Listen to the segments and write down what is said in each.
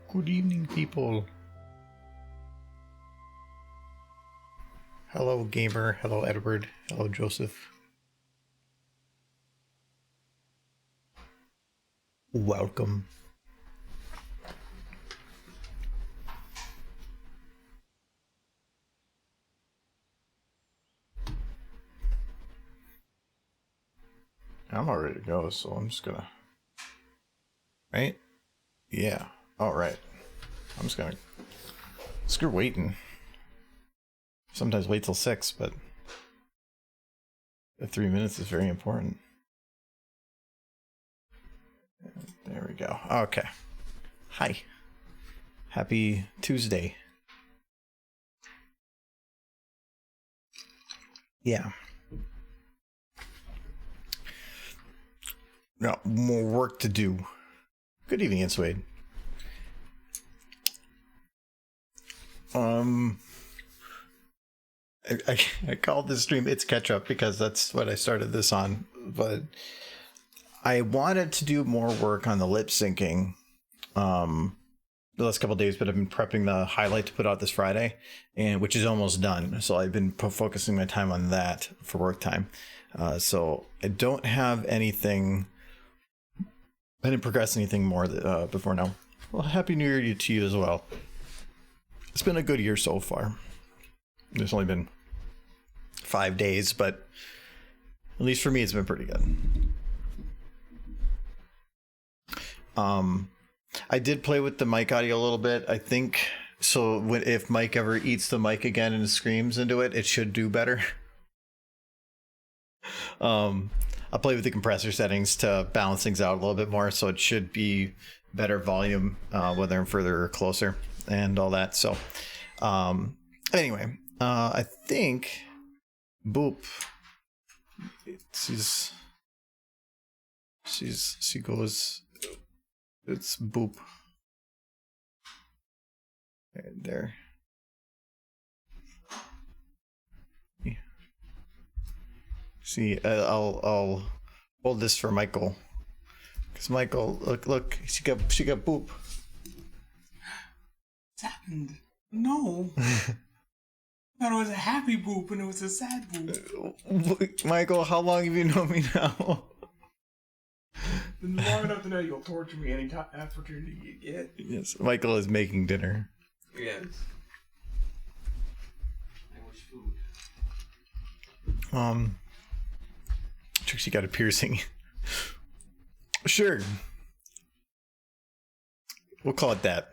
Good evening, people. Hello, Gamer. Hello, Edward. Hello, Joseph. Welcome. I'm all ready to go, so I'm just gonna... Right? Yeah. All right. I'm just gonna... Screw waiting. Sometimes wait till 6, but... The 3 minutes is very important. There we go. Okay. Hi. Happy Tuesday. Yeah. No, more work to do. Good evening, Inswade. I called this stream It's Catch Up because that's what I started this on, but I wanted to do more work on the lip syncing the last couple of days, but I've been prepping the highlight to put out this Friday, and which is almost done. So I've been focusing my time on that for work time. So I don't have anything. I didn't progress anything more before now. Well, Happy New Year to you as well. It's been a good year so far. There's only been 5 days, but at least for me, it's been pretty good. I did play with the mic audio a little bit. I think so. If Mike ever eats the mic again and screams into it, it should do better. I'll play with the compressor settings to balance things out a little bit more, so it should be better volume, whether I'm further or closer, and all that. So, anyway, I think Boop. She goes. It's Boop. Right there. Yeah. See, I'll hold this for Michael, because Michael, look, she got Boop. What's happened? No. I thought it was a happy Boop and it was a sad Boop. Michael, how long have you known me now? Been long enough to know you'll torture me any opportunity you get. Yes, Michael is making dinner. Yes. I wish food. Trixie got a piercing. Sure. We'll call it that.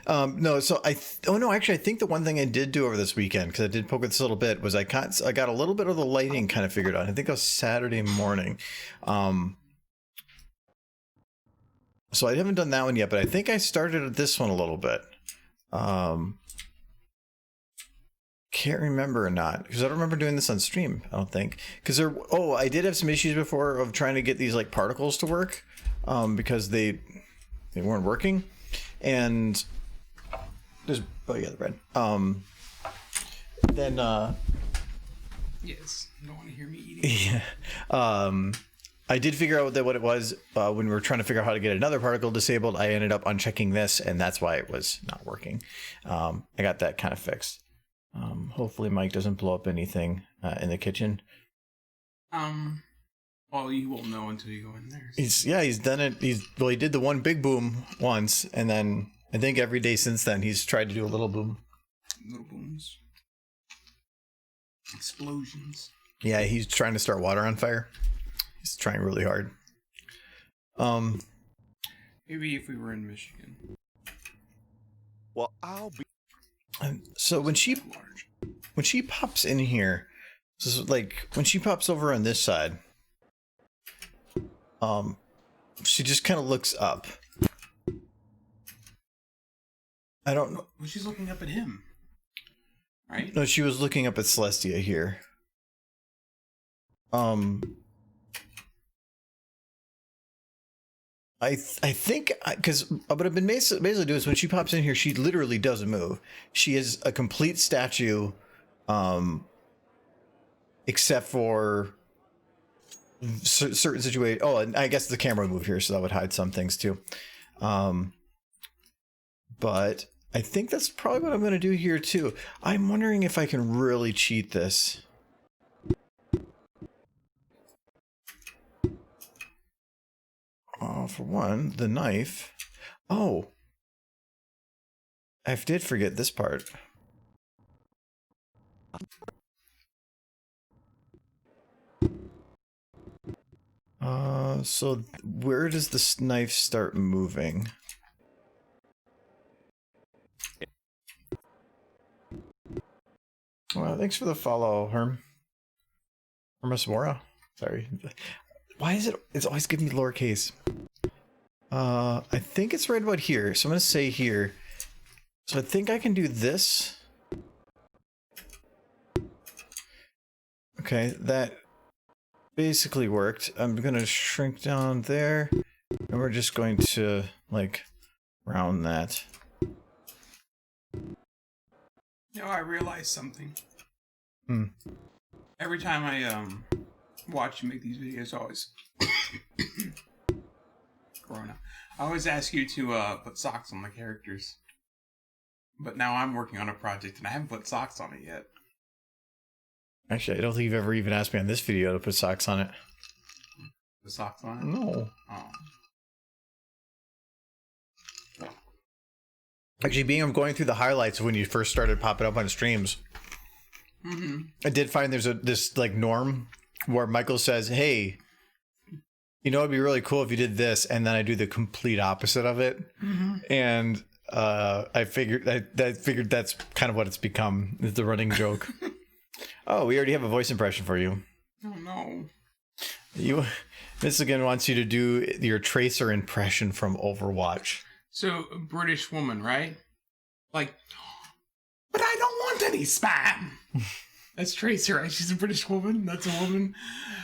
No, so actually, I think the one thing I did do over this weekend, because I did poke with this a little bit, was I got a little bit of the lighting kind of figured out. I think it was Saturday morning. So I haven't done that one yet, but I think I started this one a little bit. can't remember or not, because I don't remember doing this on stream, I don't think. Because I did have some issues before of trying to get these like particles to work, because they weren't working. And there's the bread. Then yes, you don't want to hear me eating. Yeah. I did figure out that what it was when we were trying to figure out how to get another particle disabled. I ended up unchecking this, and that's why it was not working. I got that kind of fixed. Hopefully Mike doesn't blow up anything in the kitchen. Well, you won't know until you go in there. So. He's done it. He did the one big boom once, and then I think every day since then he's tried to do a little boom. Little booms. Explosions. Yeah, he's trying to start water on fire. He's trying really hard. Maybe if we were in Michigan. Well, I'll be. So when she pops in here, so like when she pops over on this side, she just kind of looks up. I don't know. Well, she's looking up at him, right? No, she was looking up at Celestia here. I think because what I've been basically doing is when she pops in here, she literally doesn't move. She is a complete statue, except for certain situations. Oh, and I guess the camera would move here, so that would hide some things too. But I think that's probably what I'm going to do here too. I'm wondering if I can really cheat this. For one, the knife. Oh, I did forget this part. So where does this knife start moving? Well, thanks for the follow, Hermesmora. Sorry. Why is it's always giving me lowercase? I think it's right about here. So I'm going to say here. So I think I can do this. Okay, that basically worked. I'm going to shrink down there. And we're just going to, like, round that. You know, I realized something. Hmm. Every time I watch you make these videos, always Corona. I always ask you to put socks on the characters, but now I'm working on a project and I haven't put socks on it yet. Actually, I don't think you've ever even asked me on this video to put socks on it. Put socks on it? No. Oh. Actually, I'm going through the highlights of when you first started popping up on streams. Mm-hmm. I did find there's this like norm where Michael says, "Hey, you know, it'd be really cool if you did this," and then I do the complete opposite of it. Mm-hmm. And I figured that's kind of what it's become. It's the running joke. Oh, we already have a voice impression for you. Oh no. Michigan wants you to do your Tracer impression from Overwatch. So, a British woman, right? Like, but I don't want any spam. That's Tracer, right? She's a British woman. That's a woman.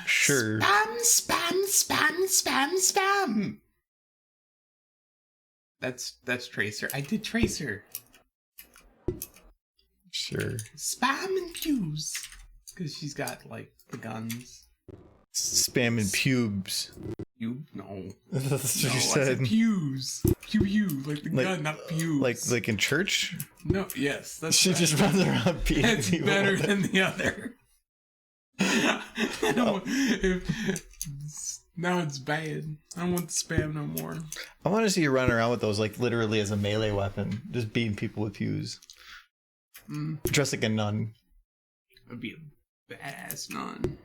Sure. Spam, spam, spam, spam, spam. That's Tracer. I did Tracer. Sure. Spam and pews. Because she's got, like, the guns. Spam and pubes. No. That's what No, you I said. Pews. Pew, like the gun, not pews. Like in church? No, yes. That's She better. just runs around beating That's people. better than the other. Now it's bad. I don't want the spam no more. I want to see you run around with those, like, literally as a melee weapon. Just beating people with pews. Dressed like a nun. That'd be a badass nun.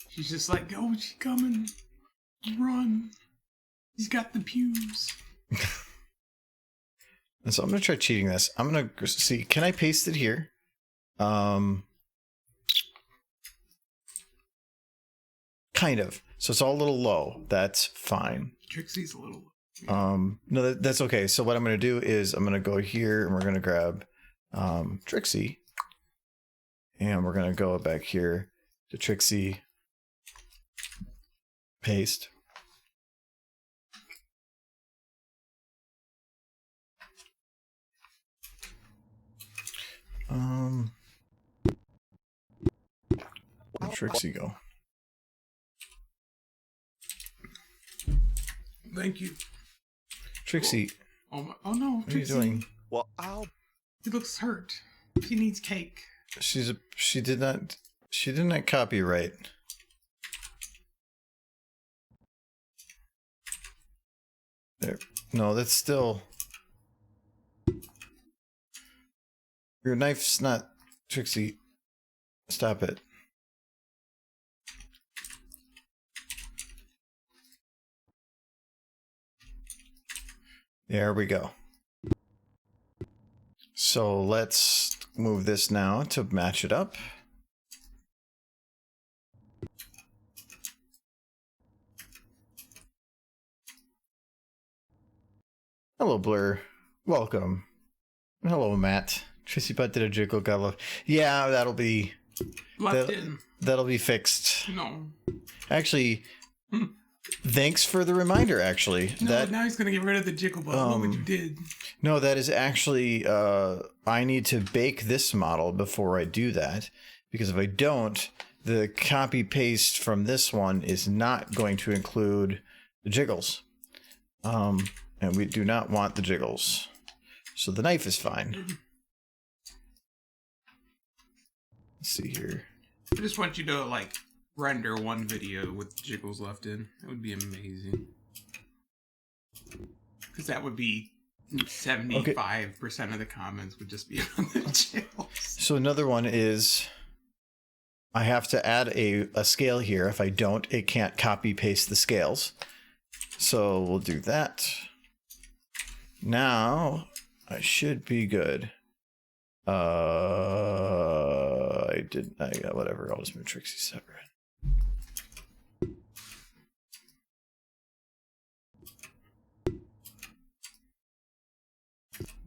She's just like, oh, she's coming. Run. He's got the pews. And so I'm going to try cheating this. I'm going to see, can I paste it here? Kind of. So it's all a little low. That's fine. Trixie's a little... No, that's okay. So what I'm going to do is I'm going to go here and we're going to grab Trixie. And we're going to go back here to Trixie. Paste. Where'd Trixie go? Thank you. Trixie. Oh no, What Trixie. are you doing? Well, I'll She looks hurt. She needs cake. She did not copyright. There. No, that's still. Your knife's not Trixie. Stop it. There we go. So let's move this now to match it up. Hello, Blur. Welcome. Hello, Matt. Trissy Butt did a jiggle. Got love. Yeah, that'll be Left in. that'll be fixed. No. Actually, thanks for the reminder. Actually, No, now he's gonna get rid of the jiggle button. Look what you did. No, that is actually, I need to bake this model before I do that, because if I don't, the copy paste from this one is not going to include the jiggles. And we do not want the jiggles. So the knife is fine. Let's see here. I just want you to, like, render one video with jiggles left in. That would be amazing. Because that would be 75% of the comments would just be on the jiggles. So another one is I have to add a scale here. If I don't, it can't copy paste the scales. So we'll do that. Now I should be good. I got whatever. I'll just move Trixie separate.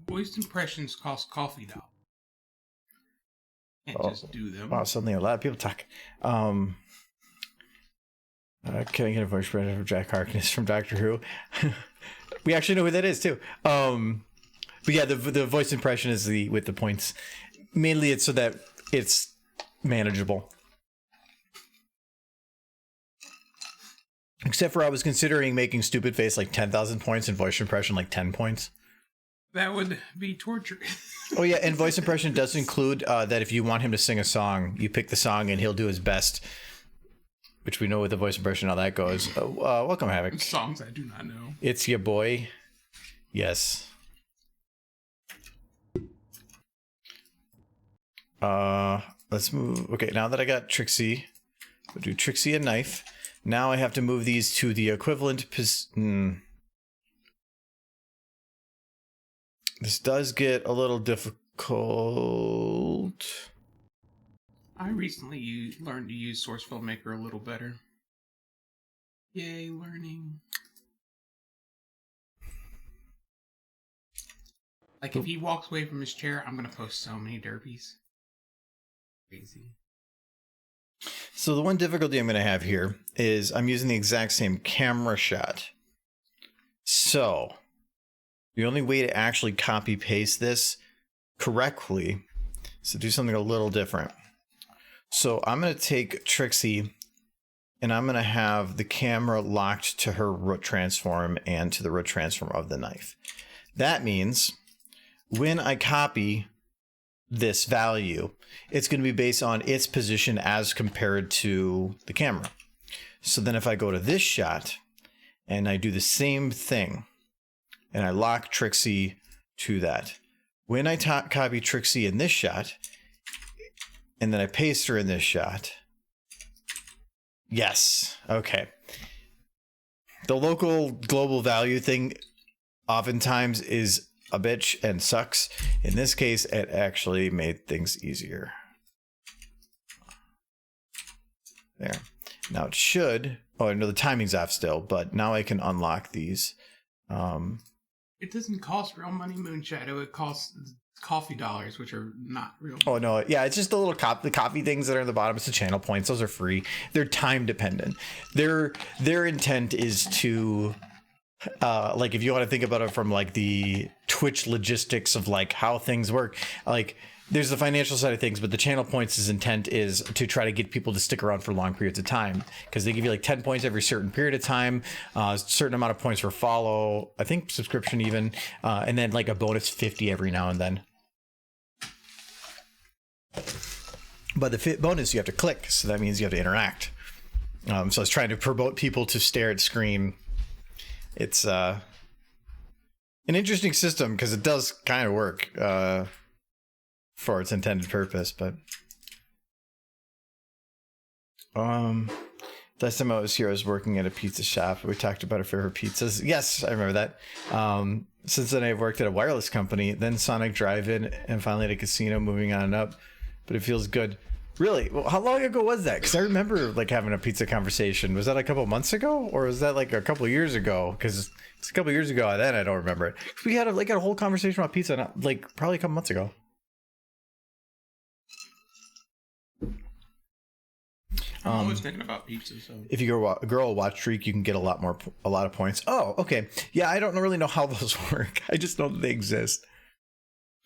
Voice impressions cost coffee though. Can't just do them. Wow, suddenly a lot of people talk. Can I get a voice impression from Jack Harkness from Doctor Who? We actually know who that is too. But yeah, the voice impression is with the points. Mainly it's so that it's manageable. Except for I was considering making Stupid Face like 10,000 points and voice impression like 10 points. That would be torture. Oh yeah, and voice impression does include that if you want him to sing a song, you pick the song and he'll do his best. Which we know with the voice impression how that goes. Welcome, Havoc. Songs I do not know. It's your boy. Yes. Let's move. Okay, now that I got Trixie, we'll do Trixie and knife. Now I have to move these to the equivalent. This does get a little difficult. I recently learned to use Source Filmmaker a little better. Yay, learning. Like, if he walks away from his chair, I'm gonna post so many derbies. Crazy. So the one difficulty I'm going to have here is I'm using the exact same camera shot. So the only way to actually copy paste this correctly is to do something a little different. So I'm going to take Trixie and I'm going to have the camera locked to her root transform and to the root transform of the knife. That means when I copy this value, it's going to be based on its position as compared to the camera. So then if I go to this shot and I do the same thing and I lock Trixie to that, when I copy Trixie in this shot and then I paste her in this shot, yes, okay. The local global value thing oftentimes is a bitch and sucks. In this case, it actually made things easier. There. Now it should. Oh, no, the timing's off still, but now I can unlock these. It doesn't cost real money, Moonshadow. It costs coffee dollars, which are not real. Oh no, yeah, it's just the little the coffee things that are in the bottom. It's the channel points. Those are free. They're time dependent. Their intent is to like, if you want to think about it from like the Twitch logistics of like how things work, like there's the financial side of things, but the channel points' intent is to try to get people to stick around for long periods of time, because they give you like 10 points every certain period of time, a certain amount of points for follow, I think subscription even, and then like a bonus 50 every now and then. But the bonus, you have to click, so that means you have to interact. So I was trying to promote people to stare at screen. It's an interesting system because it does kind of work for its intended purpose. But last time I was here, I was working at a pizza shop. We talked about our favorite pizzas. Yes, I remember that. Since then, I've worked at a wireless company, then Sonic Drive-In, and finally at a casino, moving on up. But it feels good. Really? Well, how long ago was that? Because I remember like having a pizza conversation. Was that a couple months ago, or was that like a couple years ago? Because it's a couple years ago. Then I don't remember it. We had a whole conversation about pizza, not, like probably a couple months ago. I'm always thinking about pizza. So if you go a girl watch streak, you can get a lot of points. Oh, okay. Yeah, I don't really know how those work. I just know that they exist.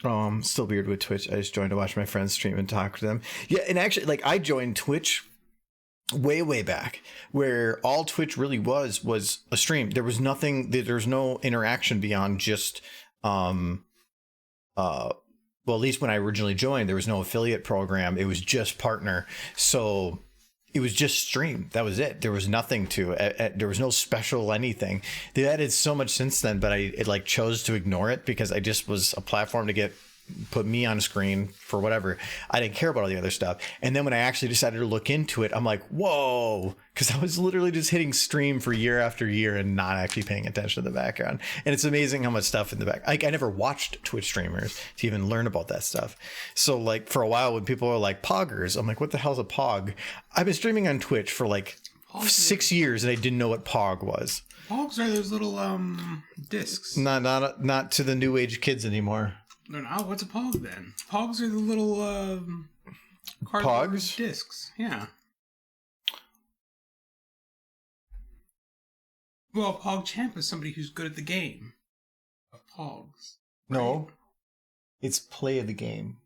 Still weird with Twitch. I just joined to watch my friends stream and talk to them. Yeah, and actually, like, I joined Twitch way back, where all Twitch really was a stream. There was nothing. There's no interaction beyond just well, at least when I originally joined, there was no affiliate program. It was just partner. So it was just stream. That was it. There was nothing to it. There was no special anything. They added so much since then, but I like chose to ignore it because I just was a platform to put me on screen for whatever. I didn't care about all the other stuff. And then when I actually decided to look into it, I'm like, whoa, because I was literally just hitting stream for year after year and not actually paying attention to the background. And it's amazing how much stuff in the back. Like, I never watched Twitch streamers to even learn about that stuff. So like for a while when people were like poggers, I'm like, what the hell's a pog? I've been streaming on Twitch for like 6 years and I didn't know what pog was. Pogs are those little discs. Not to the new age kids anymore. No, what's a pog then? Pogs are the little Pogs discs. Yeah. Well, a pog champ is somebody who's good at the game of pogs. No, it's play of the game.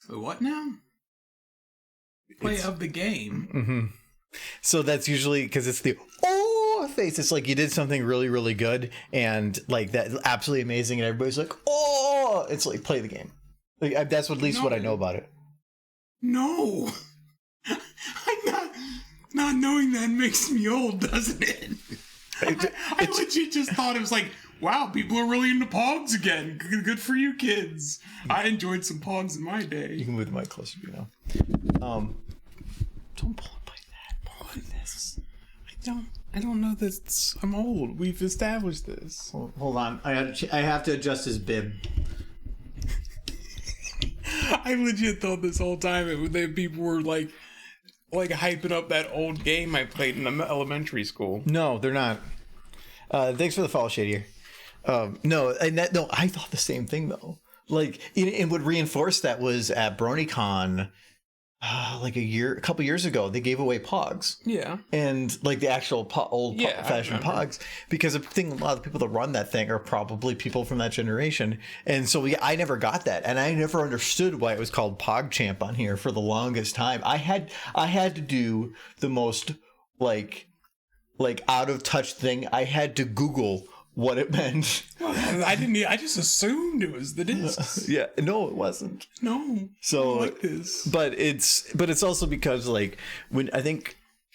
So what now? Play of the game. Mm-hmm. So that's usually because it's the face. It's like you did something really, really good and like that absolutely amazing, and everybody's like, oh, it's like play the game. Like that's at least what I know about it. No, I'm not knowing that makes me old, doesn't it? I legit just thought it was like, wow, people are really into pogs again. Good for you kids. I enjoyed some pogs in my day. You can move the mic closer to you now. Don't pull it like that. Pull it like this. I don't know that I'm old. We've established this. Hold on. I have to adjust his bib. I legit thought this whole time that people were like hyping up that old game I played in elementary school. No, they're not. Thanks for the follow, Shadier. No, I thought the same thing though. Like, and what reinforced that was at BronyCon. Like a couple years ago, they gave away pogs. Yeah. And like the actual old-fashioned pogs, because I think a lot of the people that run that thing are probably people from that generation. And so I never got that, and I never understood why it was called PogChamp on here for the longest time. I had to do the most like out of touch thing. I had to Google what it meant. Well, I just assumed it was the discs. Yeah, no, it wasn't. No. So I like this. But it's also because like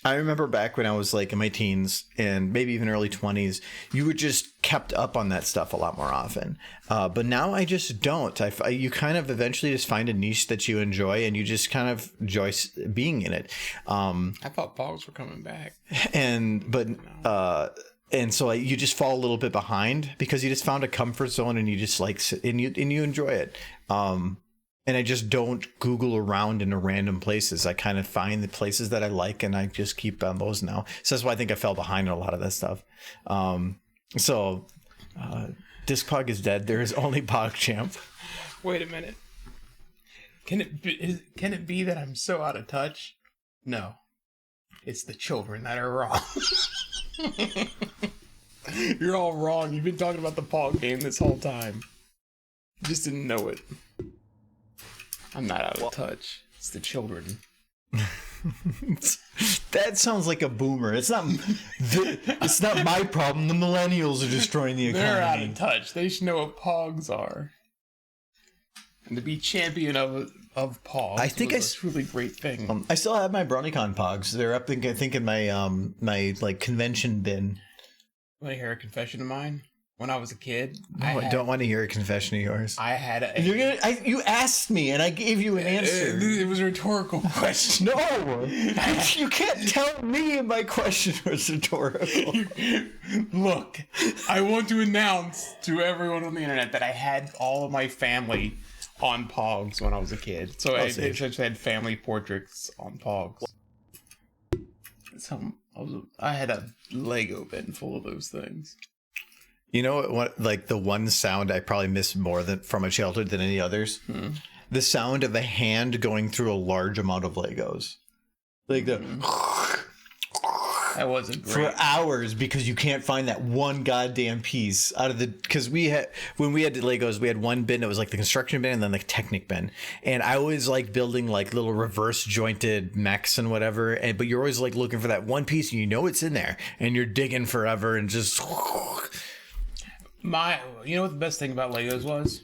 I remember back when I was like in my teens and maybe even early 20s, you were just kept up on that stuff a lot more often. But now I just don't. You kind of eventually just find a niche that you enjoy and you just kind of enjoy being in it. I thought pogs were coming back. And so you just fall a little bit behind because you just found a comfort zone and you just like and you enjoy it. And I just don't Google around into random places. I kind of find the places that I like and I just keep on those now. So that's why I think I fell behind in a lot of that stuff. Discog is dead. There is only PogChamp. Wait a minute. Can it be that I'm so out of touch? No. It's the children that are wrong. You're all wrong. You've been talking about the Pog game this whole time. You just didn't know it. I'm not out of touch. It's the children. That sounds like a boomer. It's not. It's not my problem. The millennials are destroying the economy. They're out of touch. They should know what Pogs are. And to be champion of Pogs, I think was a truly great thing. I still have my BronyCon Pogs. They're up. I think in my my like convention bin. Want to hear a confession of mine? When I was a kid, No, I don't want to hear a confession of yours. I had You asked me, and I gave you an answer. It was a rhetorical question. No, you can't tell me my question was rhetorical. Look, I want to announce to everyone on the internet that I had all of my family on Pogs when I was a kid. So I essentially had family portraits on Pogs. I had a Lego bin full of those things. You know what? Like the one sound I probably miss more than from my childhood than any others. The sound of a hand going through a large amount of Legos, like the that wasn't great. For hours because you can't find that one goddamn piece out of the. Because when we had the Legos, we had one bin that was like the construction bin and then the Technic bin, and I always like building like little reverse jointed mechs and whatever. But you're always like looking for that one piece, and you know it's in there, and you're digging forever and just. You know what the best thing about Legos was?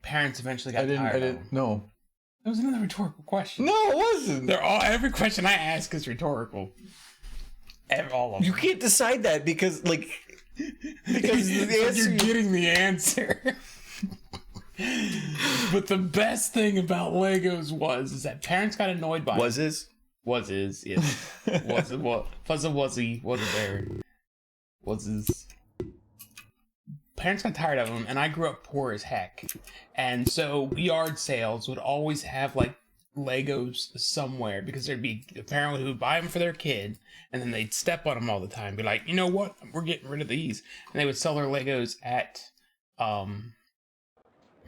Parents eventually got tired of them. No. That was another rhetorical question. No, it wasn't. Every question I ask is rhetorical. All of them. You can't decide that because the answer you're getting the answer. But the best thing about Legos is that parents got annoyed by yes. yes. Wasn't there. Parents got tired of them, and I grew up poor as heck, and so yard sales would always have like Legos somewhere because there'd be a parent who would buy them for their kid, and then they'd step on them all the time, be like, you know what, we're getting rid of these, and they would sell their Legos at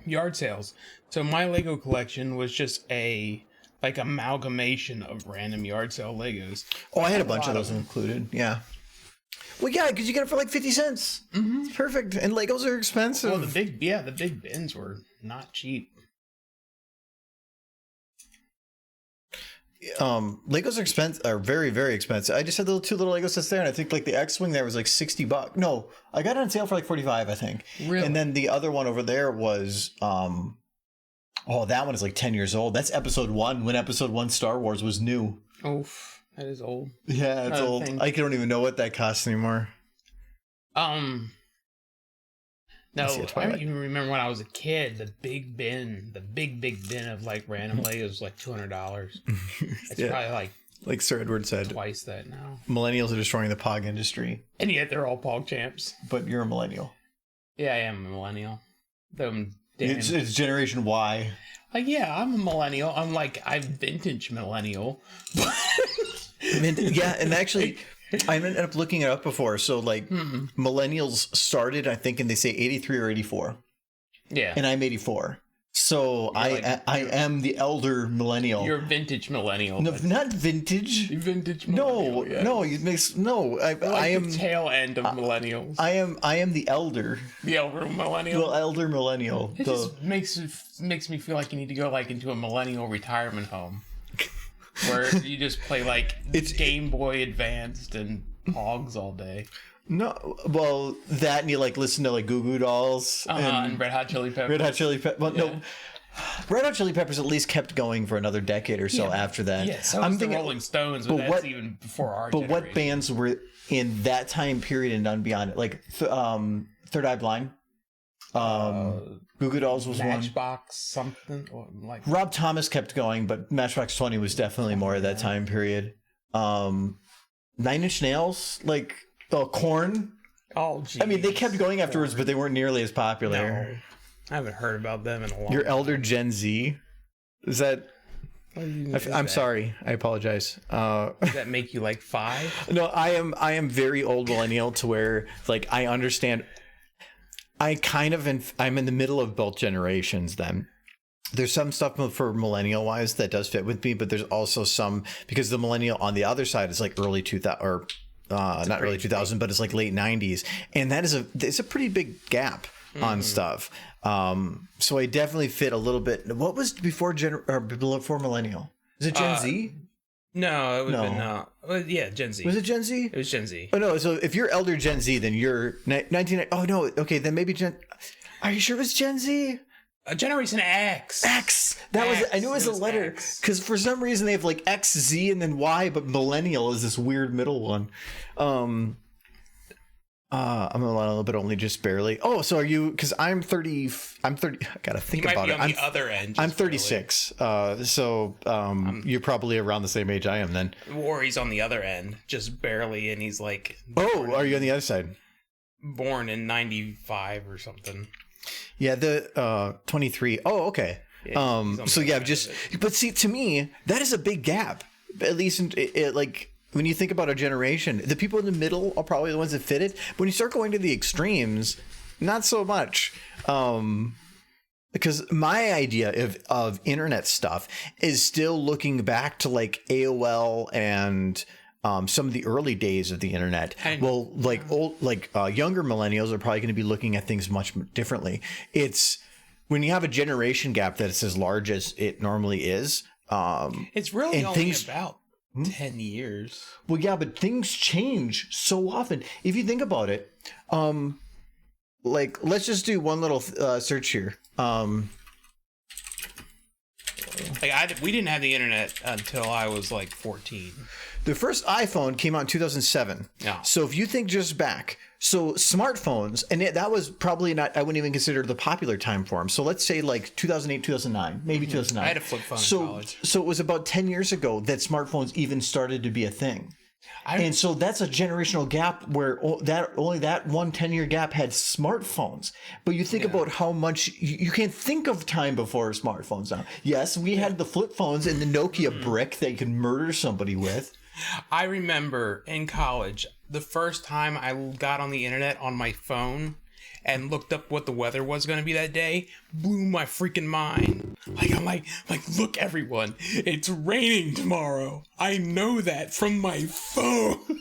yard sales. So my Lego collection was just a like amalgamation of random yard sale Legos. Oh, I had a bunch of those included. Yeah. Well, yeah, because you get it for like 50 cents. Mm-hmm. It's perfect. And Legos are expensive. Well, the big bins were not cheap. Legos are very, very expensive. I just had the two little Lego sets there, and I think like the X-Wing there was like $60. No, I got it on sale for like 45, I think. Really? And then the other one over there was, that one is like 10 years old. That's episode 1, when episode 1 Star Wars was new. Oof. That is old. Yeah, it's old. I don't even know what that costs anymore. No, I don't even remember when I was a kid. The big bin of like random Legos was like $200. It's probably like Sir Edward said, twice that now. Millennials are destroying the Pog industry, and yet they're all Pog champs. But you're a millennial. Yeah, I am a millennial. It's Generation Y. Like, yeah, I'm a millennial. I'm vintage millennial. Yeah, and actually, I ended up looking it up before. So, like, millennials started, I think, and they say 83 or 84. Yeah. And I'm 84. So I am the elder millennial. You're a vintage millennial. No, not vintage. Vintage millennial. No, it makes no. I am the tail end of millennials. I am the elder. The elder millennial. The elder millennial. It just makes me feel like you need to go like into a millennial retirement home, where you just play like it's Game Boy Advanced and Pogs all day. No, well, that and you like listen to like Goo Goo Dolls and Red Hot Chili Peppers. No, Red Hot Chili Peppers at least kept going for another dece or so after that. Yeah, so I'm thinking Rolling Stones, but that's even before our generation. But what bands were in that time period and on beyond it? Like Third Eye Blind, Goo Goo Dolls was Matchbox something like. Rob Thomas kept going, but Matchbox 20 was definitely more of that time period. 9 Inch Nails, like. Oh, Korn. Oh, geez. I mean, they kept going afterwards, but they weren't nearly as popular. No, I haven't heard about them in a long time. Your elder Gen Z? Is that... I'm sorry. I apologize. Does that make you like 5? No, I am very old millennial to where like I understand. I'm in the middle of both generations. Then there's some stuff for millennial wise that does fit with me, but there's also some because the millennial on the other side is like early 2000 or not early 2000, but it's like late 90s, and that is it's a pretty big gap on stuff. So I definitely fit a little bit. What was before millennial? Is it Gen Z? No, it would have been yeah, Gen Z. Was it Gen Z? It was Gen Z. Oh no, so if you're elder Gen Z, then you're 19. Oh no, okay, then maybe Are you sure it was Gen Z? Generation X. That was. I knew it was a letter because for some reason they have like X, Z, and then Y, but millennial is this weird middle one. I'm a little bit only just barely. Oh, so are you? Because I'm 30. I'm 30. I gotta think about it. On the other end. I'm 36. So you're probably around the same age I am then. Or he's on the other end, just barely, and he's like. Oh, are you on the other side? Born in 95 or something. Yeah, the 23. Oh, okay. Yeah, so yeah, but see, to me, that is a big gap. At least like when you think about a generation, the people in the middle are probably the ones that fit it. But when you start going to the extremes, not so much. Because my idea of internet stuff is still looking back to like AOL and some of the early days of the internet. Well, like younger millennials are probably going to be looking at things much differently. It's when you have a generation gap that's as large as it normally is. It's really only about 10 years. Well, yeah, but things change so often. If you think about it, like let's just do one little search here. We didn't have the internet until I was like 14. The first iPhone came out in 2007. Yeah. So if you think just back, so smartphones, and that was probably not, I wouldn't even consider the popular time for them. So let's say like 2008, 2009, maybe 2009. I had a flip phone in college. So it was about 10 years ago that smartphones even started to be a thing. And so that's a generational gap where only that 10-year gap had smartphones. But you think about how much you can't think of time before smartphones now. Yes, we had the flip phones and the Nokia brick that you could murder somebody with. I remember in college, the first time I got on the internet on my phone and looked up what the weather was going to be that day, blew my freaking mind. I'm like, look, everyone, it's raining tomorrow. I know that from my phone.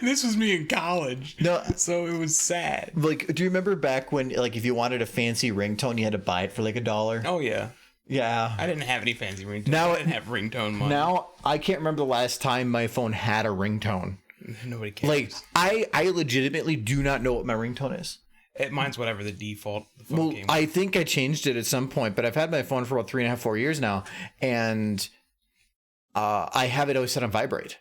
This was me in college. No, so it was sad. Like, do you remember back when, like, if you wanted a fancy ringtone, you had to buy it for like $1? Oh yeah. Yeah. I didn't have any fancy ringtones. I didn't have ringtone money. Now, I can't remember the last time my phone had a ringtone. Nobody cares. Like, I legitimately do not know what my ringtone is. Mine's whatever the default phone came with. I think I changed it at some point, but I've had my phone for about 3.5, 4 years now, and I have it always set on vibrate.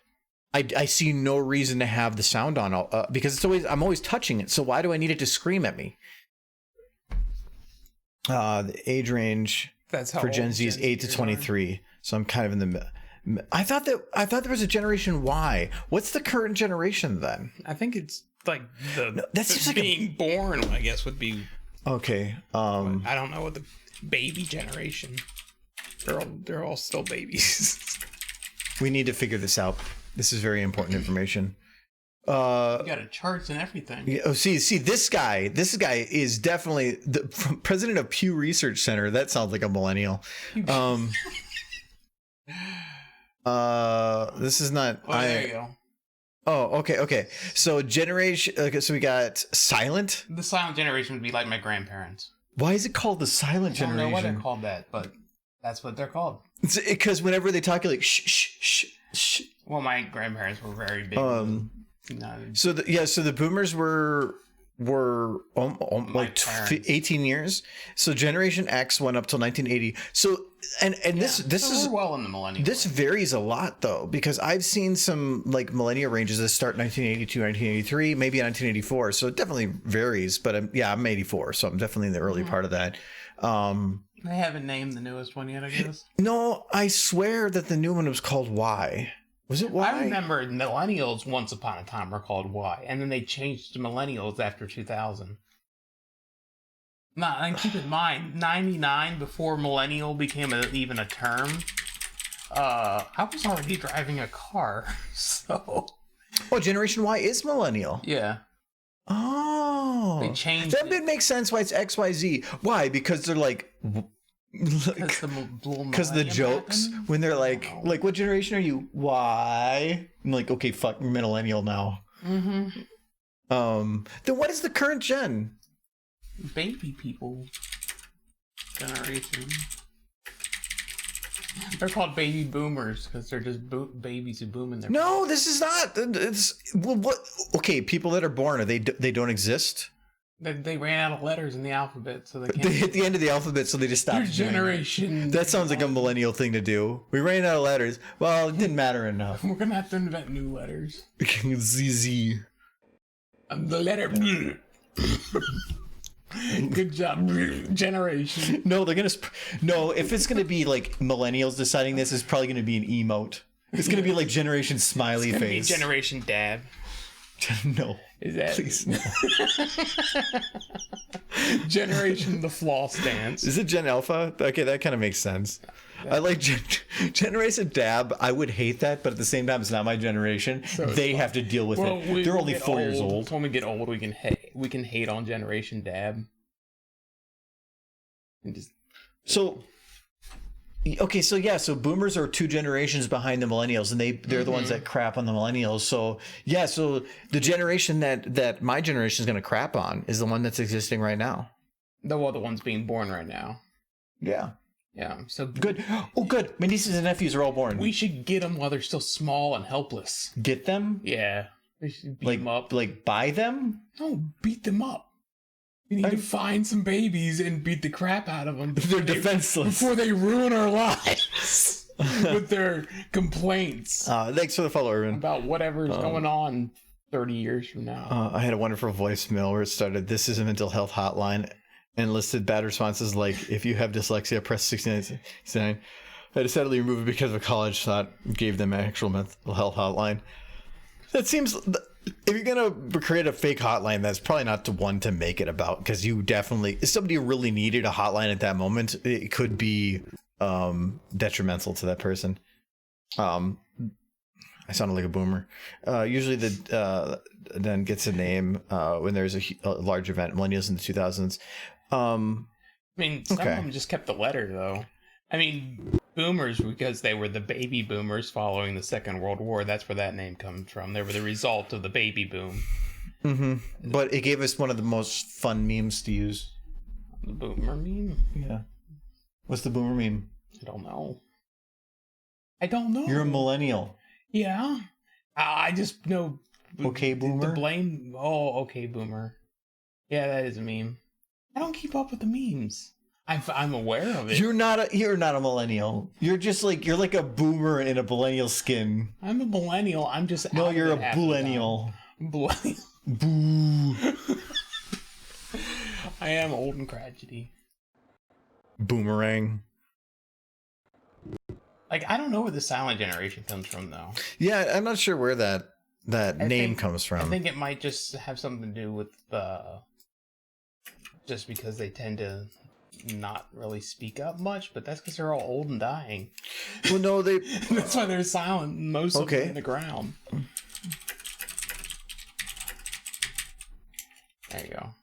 I see no reason to have the sound on because I'm always touching it. So why do I need it to scream at me? The age range for Gen Z is 8 to 23. So I'm kind of in the. I thought there was a generation Y. What's the current generation then? I think it's like that's like being born. I guess would be okay. I don't know what the baby generation. They're all still babies. We need to figure this out. This is very important information. You got a charts and everything. Yeah, oh, see, this guy is definitely the president of Pew Research Center. That sounds like a millennial. This is not. Oh, there you go. Oh, okay. So generation. Okay, so we got silent. The silent generation would be like my grandparents. Why is it called the silent generation? I don't know why they're called that, but that's what they're called. Because whenever they talk, you're like shh. Well, my grandparents were very big. So the boomers were like 18 years. So Generation X went up till 1980. So this is well in the millennium. This varies a lot though, because I've seen some like millennia ranges that start 1982, 1983, maybe 1984. So it definitely varies. But I'm 84, so I'm definitely in the early part of that. They haven't named the newest one yet, I guess. No, I swear that the new one was called Y. Was it Y? I remember millennials once upon a time were called Y, and then they changed to millennials after 2000. And keep in mind, 99 before millennial became even a term. I was already driving a car, so. Oh, Generation Y is millennial. Yeah. Oh. They changed that it. would make sense why it's XYZ. Why? Because they're like. Because the jokes happened? when they're like what generation are you? Why? I'm like, okay, fuck, you're millennial now. Mm-hmm. Then what is the current gen? Baby people generation. They're called baby boomers because they're just babies who boom in their. No, this is not. It's what? Okay, people that are born are they don't exist. They ran out of letters in the alphabet, so they can't. They hit the end of the alphabet, so they just stopped. Your generation. That sounds like a millennial thing to do. We ran out of letters. Well, it didn't matter enough. We're gonna have to invent new letters. ZZ. The letter. Good job, generation. No, they're gonna. No, if it's gonna be like millennials deciding this, it's probably gonna be an emote. It's gonna be like Generation Smiley It's gonna Face. be Generation Dab. No. Is that Please no. Generation the floss dance? Is it Gen Alpha? Okay, that kind of makes sense. I like Generation Dab. I would hate that, but at the same time, it's not my generation. So they have to deal with it. They're only 4 years old. When we get old, we can hate on Generation Dab. And just so boomers are 2 generations behind the millennials, and they're the ones that crap on the millennials. So the generation that my generation is going to crap on is the one that's existing right now. The ones being born right now. Yeah. Yeah. So good. Oh, good. My nieces and nephews are all born. We should get them while they're still small and helpless. Get them? Yeah. We should beat them up. Like buy them? No, beat them up. We need to find some babies and beat the crap out of them. They're defenseless. Before they ruin our lives with their complaints. Thanks for the follow, Irvin. About whatever's going on 30 years from now. I had a wonderful voicemail where it started, "This is a mental health hotline," and listed bad responses like, "If you have dyslexia, press 69. I decided to remove it because of college thought gave them an actual mental health hotline." That seems... If you're gonna create a fake hotline, that's probably not the one to make it about, because you definitely, if somebody really needed a hotline at that moment, it could be detrimental to that person. I sounded like a boomer. Usually then gets a name when there's a large event, millennials in the 2000s. I mean, some of them just kept the letter, though. I mean, boomers, because they were the baby boomers following the Second World War. That's where that name comes from. They were the result of the baby boom. Mm-hmm. But it gave us one of the most fun memes to use. The boomer meme? Yeah. What's the boomer meme? I don't know. You're a millennial. Yeah. I just know... Okay, boomer? The blame... Oh, okay, boomer. Yeah, that is a meme. I don't keep up with the memes. I'm aware of it. You're not a millennial. You're just like, you're like a boomer in a millennial skin. I'm a millennial. I'm just... No, you're a millennial. Millennial. Boo. I am old and crotchety. Boomerang. Like, I don't know where the silent generation comes from, though. Yeah, I'm not sure where that name comes from. I think it might just have something to do with just because they tend to not really speak up much, but that's because they're all old and dying. Well, no, that's why they're silent. Most of them in the ground. There you go.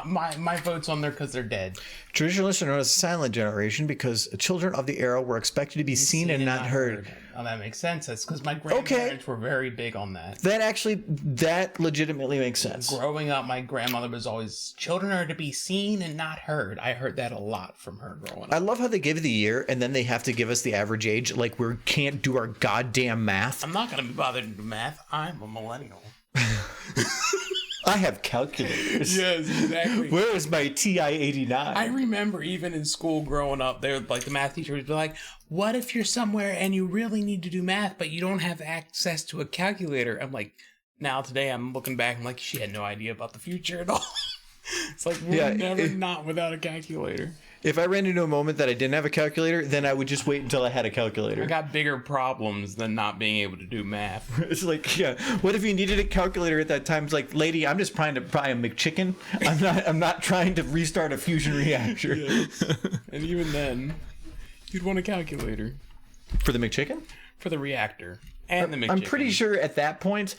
My vote's on there because they're dead. Traditionalists are known as the silent generation because children of the era were expected to be seen and not heard. Oh, that makes sense. That's because my grandparents were very big on that. That legitimately makes sense. Growing up, my grandmother was always, children are to be seen and not heard. I heard that a lot from her growing up. I love how they give the year and then they have to give us the average age. Like, we can't do our goddamn math. I'm not going to be bothered to do math. I'm a millennial. I have calculators. Yes, exactly. Where is my TI-89? I remember even in school growing up, they would, like, the math teacher would be like, what if you're somewhere and you really need to do math, but you don't have access to a calculator? I'm like, now today I'm looking back, I'm like, she had no idea about the future at all. It's like, we're never not without a calculator. If I ran into a moment that I didn't have a calculator, then I would just wait until I had a calculator. I got bigger problems than not being able to do math. It's like, yeah, what if you needed a calculator at that time? It's like, lady, I'm just trying to fry a McChicken. I'm not trying to restart a fusion reactor. Yes. And even then, You'd want a calculator For the McChicken? for the reactor and the McChicken. I'm pretty sure at that point,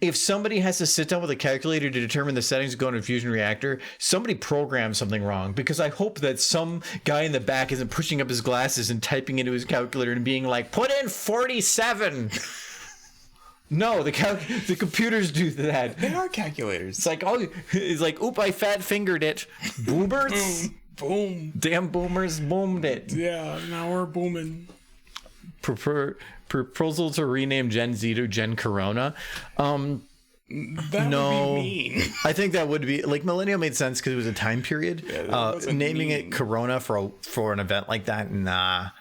if somebody has to sit down with a calculator to determine the settings to go into a fusion reactor, somebody programmed something wrong, because I hope that some guy in the back isn't pushing up his glasses and typing into his calculator and being like, put in 47. No, the computers do that. They are calculators. It's like, oop, I fat fingered it. Boomers? Boom. Damn boomers boomed it. Yeah, now we're booming. Proposal to rename Gen Z to Gen Corona. That No. would be mean. I think that would be like millennial made sense because it was a time period. Naming mean. it Corona for an event like that, nah.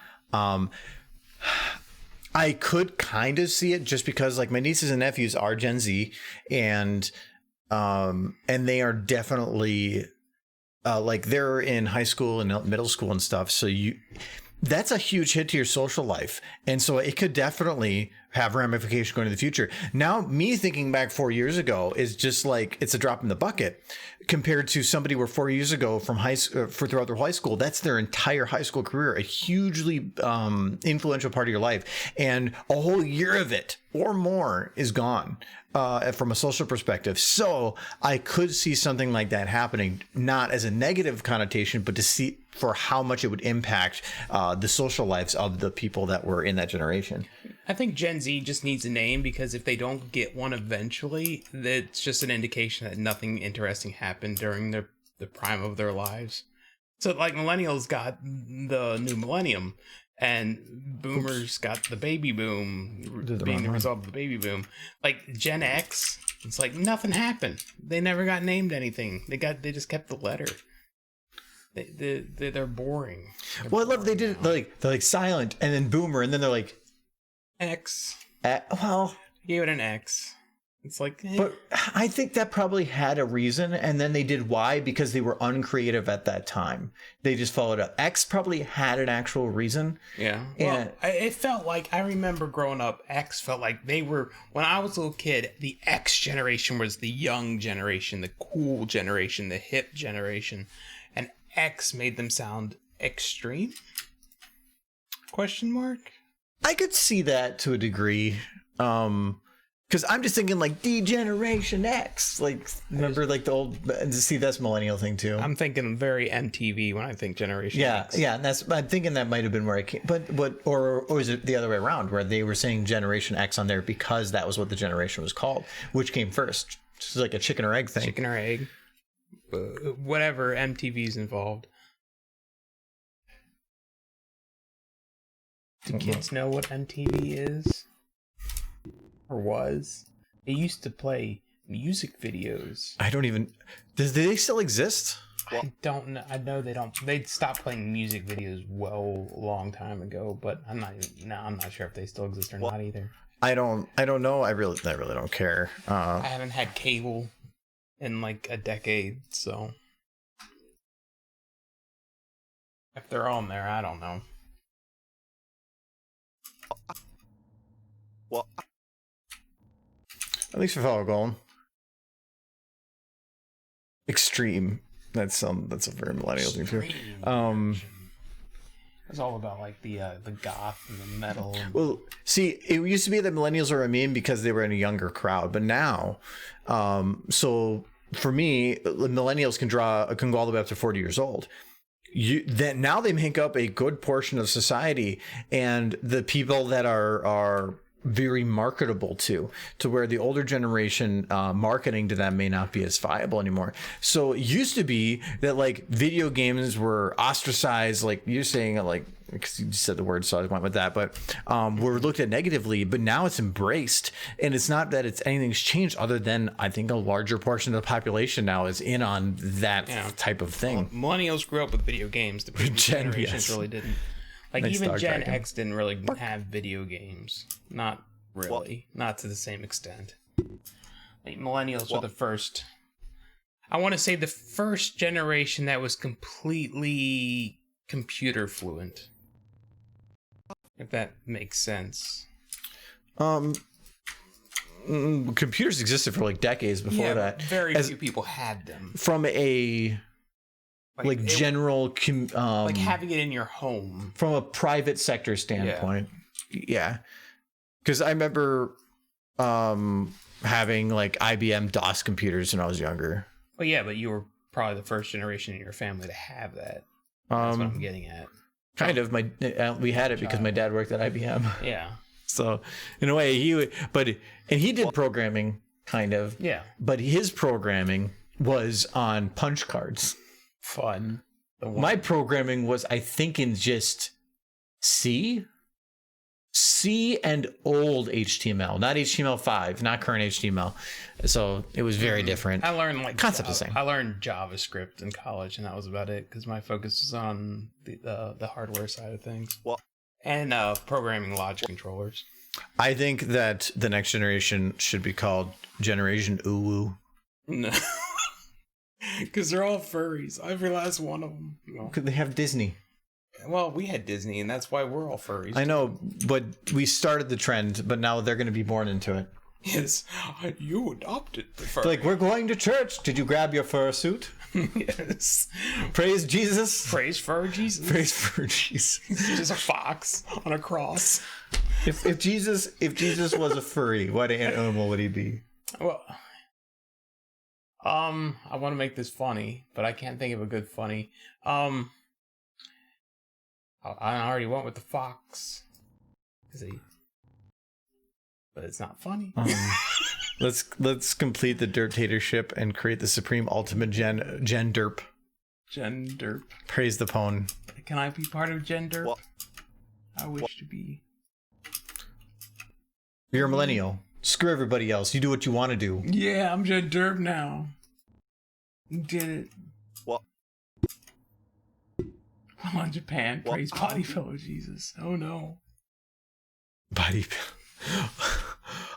I could kind of see it just because like my nieces and nephews are Gen Z, and they are definitely like they're in high school and middle school and stuff. So that's a huge hit to your social life. And so it could definitely have ramifications going to the future. Now, me thinking back 4 years ago is just like, it's a drop in the bucket compared to somebody where 4 years ago from throughout their high school, that's their entire high school career, a hugely influential part of your life. And a whole year of it or more is gone from a social perspective. So I could see something like that happening, not as a negative connotation, but to see for how much it would impact the social lives of the people that were in that generation. I think Gen Z just needs a name, because if they don't get one eventually, that's just an indication that nothing interesting happened during the prime of their lives. So like millennials got the new millennium, and boomers got the baby boom, being the result of the baby boom. Like Gen X, it's like nothing happened. They never got named anything. They just kept the letter. They're boring. Well, I love they did it they're like silent and then boomer, and then they're like X. Well, Gave it an X. It's like, but I think that probably had a reason, and then they did Y because they were uncreative at that time. They just followed up. X probably had an actual reason. Yeah. And Well, it felt like, I remember growing up, X felt like they were, when I was a little kid, the X generation was the young generation, the cool generation, the hip generation. And X made them sound extreme? Question mark? I could see that to a degree. Because I'm just thinking like D-Generation X. Like, remember like the old, see, that's millennial thing too. I'm thinking very MTV when I think Generation X. Yeah, and I'm thinking that might have been where it came, but or is it the other way around, where they were saying Generation X on there because that was what the generation was called, which came first? It's like a chicken or egg thing. Chicken or egg. Whatever, MTV's involved. Do kids know what MTV is? Or was? They used to play music videos. I don't even. Do they still exist? I don't know. I know they don't. They'd stopped playing music videos a long time ago, but I'm not sure if they still exist or not either. I don't know. I really don't care. I haven't had cable in like a decade, so if they're on there, I don't know. Well, At least for fellow Golem. Extreme. That's a very millennial thing too. It's all about like the goth and the metal. Well, see, it used to be that millennials were a meme because they were in a younger crowd, but now, so for me, millennials can go all the way up to 40 years old. Now they make up a good portion of society, and the people that are very marketable to where the older generation marketing to them may not be as viable anymore. So it used to be that like video games were ostracized, like you're saying, like, because you said the word, so I went with that, but were looked at negatively, but now it's embraced. And it's not that anything's changed, other than I think a larger portion of the population now is in on that type of thing. Well, millennials grew up with video games. The previous generations really didn't. Like, nice, even Gen X didn't really have video games. Not really. Not to the same extent. Like, millennials were the first. I want to say the first generation that was completely computer fluent. If that makes sense. Computers existed for like decades before that. Very few people had them. From a like general like having it in your home from a private sector standpoint. Yeah. Because I remember having like IBM DOS computers when I was younger. Well, yeah, but you were probably the first generation in your family to have that. That's what I'm getting at. Kind of. We had it because my dad worked at IBM. Yeah. So in a way, he did programming, kind of. Yeah. But his programming was on punch cards. Fun. My programming was, I think, in just C and old HTML, not HTML5, not current HTML. So it was very different. I learned like concept the same. I learned JavaScript in college, and that was about it because my focus was on the hardware side of things. Well, and programming logic controllers. I think that the next generation should be called Generation Uwu. No. Because they're all furries. Every last one of them. Could they have Disney? Well, we had Disney, and that's why we're all furries. I know, but we started the trend, but now they're going to be born into it. Yes, you adopted the fur. Like, we're going to church. Did you grab your fur suit? Yes. Praise Jesus. Praise fur Jesus. Praise fur Jesus. Just a fox on a cross. If Jesus was a furry, what animal would he be? Well, I want to make this funny, but I can't think of a good funny. I already went with the fox. But it's not funny. Let's complete the dirtatorship and create the supreme ultimate gen derp. Gen derp. Praise the pwn. Can I be part of gen derp? Well, I wish to be. You're a millennial. Screw everybody else. You do what you want to do. Yeah, I'm gen derp now. You did it. Well, I'm on Japan. Praise body fellow Jesus. Oh no. Body.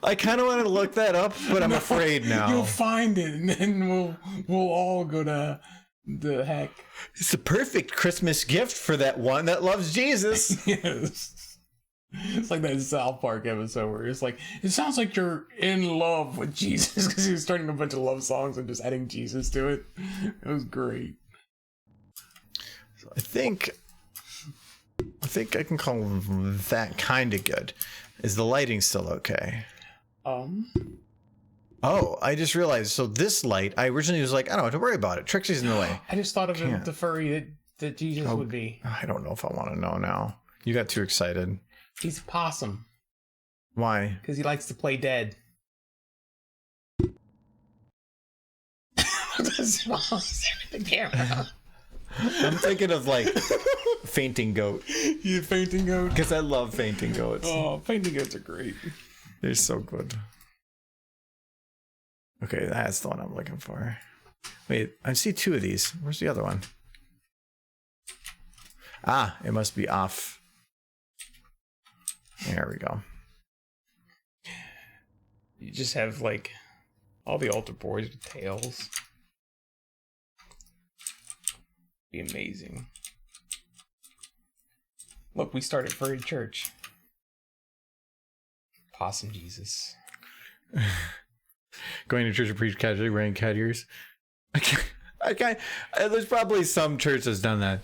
I kind of want to look that up, but I'm afraid now. You'll find it, and then we'll all go to the heck. It's the perfect Christmas gift for that one that loves Jesus. Yes. It's like that South Park episode where it's like, it sounds like you're in love with Jesus because he was starting a bunch of love songs and just adding Jesus to it. It was great. I think I can call that kind of good. Is the lighting still okay? Oh, I just realized. So this light, I originally was like, I don't have to worry about it. Trixie's in the way. I just thought of the furry that Jesus would be. I don't know if I want to know now. You got too excited. He's a possum. Why? Because he likes to play dead. The camera. I'm thinking of like fainting goat. You fainting goat? Because I love fainting goats. Oh, fainting goats are great. They're so good. Okay, that's the one I'm looking for. Wait, I see two of these. Where's the other one? Ah, it must be off. There we go. You just have like all the altar boys with tails. Be amazing. Look, we started furry church. Possum Jesus. Going to church and preach casually, wearing cat ears. I can't. There's probably some church that's done that.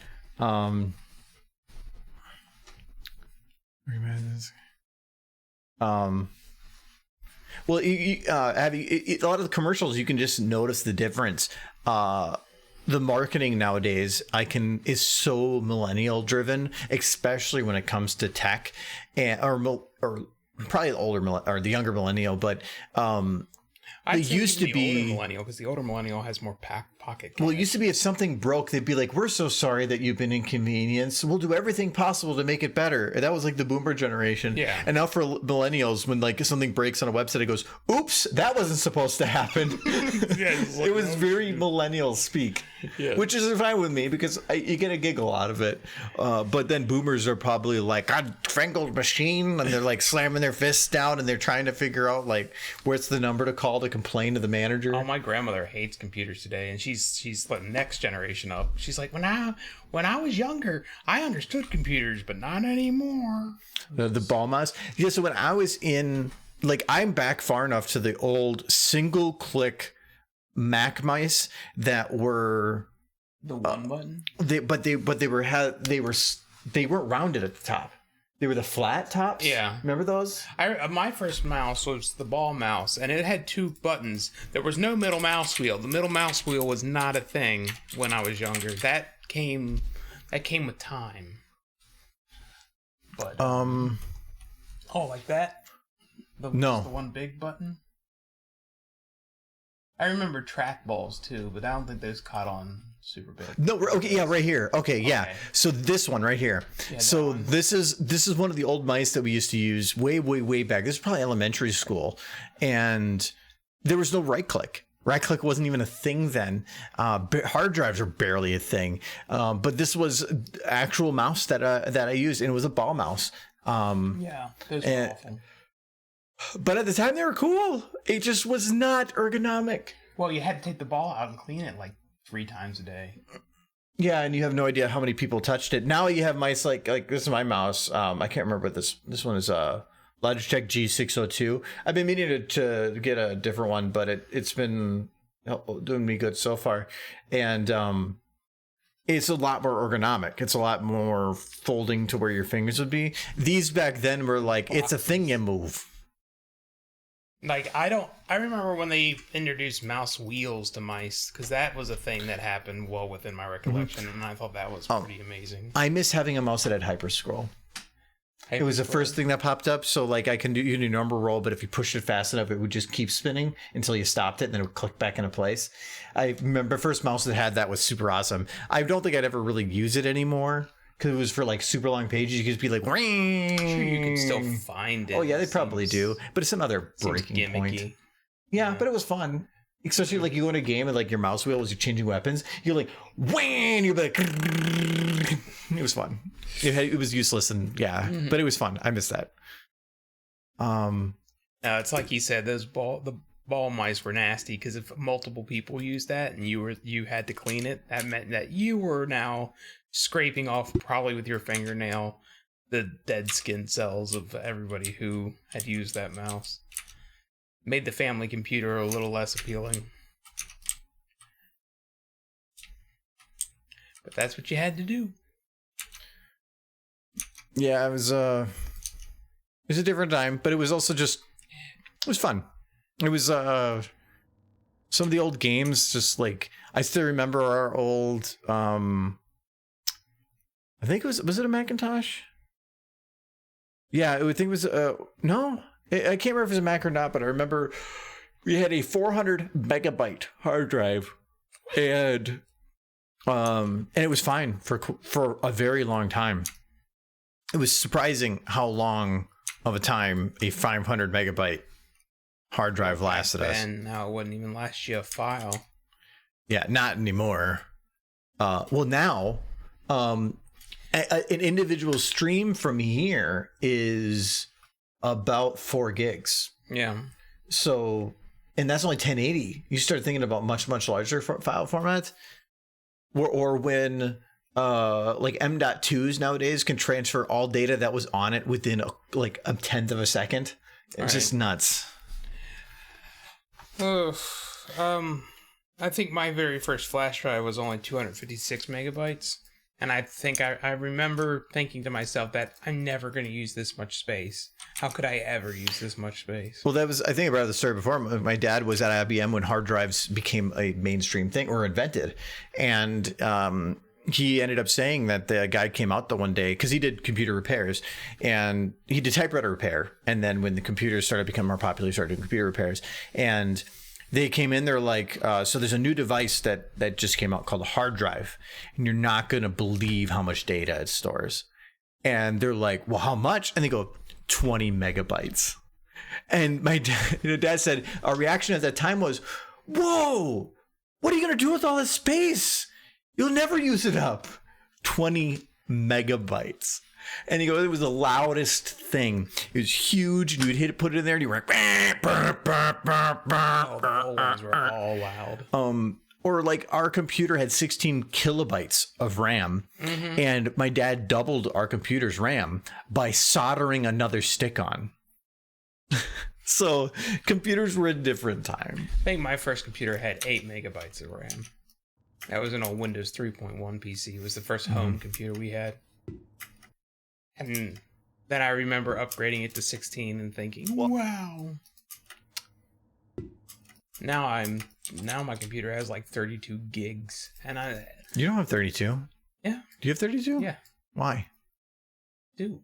Well, a lot of the commercials, you can just notice the difference. The marketing nowadays is so millennial driven, especially when it comes to tech, or probably the older or the younger millennial, but it used to be older millennial, because the older millennial has more pocket cash. Well, it used to be if something broke, they'd be like, "We're so sorry that you've been inconvenienced. We'll do everything possible to make it better." And that was like the boomer generation. Yeah. And now for millennials, when like something breaks on a website, it goes, "Oops, that wasn't supposed to happen." It was very millennial speak, which is fine with me because you get a giggle out of it. But then boomers are probably like, "God, strangled machine," and they're like slamming their fists down and they're trying to figure out like where's the number to call to complain to the manager. Oh, my grandmother hates computers today, and she's the next generation up. She's like, when I was younger, I understood computers, but not anymore. The ball mouse. Yeah, so when I was in, like, I'm back far enough to the old single click Mac mice that were The one button. They weren't rounded at the top. They were the flat tops. Yeah. Remember those? My first mouse was the ball mouse, and it had 2 buttons. There was no middle mouse wheel. The middle mouse wheel was not a thing when I was younger. That came with time. But like that? No. The one big button? I remember trackballs too, but I don't think those caught on super big. No, okay, yeah, right here. Okay, yeah. So this one right here. Yeah, so this is one of the old mice that we used to use way back. This is probably elementary school, and there was no right click. Right click wasn't even a thing then. Hard drives were barely a thing. But this was actual mouse that I used, and it was a ball mouse. Yeah, those were awful. But at the time, they were cool. It just was not ergonomic. Well, you had to take the ball out and clean it like 3 times a day. Yeah, and you have no idea how many people touched it. Now you have mice like this is my mouse. I can't remember what this one is. Logitech G602. I've been meaning to get a different one, but it's been doing me good so far. And it's a lot more ergonomic. It's a lot more folding to where your fingers would be. These back then were like, it's a thing you move. Like, I remember when they introduced mouse wheels to mice, because that was a thing that happened well within my recollection, and I thought that was pretty amazing. I miss having a mouse that had hyperscroll. It was the first thing that popped up, so like you do number roll, but if you pushed it fast enough, it would just keep spinning until you stopped it, and then it would click back into place. I remember the first mouse that had that was super awesome. I don't think I'd ever really use it anymore, because it was for like super long pages. You could just be like, I'm sure you can still find it. Oh yeah, they probably do, but it's another breaking point. Yeah, but it was fun. Especially like you go in a game and like your mouse wheel was you changing weapons. You're like, whang! You're like, it was fun. It was useless and but it was fun. I miss that. It's like you said, the ball mice were nasty because if multiple people used that and you had to clean it, that meant that you were now scraping off probably with your fingernail the dead skin cells of everybody who had used that mouse. Made the family computer a little less appealing. But that's what you had to do. Yeah, it was a different time, but it was also it was fun. It was some of the old games, just like I still remember our old I think was it a Macintosh? Yeah, I think it was no. I can't remember if it was a Mac or not, but I remember we had a 400 megabyte hard drive, and it was fine for a very long time. It was surprising how long of a time a 500 megabyte hard drive lasted us. And now it wouldn't even last you a file. Yeah, not anymore. Well, now an individual stream from here is about 4 gigs. Yeah. So, and that's only 1080. You start thinking about much larger file formats, or when like M.2s nowadays can transfer all data that was on it within a tenth of a second. It's just nuts. I think my very first flash drive was only 256 megabytes. And I think I remember thinking to myself that I'm never going to use this much space. How could I ever use this much space? Well, I think about the story before. My dad was at IBM when hard drives became a mainstream thing or invented. And he ended up saying that the guy came out the one day because he did computer repairs and he did typewriter repair. And then when the computers started becoming more popular, he started doing computer repairs. And they came in, they're like, so there's a new device that just came out called a hard drive, and you're not going to believe how much data it stores. And they're like, well, how much? And they go, 20 megabytes. And my dad said, our reaction at that time was, whoa, what are you going to do with all this space? You'll never use it up. 20 megabytes. And he goes, it was the loudest thing. It was huge. And you would put it in there, and you were like, The old ones were all loud. Or like our computer had 16 kilobytes of RAM, and my dad doubled our computer's RAM by soldering another stick on. So computers were a different time. I think my first computer had 8 megabytes of RAM. That was an old Windows 3.1 PC. It was the first home computer we had. And then I remember upgrading it to 16 and thinking, wow. Now my computer has like 32 gigs. And You don't have 32? Yeah. Do you have 32? Yeah. Why? Dude.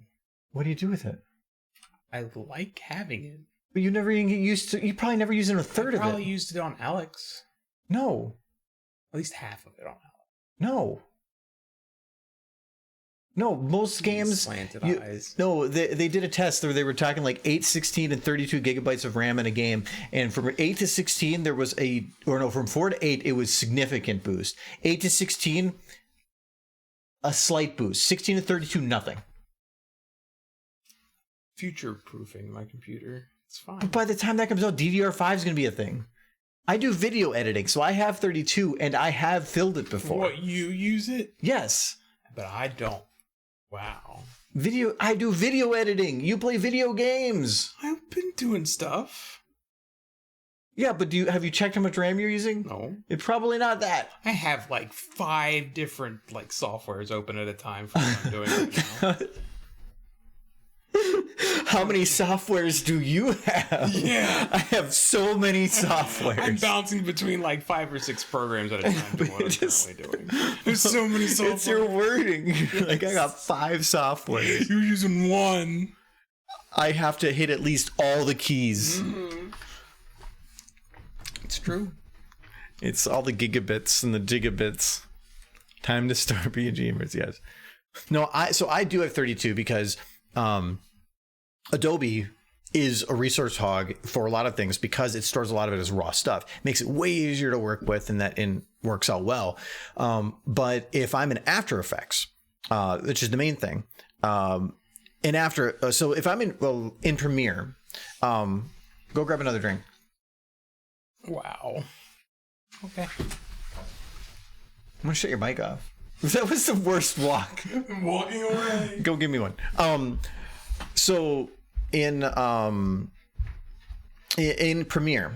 What do you do with it? I like having it. But you never even get used to. You probably never use it a third of it. I probably used it on Alex. No. At least half of it on Alex. No. No, most games. Slanted eyes. No, they did a test where they were talking like 8, 16, and 32 gigabytes of RAM in a game. And from 8 to 16, there was from 4 to 8, it was significant boost. 8 to 16, a slight boost. 16 to 32, nothing. Future-proofing my computer. It's fine. But by the time that comes out, DDR5 is going to be a thing. I do video editing, so I have 32, and I have filled it before. What, you use it? Yes. But I don't. Wow. I do video editing. You play video games. I've been doing stuff. Yeah, but have you checked how much RAM you're using? No. It's probably not that. I have like 5 different like softwares open at a time for what I'm doing right now. How many softwares do you have? Yeah. I have so many softwares. I'm bouncing between like 5 or 6 programs at a time doing what I'm currently doing. There's so many softwares. It's your wording. Like, I got 5 softwares. You're using one. I have to hit at least all the keys. Mm-hmm. It's true. It's all the gigabits and the gigabits. Time to start being gamers, yes. No, I do have 32 because Adobe is a resource hog for a lot of things because it stores a lot of it as raw stuff. It makes it way easier to work with, and that works out well. But if I'm in After Effects, which is the main thing, so if I'm in Premiere, go grab another drink. Wow. Okay. I'm gonna shut your mic off. That was the worst walk. I'm walking away. Go give me one. So in Premiere,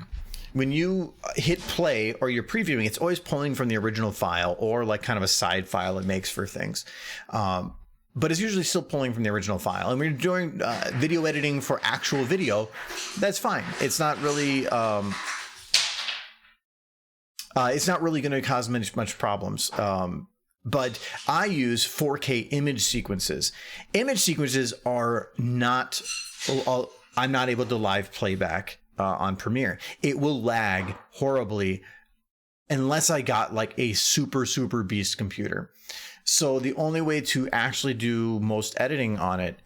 when you hit play or you're previewing, it's always pulling from the original file or like kind of a side file it makes for things. But it's usually still pulling from the original file. And when you're doing video editing for actual video, that's fine. It's not really going to cause much problems. But I use 4K image sequences. Image sequences are not, I'm not able to live playback on Premiere. It will lag horribly unless I got like a super beast computer. So the only way to actually do most editing on it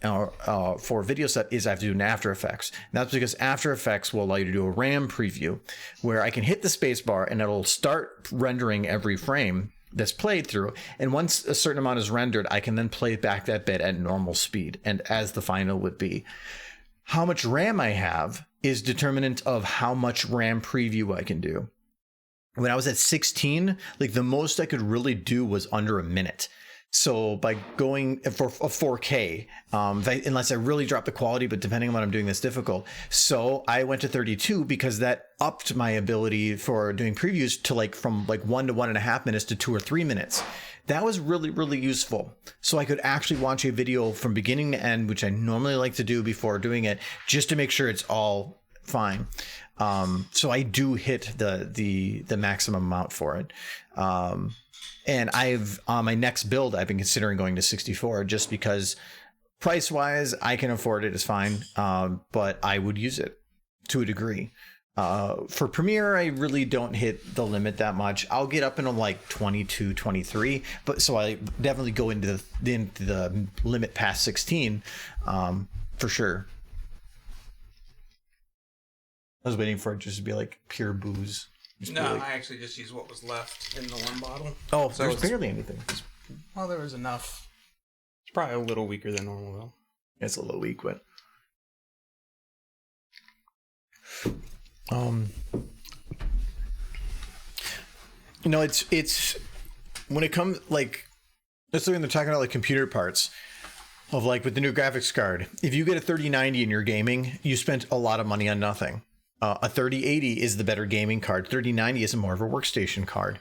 for video stuff is I have to do an After Effects. And that's because After Effects will allow you to do a RAM preview where I can hit the space bar and it'll start rendering every frame that's played through, and once a certain amount is rendered, I can then play back that bit at normal speed and as the final would be. How much RAM I have is determinant of how much RAM preview I can do. When I was at 16, like the most I could really do was under a minute. So by going for a 4K, unless I really drop the quality, but depending on what I'm doing, that's difficult. So I went to 32 because that upped my ability for doing previews to from 1 to 1.5 minutes to 2 or 3 minutes. That was really useful. So I could actually watch a video from beginning to end, which I normally like to do before doing it, just to make sure it's all fine. So I do hit the maximum amount for it. And on my next build, I've been considering going to 64 just because price wise, I can afford it, it's fine. But I would use it to a degree. For Premiere, I really don't hit the limit that much. I'll get up into like 22, 23, but so I definitely go into the limit past 16, for sure. I was waiting for it just to be like pure booze. No, I actually just used what was left in the one bottle. Oh, so there's barely anything. Well, there was enough. It's probably a little weaker than normal, though. It's a little weak, but... it's when it comes, let's say when they're talking about computer parts, of with the new graphics card, if you get a 3090 in your gaming, you spent a lot of money on nothing. A 3080 is the better gaming card. 3090 is more of a workstation card.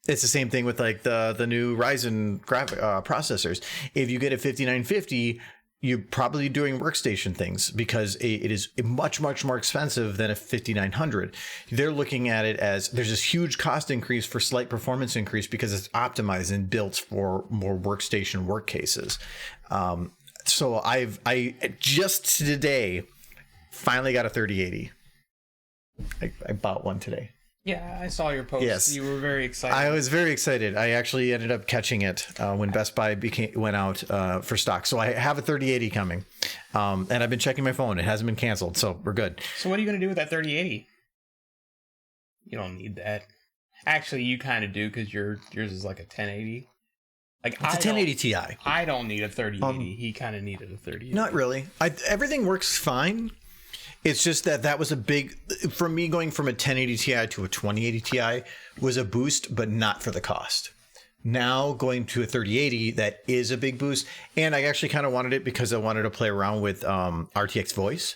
It's the same thing with like the new Ryzen graphic processors. If you get a 5950, you're probably doing workstation things because it is much more expensive than a 5900. They're looking at it as there's this huge cost increase for slight performance increase because it's optimized and built for more workstation work cases. So I just today finally got a 3080. I bought one today. Yeah, I saw your post. Yes. You were very excited. I was very excited. I actually ended up catching it when Best Buy went out for stock. So I have a 3080 coming, and I've been checking my phone. It hasn't been canceled, so we're good. So what are you going to do with that 3080? You don't need that. Actually, you kind of do because yours is like a 1080. Like It's a 1080 Ti. I don't need a 3080. He kind of needed a 3080. Not really. Everything works fine. It's just that was a big, for me, going from a 1080 Ti to a 2080 Ti was a boost, but not for the cost. Now going to a 3080, that is a big boost. And I actually kind of wanted it because I wanted to play around with RTX Voice.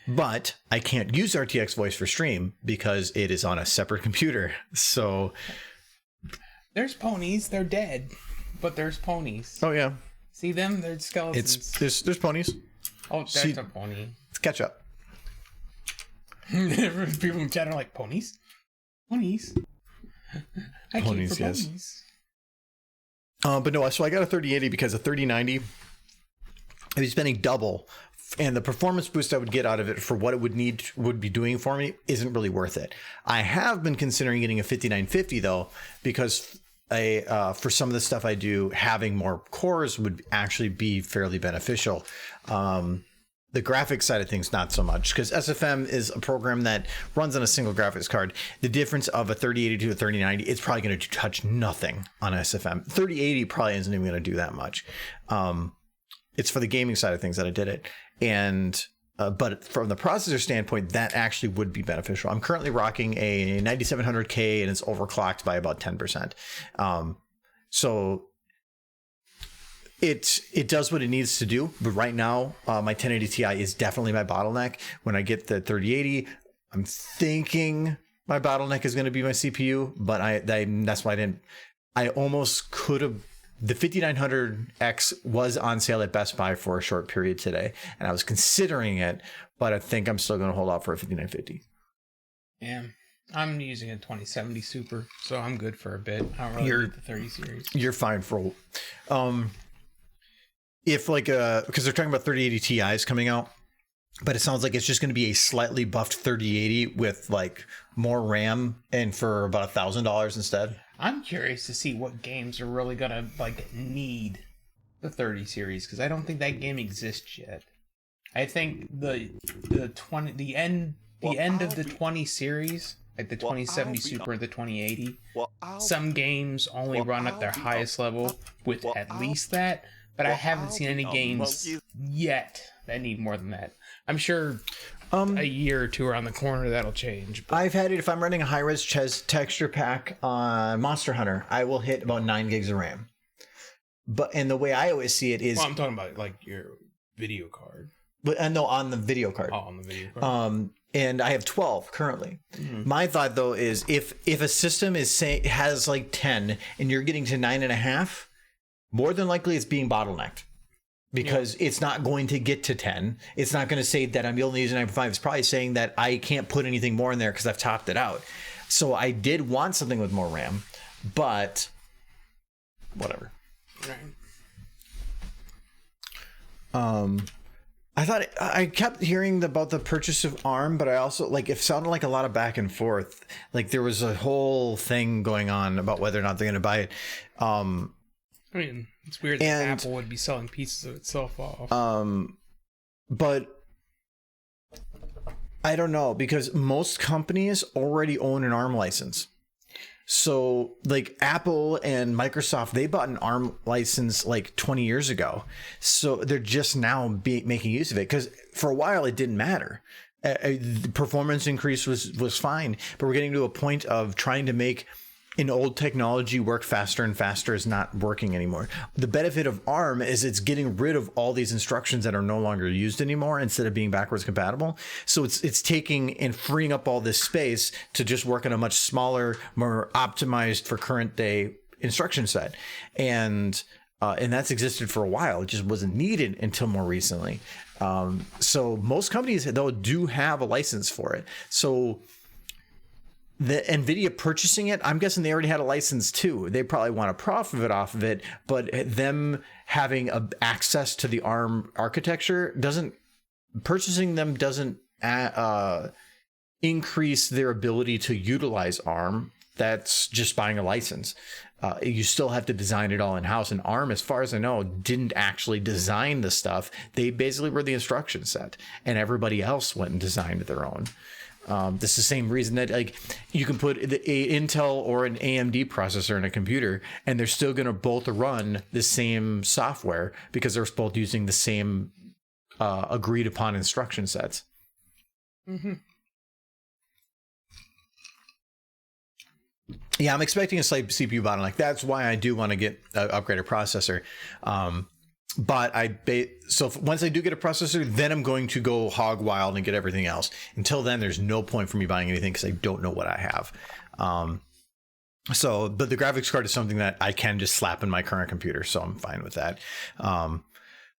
But I can't use RTX Voice for stream because it is on a separate computer. So there's ponies. They're dead, but there's ponies. Oh, yeah. See them? They're skeletons. There's ponies. Oh, that's a pony. It's catch up. People in chat are like, ponies? Ponies? I Ponies, came for yes. ponies. But no, so I got a 3080 because a 3090, I'd be spending double, and the performance boost I would get out of it for what it would be doing for me isn't really worth it. I have been considering getting a 5950 though, because for some of the stuff I do, having more cores would actually be fairly beneficial. The graphics side of things, not so much, because SFM is a program that runs on a single graphics card. The difference of a 3080 to a 3090, it's probably going to touch nothing on SFM. 3080 probably isn't even going to do that much. It's for the gaming side of things that I did it. And but from the processor standpoint, that actually would be beneficial. I'm currently rocking a 9700K and it's overclocked by about 10%. So it does what it needs to do, but right now my 1080 Ti is definitely my bottleneck. When I get the 3080, I'm thinking my bottleneck is going to be my CPU, but that's why I almost could have. The 5900X was on sale at Best Buy for a short period today, and I was considering it, but I think I'm still going to hold out for a 5950. Yeah, I'm using a 2070 Super, so I'm good for a bit. I don't really need the 30 series. You're fine for if like because they're talking about 3080 Ti's coming out, but it sounds like it's just going to be a slightly buffed 3080 with like more RAM and for about $1,000 instead. I'm curious to see what games are really gonna like need the 30 series, because I don't think that game exists yet. I think the end of the 20 series, like the 2070 Super, the 2080, some games only run at their highest level with at least that, but I haven't seen any games yet that need more than that. I'm sure a year or two around the corner that'll change. But I've had it, if I'm running a high-res texture pack on Monster Hunter, I will hit about 9 gigs of RAM. And the way I always see it is... Well, I'm talking about like your video card. But no, on the video card. Oh, on the video card. And I have 12 currently. Mm-hmm. My thought though is if a system has like 10 and you're getting to 9.5, more than likely it's being bottlenecked. Because it's not going to get to 10. It's not going to say that I'm only using 9.5. It's probably saying that I can't put anything more in there because I've topped it out. So I did want something with more RAM, but whatever. Right. I thought I kept hearing about the purchase of ARM, but I also it sounded like a lot of back and forth. Like there was a whole thing going on about whether or not they're going to buy it. I mean, it's weird that Apple would be selling pieces of itself off. But I don't know, because most companies already own an ARM license. So like Apple and Microsoft, they bought an ARM license like 20 years ago. So they're just now making use of it, because for a while it didn't matter. The performance increase was fine, but we're getting to a point of trying to make an old technology work faster and faster is not working anymore. The benefit of ARM is it's getting rid of all these instructions that are no longer used anymore instead of being backwards compatible. So it's taking and freeing up all this space to just work on a much smaller, more optimized for current day instruction set. And that's existed for a while. It just wasn't needed until more recently. So most companies, though, do have a license for it. So the NVIDIA purchasing it, I'm guessing they already had a license too. They probably want to profit off of it, but them having access to the ARM architecture doesn't increase their ability to utilize ARM. That's just buying a license. You still have to design it all in-house. And ARM, as far as I know, didn't actually design the stuff. They basically were the instruction set, and everybody else went and designed their own. This is the same reason that like you can put the Intel or an AMD processor in a computer, and they're still going to both run the same software because they're both using the same agreed upon instruction sets. Mm-hmm. Yeah, I'm expecting a slight CPU bottleneck. That's why I do want to get an upgraded processor. But once I do get a processor, then I'm going to go hog wild and get everything else. Until then, there's no point for me buying anything because I don't know what I have. But the graphics card is something that I can just slap in my current computer, so I'm fine with that.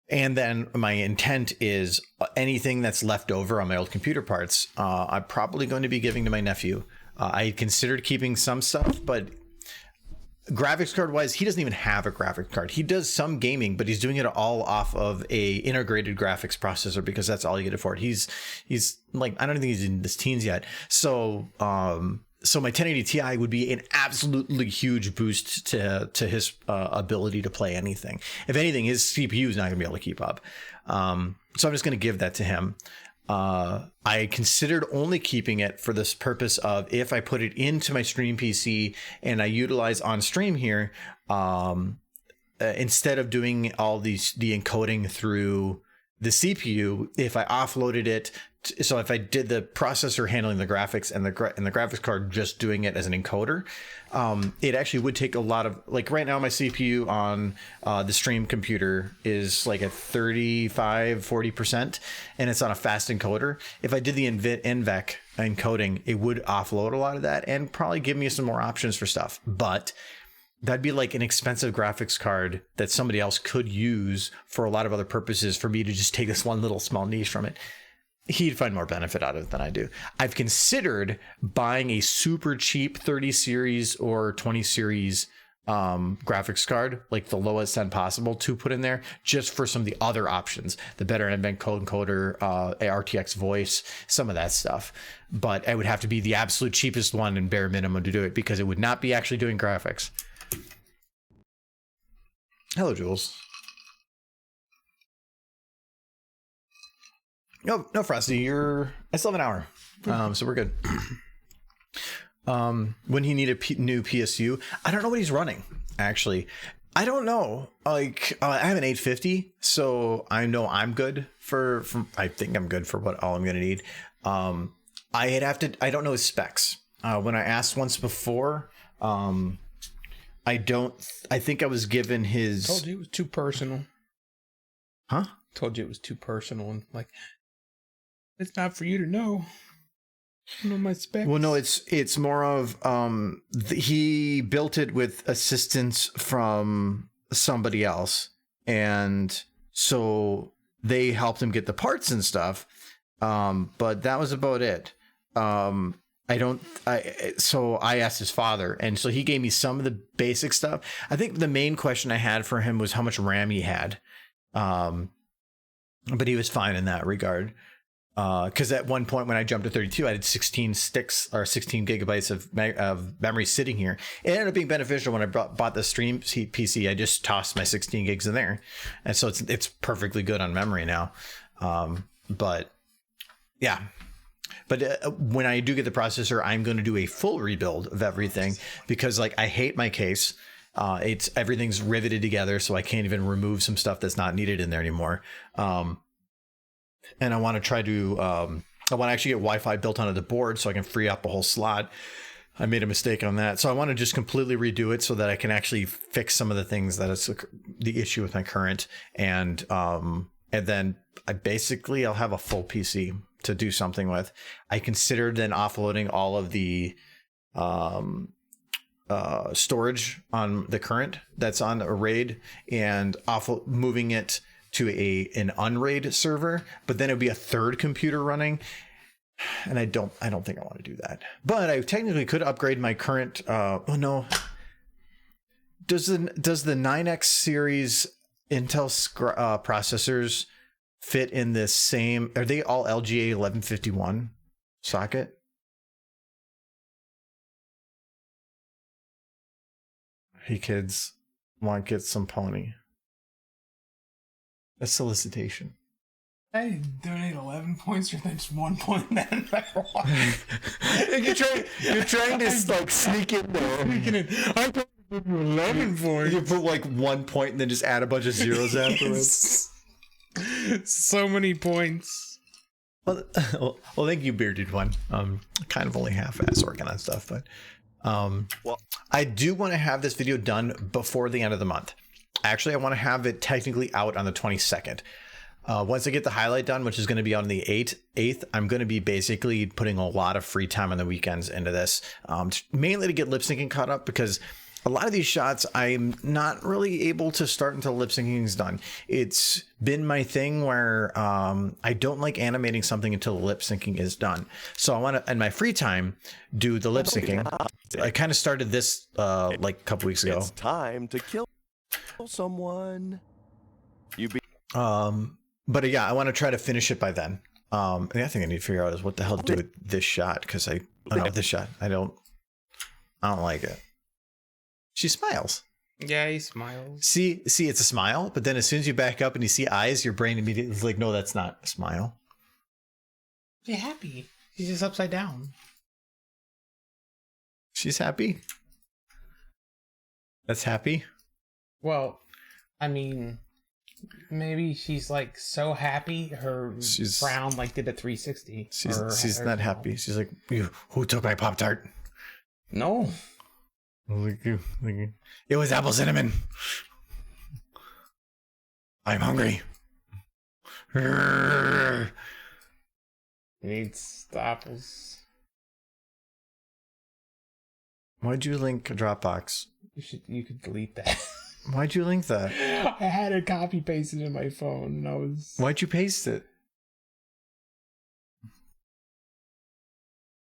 And then my intent is anything that's left over on my old computer parts, I'm probably going to be giving to my nephew. I considered keeping some stuff, but graphics card wise, he doesn't even have a graphics card. He does some gaming, but he's doing it all off of a integrated graphics processor because that's all you get it for. He's like, I don't think he's in his teens yet. So my 1080 Ti would be an absolutely huge boost to his ability to play anything. If anything, his CPU is not going to be able to keep up. So I'm just going to give that to him. I considered only keeping it for this purpose of if I put it into my stream PC and I utilize on stream here, instead of doing all the encoding through the CPU, if I offloaded it, so if I did the processor handling the graphics and the graphics card just doing it as an encoder, it actually would take a lot of, like right now my CPU on the stream computer is like at 35-40%, and it's on a fast encoder. If I did the NVEC encoding, it would offload a lot of that and probably give me some more options for stuff. But that'd be like an expensive graphics card that somebody else could use for a lot of other purposes for me to just take this one little small niche from it. He'd find more benefit out of it than I do. I've considered buying a super cheap 30 series or 20 series graphics card, like the lowest end possible, to put in there just for some of the other options, the better NVENC code encoder, RTX voice, some of that stuff. But it would have to be the absolute cheapest one and bare minimum to do it because it would not be actually doing graphics. Hello, Jules. No, Frosty, I still have an hour. So we're good. When he need a new PSU, I don't know what he's running, actually. I don't know. Like, I have an 850, so I know I'm good I think I'm good for all I'm going to need. I don't know his specs. When I asked once before, I think I was given his... Told you it was too personal. Huh? Told you it was too personal, and like, it's not for you to know. I know my specs. Well, no, it's more of he built it with assistance from somebody else, and so they helped him get the parts and stuff. But that was about it. So I asked his father, and so he gave me some of the basic stuff. I think the main question I had for him was how much RAM he had. But he was fine in that regard. Because at one point when I jumped to 32, I had 16 sticks or 16 gigabytes of memory sitting here. It ended up being beneficial when I bought the stream PC. I just tossed my 16 gigs in there, and so it's perfectly good on memory now. But yeah. But when I do get the processor, I'm going to do a full rebuild of everything because, like, I hate my case. Everything's riveted together, so I can't even remove some stuff that's not needed in there anymore. And I want to try to, I want to actually get Wi-Fi built onto the board so I can free up a whole slot I made a mistake on that. So I want to just completely redo it so that I can actually fix some of the things that is the issue with my current. And then I'll have a full PC to do something with. I considered then offloading all of the storage on the current that's on a RAID and moving it to an unRAID server, but then it would be a third computer running. And I don't think I want to do that. But I technically could upgrade my current. Oh no. Does the 9X series Intel processors fit in this same? Are they all LGA 1151 socket? Hey kids, want to get some pony? A solicitation. I donate 11 points for just 1 point then. You're trying to like sneak in there. I put 11 points. You put like 1 point and then just add a bunch of zeros afterwards. So many points. Well, thank you, Bearded One. Kind of only half-ass working on stuff, but I do want to have this video done before the end of the month. Actually, I want to have it technically out on the 22nd. Once I get the highlight done, which is going to be on the 8th, I'm going to be basically putting a lot of free time on the weekends into this, mainly to get lip syncing caught up, because a lot of these shots I'm not really able to start until lip syncing is done. It's been my thing where I don't like animating something until lip syncing is done. So I want to, in my free time, do the lip syncing. I kind of started this like a couple weeks ago. It's time to kill someone. But yeah, I want to try to finish it by then. The other thing I need to figure out is what the hell to do with this shot, because I don't like it. She smiles. Yeah, he smiles. See, it's a smile, but then as soon as you back up and you see eyes, your brain immediately is like, no, that's not a smile. She's happy. She's just upside down. She's happy. That's happy. Well, I mean, maybe she's like so happy her frown like did a 360. She's not happy. She's like, who took my Pop-Tart? No. It was apple cinnamon. I'm hungry. Needs the apples. Why'd you link a Dropbox? You could delete that. Why'd you link that? I had it copy pasted in my phone and Why'd you paste it?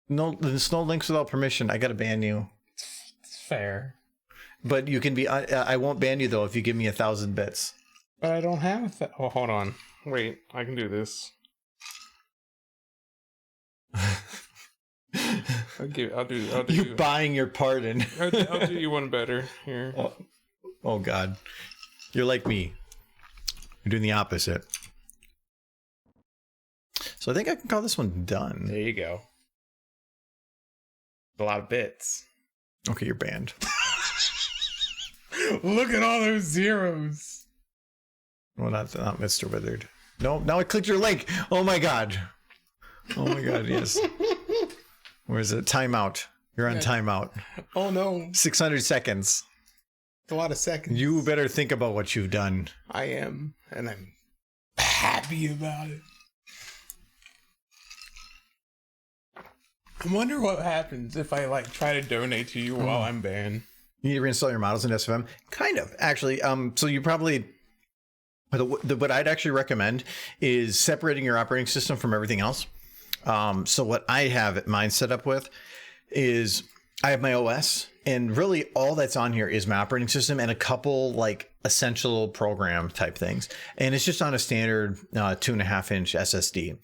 No, there's no links without permission. I gotta ban you. It's fair. But you can be. I won't ban you though if you give me 1,000 bits. But I don't have that. Oh, hold on. Wait, I can do this. I'll do. You buying your pardon. I'll do you one better here. Oh God, you're like me. You're doing the opposite. So I think I can call this one done. There you go. A lot of bits. Okay, you're banned. Look at all those zeros. Well, not Mr. Withered. No, now I clicked your link. Oh my God. Oh my God, yes. Where is it? Timeout. You're on timeout. Oh no. 600 seconds. It's a lot of seconds. You better think about what you've done. I am, and I'm happy about it. I wonder what happens if I like try to donate to you while I'm banned. You need to reinstall your models in SFM? Kind of, actually. So you probably... what I'd actually recommend is separating your operating system from everything else. So what I have mine set up with is I have my OS, and really all that's on here is my operating system and a couple like essential program type things. And it's just on a standard 2.5-inch SSD.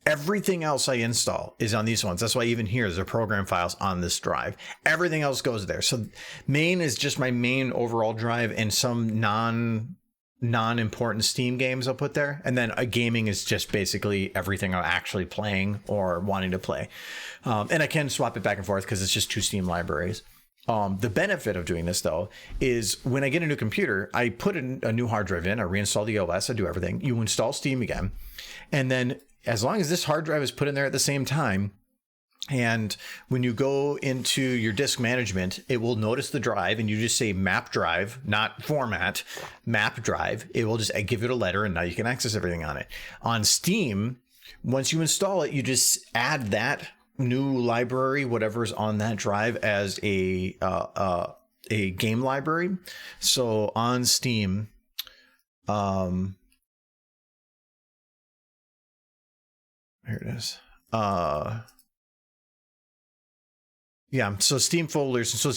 Everything else I install is on these ones. That's why even here, there are program files on this drive. Everything else goes there. So main is just my main overall drive and some non-important Steam games I'll put there. And then gaming is just basically everything I'm actually playing or wanting to play. And I can swap it back and forth because it's just 2 Steam libraries. The benefit of doing this, though, is when I get a new computer, I put a new hard drive in, I reinstall the OS, I do everything. You install Steam again. And then as long as this hard drive is put in there at the same time, And when you go into your disk management, it will notice the drive and you just say map drive, not format, map drive. It will just give it a letter and now you can access everything on it. On Steam, once you install it, you just add that new library, whatever's on that drive, as a game library. So on Steam, here it is. Yeah, so Steam folders. So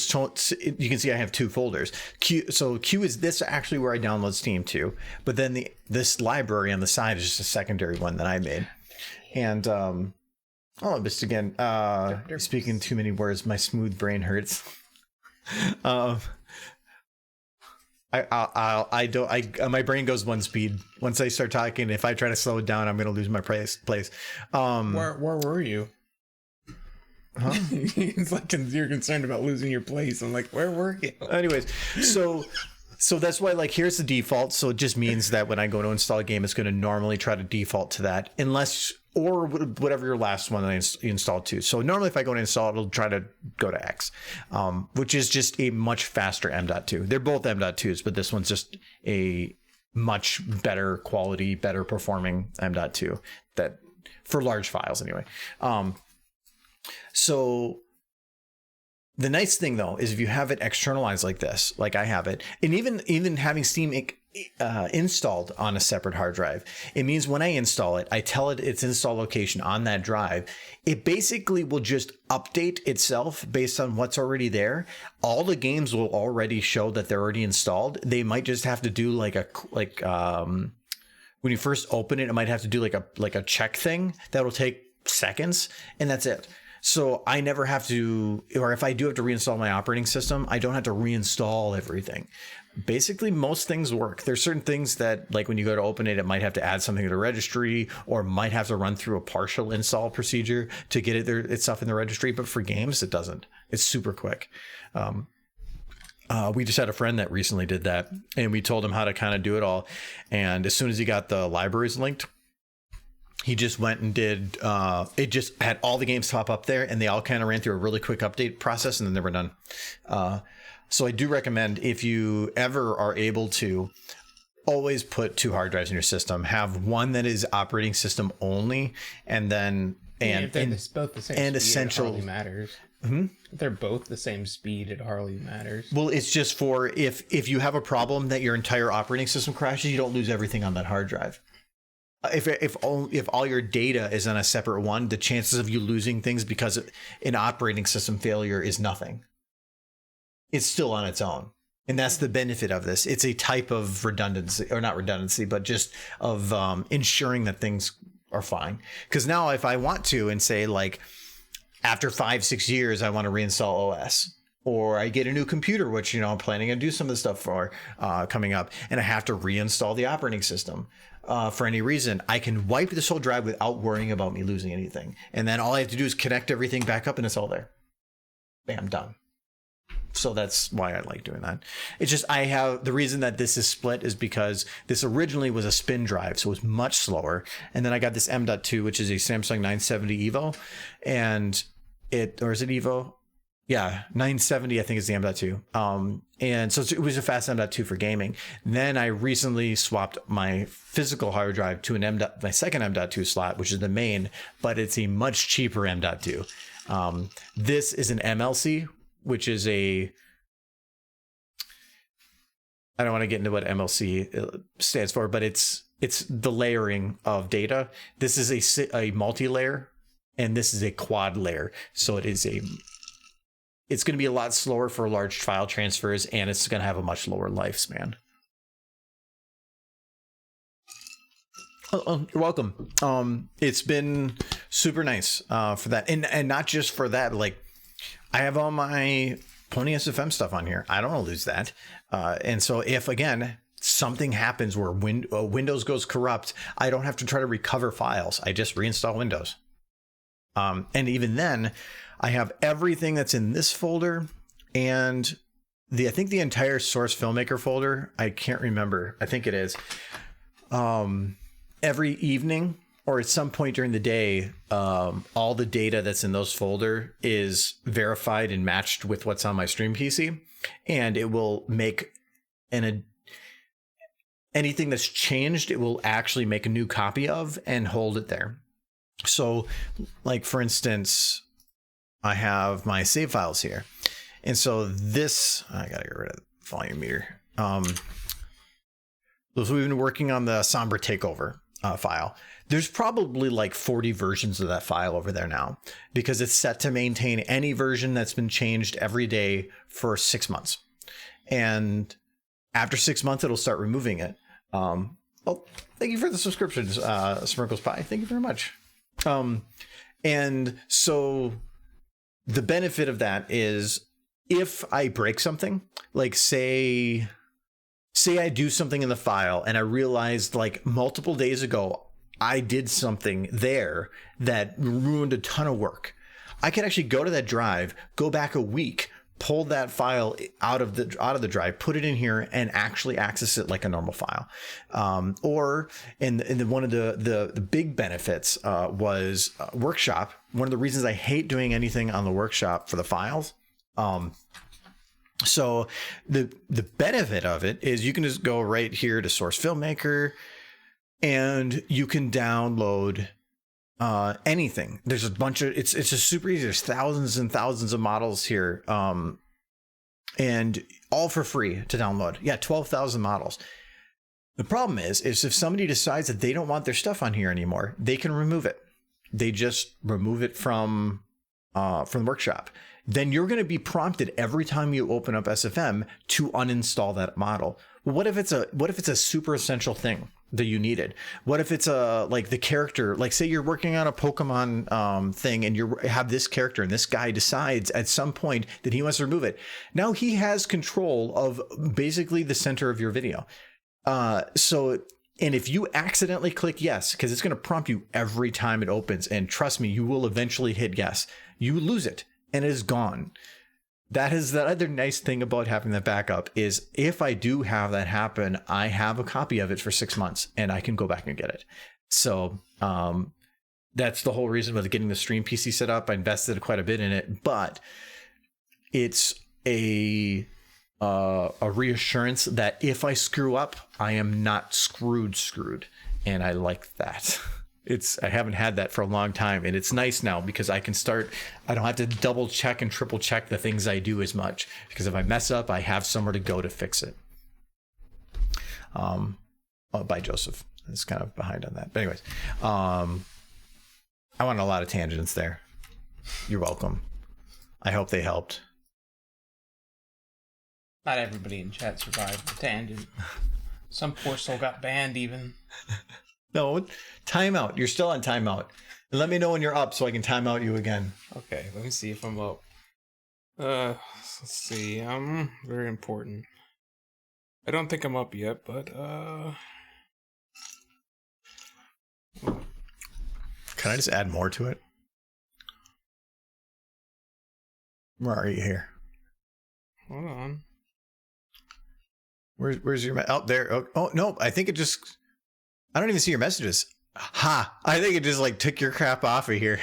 you can see I have two folders. Q is this actually where I download Steam to, but then this library on the side is just a secondary one that I made. And just again, speaking too many words, my smooth brain hurts. My brain goes one speed. Once I start talking, if I try to slow it down, I'm gonna lose my place. Where were you? Huh? It's like you're concerned about losing your place. I'm like, where were you? Anyways, so that's why, like, here's the default. So it just means that when I go to install a game, it's going to normally try to default to that, unless, or whatever your last one that you installed to. So normally if I go to install, it'll try to go to X, which is just a much faster M.2. They're both M.2s, but this one's just a much better quality, better performing M.2 that for large files anyway. So the nice thing though is if you have it externalized like this, like I have it, and even having Steam installed on a separate hard drive, it means when I install it, I tell it its install location on that drive. It basically will just update itself based on what's already there. All the games will already show that they're already installed. They might just have to do when you first open it, it might have to do like a check thing that'll take seconds, and that's it. So I never have to, or if I do have to reinstall my operating system, I don't have to reinstall everything. Basically, most things work. There's certain things that, like when you go to open it, it might have to add something to the registry, or might have to run through a partial install procedure to get its stuff in the registry. But for games, it doesn't. It's super quick. We just had a friend that recently did that, and we told him how to kind of do it all. And as soon as he got the libraries linked, he just went and did, it just had all the games pop up there, and they all kind of ran through a really quick update process, and then they were done. So I do recommend, if you ever are able to, always put two hard drives in your system. Have one that is operating system only, and then if they're both the same and speed, essential. it hardly matters. Mm-hmm. If they're both the same speed, it hardly matters. Well, it's just for if you have a problem that your entire operating system crashes, you don't lose everything on that hard drive. If all your data is on a separate one, the chances of you losing things because of an operating system failure is nothing. It's still on its own. And that's the benefit of this. It's a type of redundancy, or not redundancy, but just of ensuring that things are fine. Because now if I want to, and say like after 5-6 years, I want to reinstall OS, or I get a new computer, which, I'm planning to do some of the stuff for coming up, and I have to reinstall the operating system for any reason, I can wipe this whole drive without worrying about me losing anything. And then all I have to do is connect everything back up and it's all there. Bam, done. So that's why I like doing that. It's just, the reason that this is split is because this originally was a spin drive, so it was much slower. And then I got this M.2, which is a Samsung 970 Evo, or is it Evo? Yeah, 970, I think, is the M.2. And so it was a fast M.2 for gaming. Then I recently swapped my physical hard drive to my second M.2 slot, which is the main, but it's a much cheaper M.2. This is an MLC, which is I don't want to get into what MLC stands for, but it's the layering of data. This is a multi-layer, and this is a quad layer. So it's going to be a lot slower for large file transfers, and it's going to have a much lower lifespan. Oh, you're welcome. It's been super nice for that. And not just for that, like I have all my Pony SFM stuff on here. I don't want to lose that. And so if, again, something happens where Windows goes corrupt, I don't have to try to recover files. I just reinstall Windows. And even then, I have everything that's in this folder and I think the entire source filmmaker folder. I can't remember. I think it is. Every evening or at some point during the day, all the data that's in those folder is verified and matched with what's on my stream PC, and it will make anything that's changed, it will actually make a new copy of and hold it there. So, like for instance, I have my save files here, and so this I gotta get rid of the volume meter. So we've been working on the Somber Takeover file. There's probably like 40 versions of that file over there now, because it's set to maintain any version that's been changed every day for 6 months. And after 6 months, it'll start removing it. Well, thank you for the subscriptions, Sprinkles Pie. Thank you very much. And so the benefit of that is if I break something, like say I do something in the file and I realized like multiple days ago I did something there that ruined a ton of work, I can actually go to that drive, go back a week, pull that file out of the drive, put it in here, and actually access it like a normal file. Or one of the big benefits was Workshop. One of the reasons I hate doing anything on the Workshop for the files. So the benefit of it is you can just go right here to Source Filmmaker, and you can download anything. There's a bunch of it's just super easy. There's thousands and thousands of models here, and all for free to download. Yeah, 12,000 models. The problem is if somebody decides that they don't want their stuff on here anymore, they can remove it. They just remove it from the Workshop. Then you're going to be prompted every time you open up SFM to uninstall that model. Well, what if it's a super essential thing that you needed? What if it's like the character, like say you're working on a Pokemon thing and you have this character and this guy decides at some point that he wants to remove it. Now he has control of basically the center of your video. And if you accidentally click yes, because it's going to prompt you every time it opens, and trust me, you will eventually hit yes, you lose it. And it is gone. That is the other nice thing about having that backup is if I do have that happen, I have a copy of it for 6 months and I can go back and get it. So that's the whole reason with getting the stream PC set up. I invested quite a bit in it, but it's a reassurance that if I screw up, I am not screwed. And I like that. I haven't had that for a long time, and it's nice now because I don't have to double check and triple check the things I do as much, because if I mess up, I have somewhere to go to fix it. By Joseph. It's kind of behind on that. But anyways, I went on a lot of tangents there. You're welcome. I hope they helped. Not everybody in chat survived the tangent. Some poor soul got banned even. No, timeout. You're still on timeout. And let me know when you're up so I can time out you again. Okay, let me see if I'm up. Let's see. Very important. I don't think I'm up yet, but can I just add more to it? Where are you here? Hold on. Where's your there? Oh no, I think it just. I don't even see your messages. Ha! I think it just like took your crap off of here.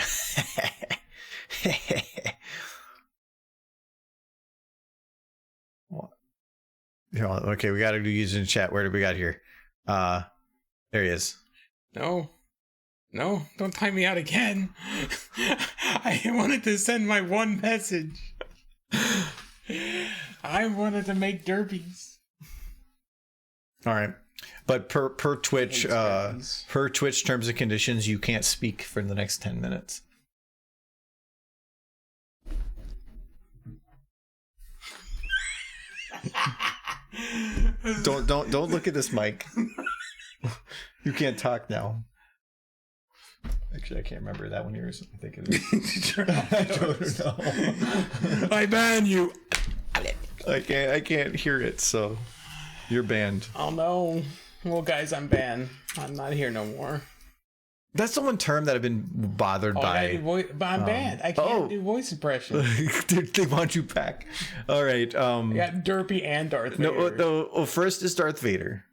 Okay, we got to do using the chat. Where do we got here? There he is. No, don't time me out again. I wanted to send my one message. I wanted to make derbies. All right. But per Twitch terms and conditions, you can't speak for the next 10 minutes. Don't look at this mic. You can't talk now. Actually, I can't remember that one yours. I think it is. I don't know. I ban you. I can't hear it, so you're banned. Oh no. Well, guys, I'm banned. I'm not here no more. That's the one term that I've been bothered by. But I'm banned. I can't do voice impression. They want you back. All right. I got Derpy and Darth Vader. No. Well, first is Darth Vader.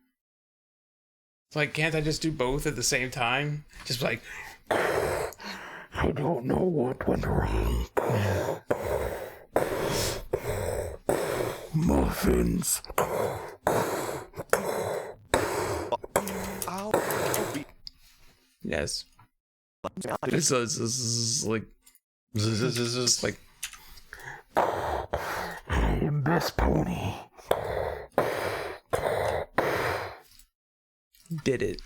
It's like, can't I just do both at the same time? Just like, I don't know what went wrong. Muffins. Yes. This is like, I am best pony. Did it?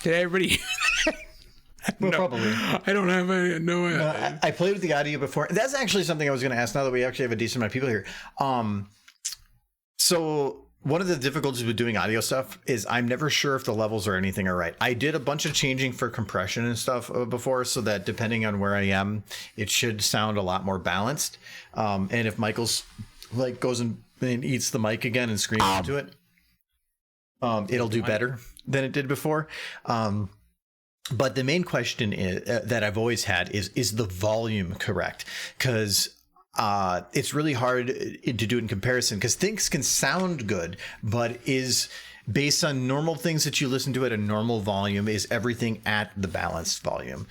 Did everybody? Well, No, probably. I don't have no. I played with the audio before. That's actually something I was going to ask now that we actually have a decent amount of people here. So one of the difficulties with doing audio stuff is I'm never sure if the levels or anything are right. I did a bunch of changing for compression and stuff before, so that depending on where I am, it should sound a lot more balanced. And if Michael's like goes and eats the mic again and screams into it, it'll do better than it did before. But the main question is, that I've always had is the volume correct? Because it's really hard to do it in comparison, because things can sound good, but is based on normal things that you listen to at a normal volume, is everything at the balanced volume?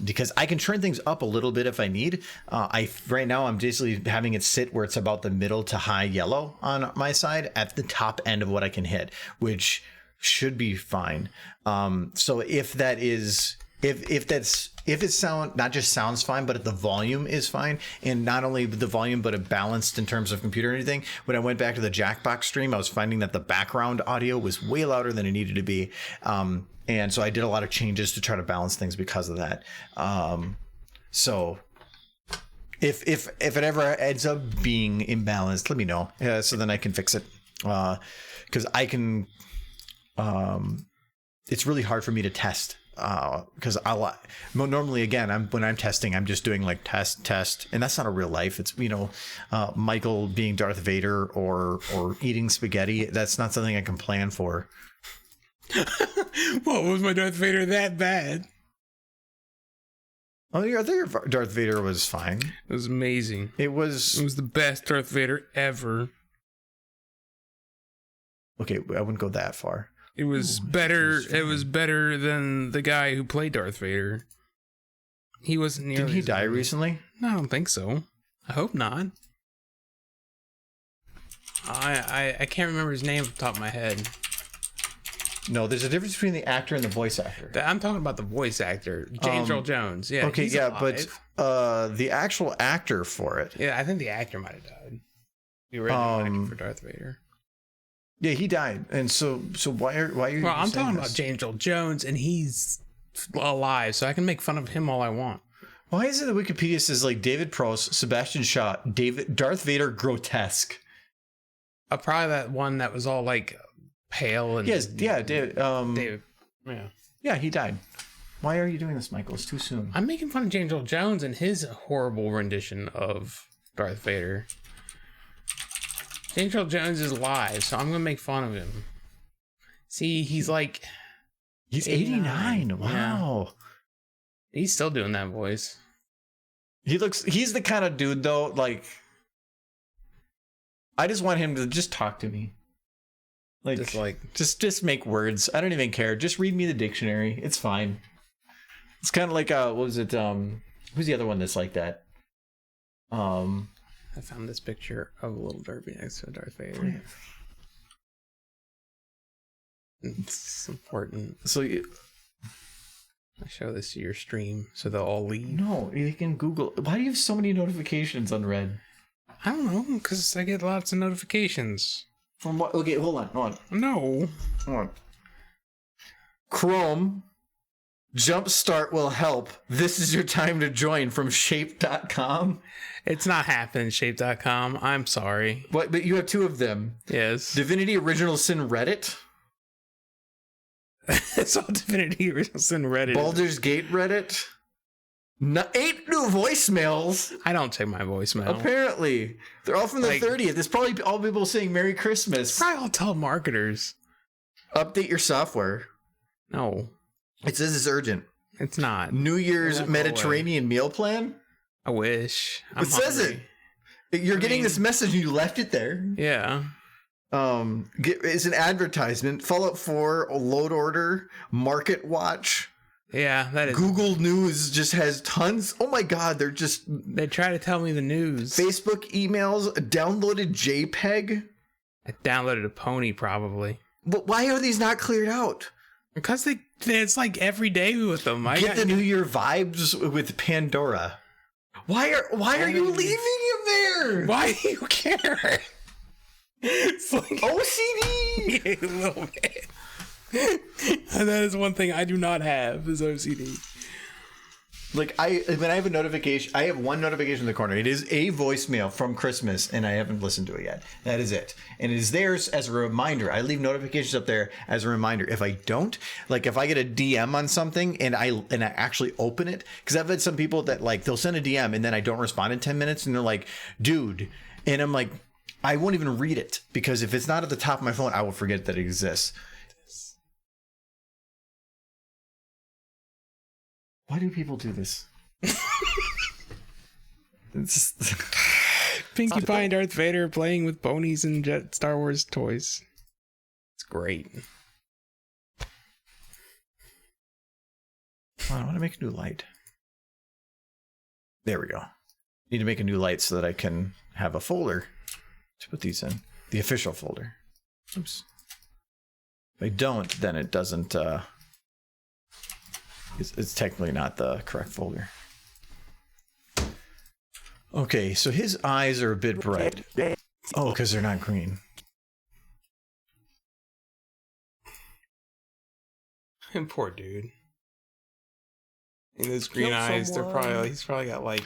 Because I can turn things up a little bit if I need. Right now I'm basically having it sit where it's about the middle to high yellow on my side at the top end of what I can hit, which should be fine. So if that is, if it sound not just sounds fine, but if the volume is fine, and not only the volume but it balanced in terms of computer or anything, when I went back to the Jackbox stream, I was finding that the background audio was way louder than it needed to be, and so I did a lot of changes to try to balance things because of that. So if it ever ends up being imbalanced, let me know, so then I can fix it, because I can. It's really hard for me to test, because normally, again, when I'm testing, I'm just doing like test, and that's not a real life. It's, Michael being Darth Vader or eating spaghetti. That's not something I can plan for. Well, was my Darth Vader that bad? Oh, yeah, I think your Darth Vader was fine. It was amazing. It was the best Darth Vader ever. Okay, I wouldn't go that far. It was better. It was better than the guy who played Darth Vader. He wasn't nearly. Didn't he die recently? No, I don't think so. I hope not. I can't remember his name off the top of my head. No, there's a difference between the actor and the voice actor. I'm talking about the voice actor, James Earl Jones. Yeah. Okay, he's yeah, alive. but the actual actor for it. Yeah, I think the actor might have died. The original actor for Darth Vader. Yeah, he died, and so why are you? Well, I'm talking this? about James Earl Jones, and he's alive, so I can make fun of him all I want. Why is it that Wikipedia says like David Prost, Sebastian Shaw, Darth Vader grotesque? Probably that one that was all like pale and David. David. Yeah, he died. Why are you doing this, Michael? It's too soon. I'm making fun of James Earl Jones and his horrible rendition of Darth Vader. James Earl Jones is alive, so I'm gonna make fun of him. See, he's 89. Wow. Yeah. He's still doing that voice. He's the kind of dude though, like, I just want him to just talk to me. Just make words. I don't even care. Just read me the dictionary. It's fine. It's kind of like what was it? Who's the other one that's like that? I found this picture of a little derby next to a Darth Vader. It's important. So I show this to your stream so they'll all leave. No, you can Google. Why do you have so many notifications unread? I don't know, because I get lots of notifications. From what? Okay, hold on. No. Hold on. Chrome. Jumpstart will help. This is your time to join from shape.com. It's not happening, shape.com. I'm sorry. What? But you have two of them. Yes. Divinity Original Sin Reddit. It's all Divinity Original Sin Reddit. Baldur's Gate Reddit. 8 new voicemails. I don't check my voicemail. Apparently. They're all from the 30th. It's probably all people saying Merry Christmas. It's probably all telemarketers. Update your software. No. It says it's urgent. It's not. New Year's Mediterranean meal plan? I wish. It says it. You're getting this message and you left it there. Yeah. Is an advertisement. Fallout 4, load order, Market Watch. Yeah, that is. Google News just has tons. Oh my God, They try to tell me the news. Facebook emails, downloaded JPEG. I downloaded a pony probably. But why are these not cleared out? Because it's like every day with them. Get the New Year vibes with Pandora. Why are you leaving him there? Why do you care? It's like OCD. a little bit. And that is one thing I do not have is OCD. Like when I have a notification, I have one notification in the corner. It is a voicemail from Christmas, and I haven't listened to it yet. That is it, and it is theirs as a reminder. I leave notifications up there as a reminder. If I don't, like if I get a DM on something and I actually open it, because I've had some people that like they'll send a DM and then I don't respond in 10 minutes, and they're like, "Dude," and I'm like, I won't even read it because if it's not at the top of my phone, I will forget that it exists. Why do people do this? It's just... Pinkie Pie and Darth Vader playing with ponies and Star Wars toys. It's great. Oh, I want to make a new light. There we go. Need to make a new light so that I can have a folder to put these in. The official folder. Oops. If I don't, then it doesn't... It's technically not the correct folder. Okay, so his eyes are a bit bright. Oh, because they're not green. Poor dude. In those green eyes, he's probably got like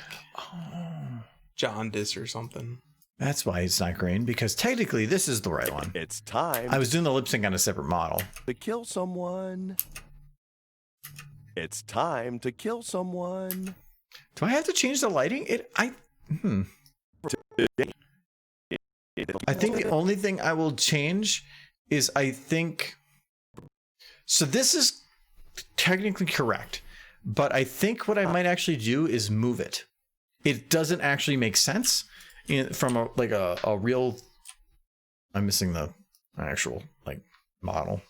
jaundice or something. That's why it's not green, because technically this is the right one. It's time I was doing the lip sync on a separate model. to kill someone. It's time to kill someone. Do I have to change the lighting? I think the only thing I will change is so this is technically correct, but I think what I might actually do is move it. It doesn't actually make sense from a real. I'm missing the actual model.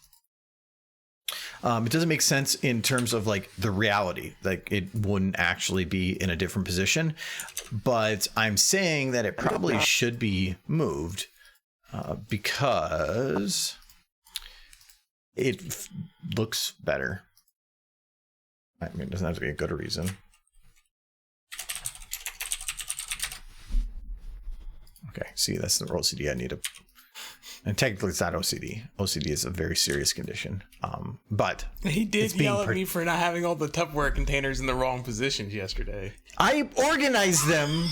It doesn't make sense in terms of like the reality, like it wouldn't actually be in a different position, but I'm saying that it probably should be moved because it looks better. I mean, it doesn't have to be a good reason. Okay, see, that's the OCD I need to. And technically, it's not OCD. OCD is a very serious condition. But he did yell at me for not having all the Tupperware containers in the wrong positions yesterday. I organized them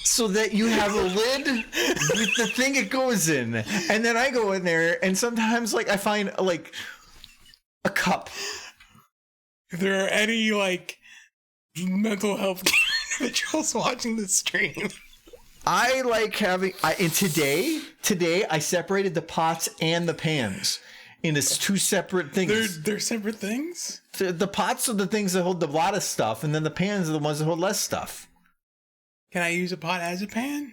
so that you have a lid with the thing it goes in, and then I go in there, and sometimes I find a cup. If there are any mental health individuals watching the stream. I like having. And today I separated the pots and the pans into two separate things. They're separate things. The pots are the things that hold a lot of stuff, and then the pans are the ones that hold less stuff. Can I use a pot as a pan?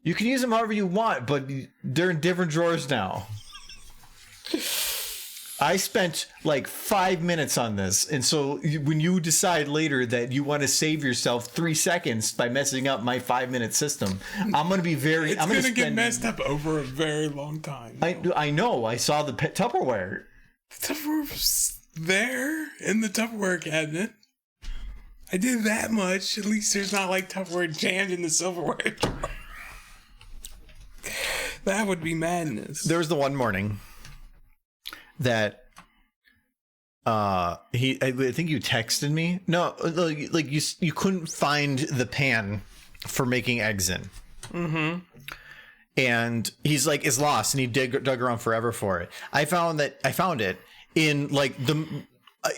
You can use them however you want, but they're in different drawers now. I spent 5 minutes on this, and so when you decide later that you want to save yourself 3 seconds by messing up my 5-minute system, I'm going to be very... It's going to get messed up over a very long time. I know. I saw the Tupperware. The Tupperware's there in the Tupperware cabinet. I did that much. At least there's not Tupperware jammed in the silverware drawer. That would be madness. There was the one morning that I think you texted me. No, you couldn't find the pan for making eggs in. Mm-hmm. And he's like, it's lost, and he dug around forever for it. I found it in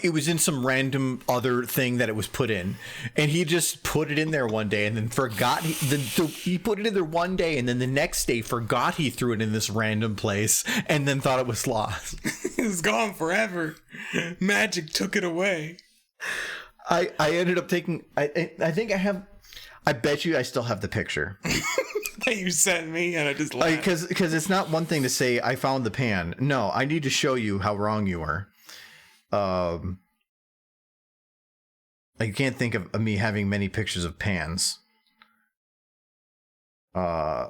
it was in some random other thing that it was put in, and he just put it in there one day and then forgot. He put it in there one day, and then the next day forgot he threw it in this random place, and then thought it was lost. It's gone forever. Magic took it away. I ended up taking. I think I have. I bet you I still have the picture. that you sent me, and I just laughed. Because it's not one thing to say I found the pan. No, I need to show you how wrong you are. I can't think of me having many pictures of pans. I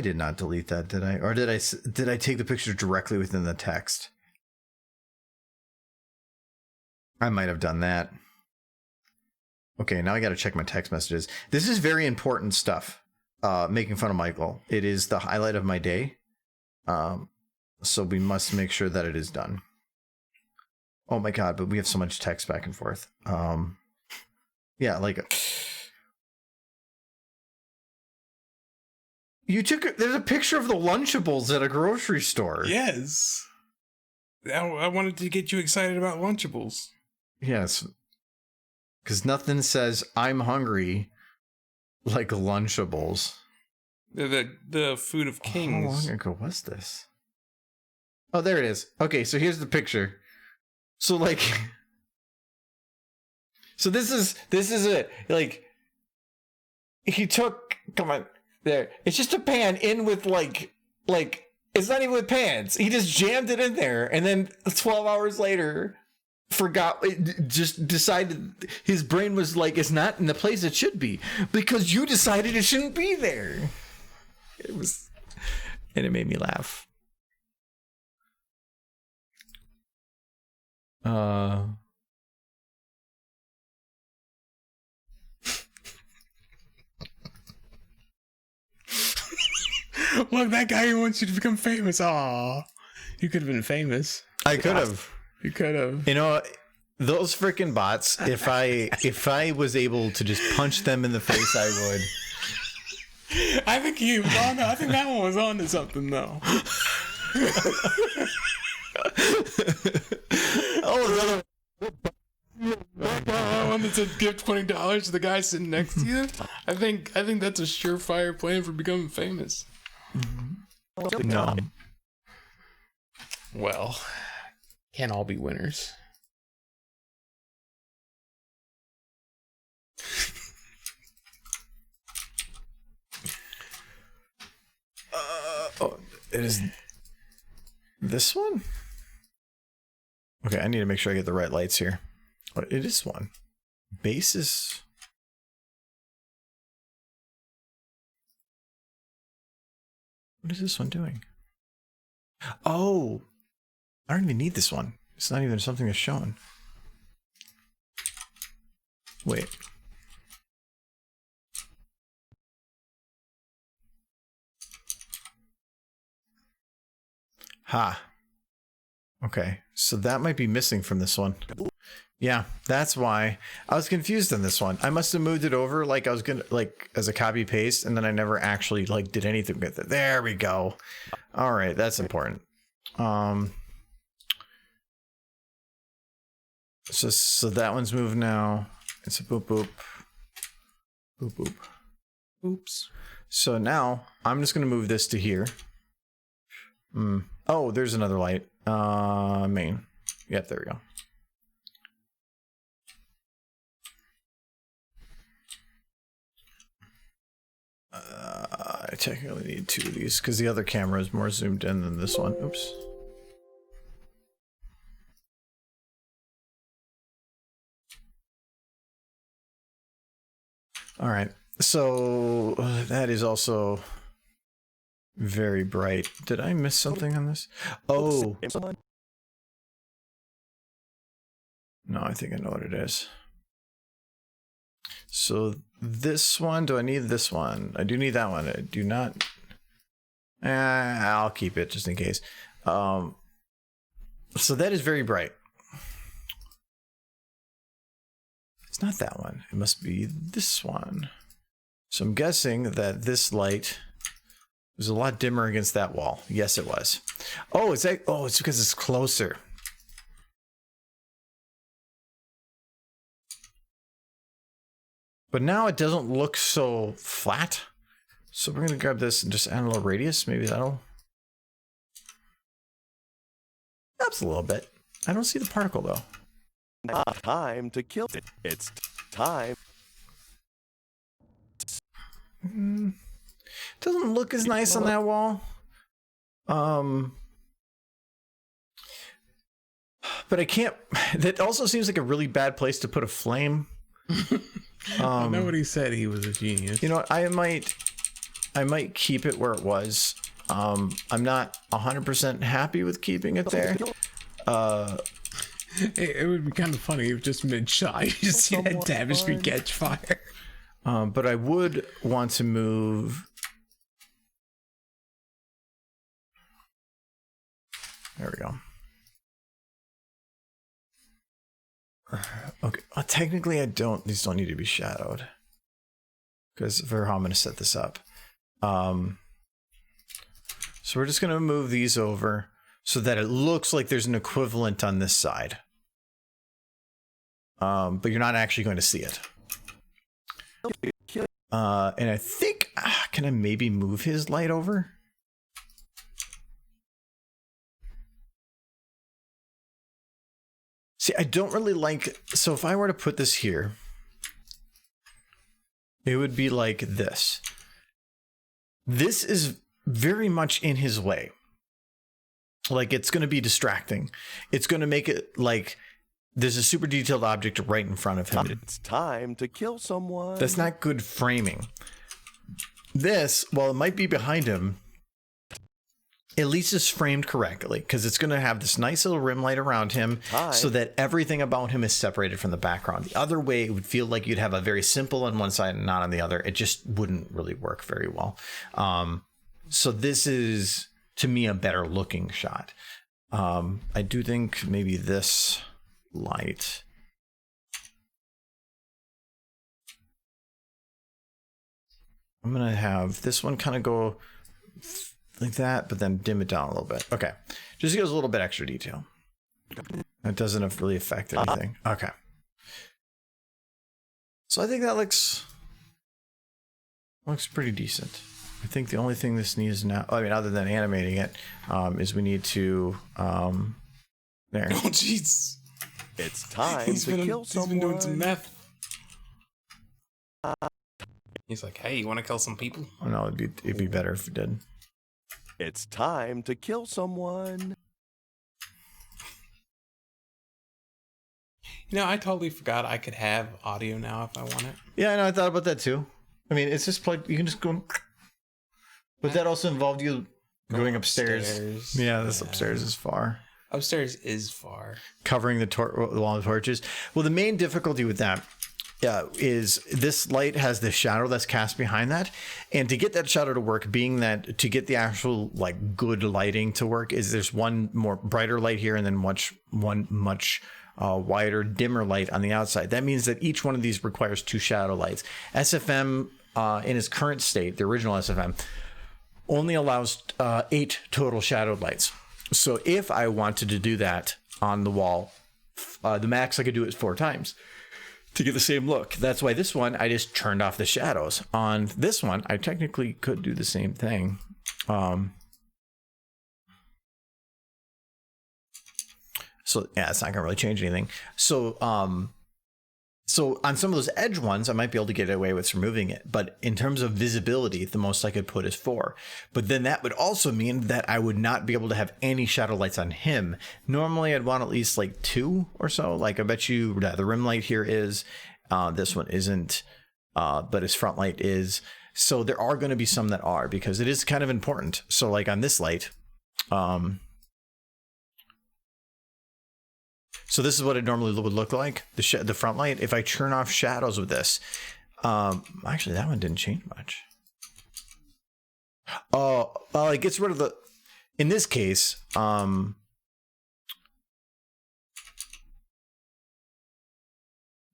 did not delete that, did I? Or did I take the picture directly within the text? I might have done that. Okay, now I got to check my text messages. This is very important stuff. Making fun of Michael. It is the highlight of my day. So we must make sure that it is done. Oh my god, but we have so much text back and forth. Yeah, like there's a picture of the Lunchables at a grocery store. Yes. I wanted to get you excited about Lunchables. Yes. Because nothing says I'm hungry like Lunchables. They're the food of kings. How long ago was this? Oh, there it is. Okay, so here's the picture. So like, so this is it. Like, he took, come on, there. It's just a pan in with like it's not even with pans. He just jammed it in there, and then 12 hours later, just decided his brain was like, it's not in the place it should be because you decided it shouldn't be there. And it made me laugh. Look, that guy who wants you to become famous. Aw, you could have been famous. I could have. You could have. You know, those freaking bots. If I was able to just punch them in the face, I would. I think he was on. I think that one was on to something though. Oh, one that said give $20 to the guy sitting next to you. I think that's a surefire plan for becoming famous. no. Well, can't all be winners. Oh, it is this one? Okay, I need to make sure I get the right lights here. Oh, it is one. Basis. What is this one doing? Oh, I don't even need this one. It's not even something that's shown. Wait. Ha. Okay, so that might be missing from this one. Yeah, that's why I was confused on this one. I must have moved it over like I was gonna as a copy paste, and then I never actually did anything with it. There we go. All right, that's important. So that one's moved now. It's a boop boop. Boop boop. Oops. So now I'm just gonna move this to here. Oh, there's another light. Main. Yep, there we go. I technically need two of these because the other camera is more zoomed in than this one. Oops. All right. So that is also very bright. Did I miss something on this? Oh. No, I think I know what it is. So this one, do I need this one? I do need that one. I do not. I'll keep it just in case. So that is very bright. It's not that one. It must be this one. So I'm guessing that this light was a lot dimmer against that wall. Yes, it was. Oh, it's because it's closer. But now it doesn't look so flat. So we're going to grab this and just add a little radius. Maybe that'll... helps a little bit. I don't see the particle, though. Time to kill it. It's time. doesn't look as nice on that wall. But I can't. That also seems like a really bad place to put a flame. Nobody said he was a genius. You know what? I might keep it where it was. I'm not 100% happy with keeping it there. It would be kind of funny if just mid-shot you just see that tapestry catch fire. But I would want to move. There we go. Okay. Technically, these don't need to be shadowed because for how I'm going to set this up. So we're just going to move these over so that it looks like there's an equivalent on this side. But you're not actually going to see it. And I think, can I maybe move his light over? See, I don't really like, so if I were to put this here, it would be like this. This is very much in his way. Like, it's going to be distracting. It's going to make it like there's a super detailed object right in front of him. It's time to kill someone. That's not good framing. This, while it might be behind him, at least is framed correctly because it's going to have this nice little rim light around him so that everything about him is separated from the background. The other way, it would feel like you'd have a very simple on one side and not on the other. It just wouldn't really work very well. So this is, to me, a better looking shot. I do think maybe this light. I'm going to have this one kind of go like that, but then dim it down a little bit. Okay. Just gives a little bit extra detail. It doesn't really affect anything. Okay. So I think that looks pretty decent. I think the only thing this needs now, I mean, other than animating it, is we need to, there. Oh, jeez. It's time to kill someone. He's been doing some meth. He's like, hey, you want to kill some people? Oh no, it'd be better if it did. It's time to kill someone. You know, I totally forgot I could have audio now if I want it. Yeah, I know. I thought about that too. I mean, it's just plugged. You can just go. But that also involved you going upstairs. Yeah, this upstairs is far. Upstairs is far. Covering the wall of torches. Well, the main difficulty with that is this light has the shadow that's cast behind that, and to get that shadow to work, being that to get the actual like good lighting to work, is there's one more brighter light here and then one much wider, dimmer light on the outside. That means that each one of these requires two shadow lights. SFM in its current state, the original SFM, only allows 8 total shadow lights. So if I wanted to do that on the wall, the max I could do is 4 times to get the same look. That's why this one, I just turned off the shadows. On this one, I technically could do the same thing. So yeah, it's not gonna really change anything. So so on some of those edge ones, I might be able to get away with removing it. But in terms of visibility, the most I could put is 4. But then that would also mean that I would not be able to have any shadow lights on him. Normally, I'd want at least like 2 or so. Like I bet you the rim light here is, this one isn't, but his front light is. So there are going to be some that are, because it is kind of important. So like on this light, so this is what it normally would look like, the front light. If I turn off shadows with this, actually that one didn't change much. Oh, well, it gets rid of the, in this case,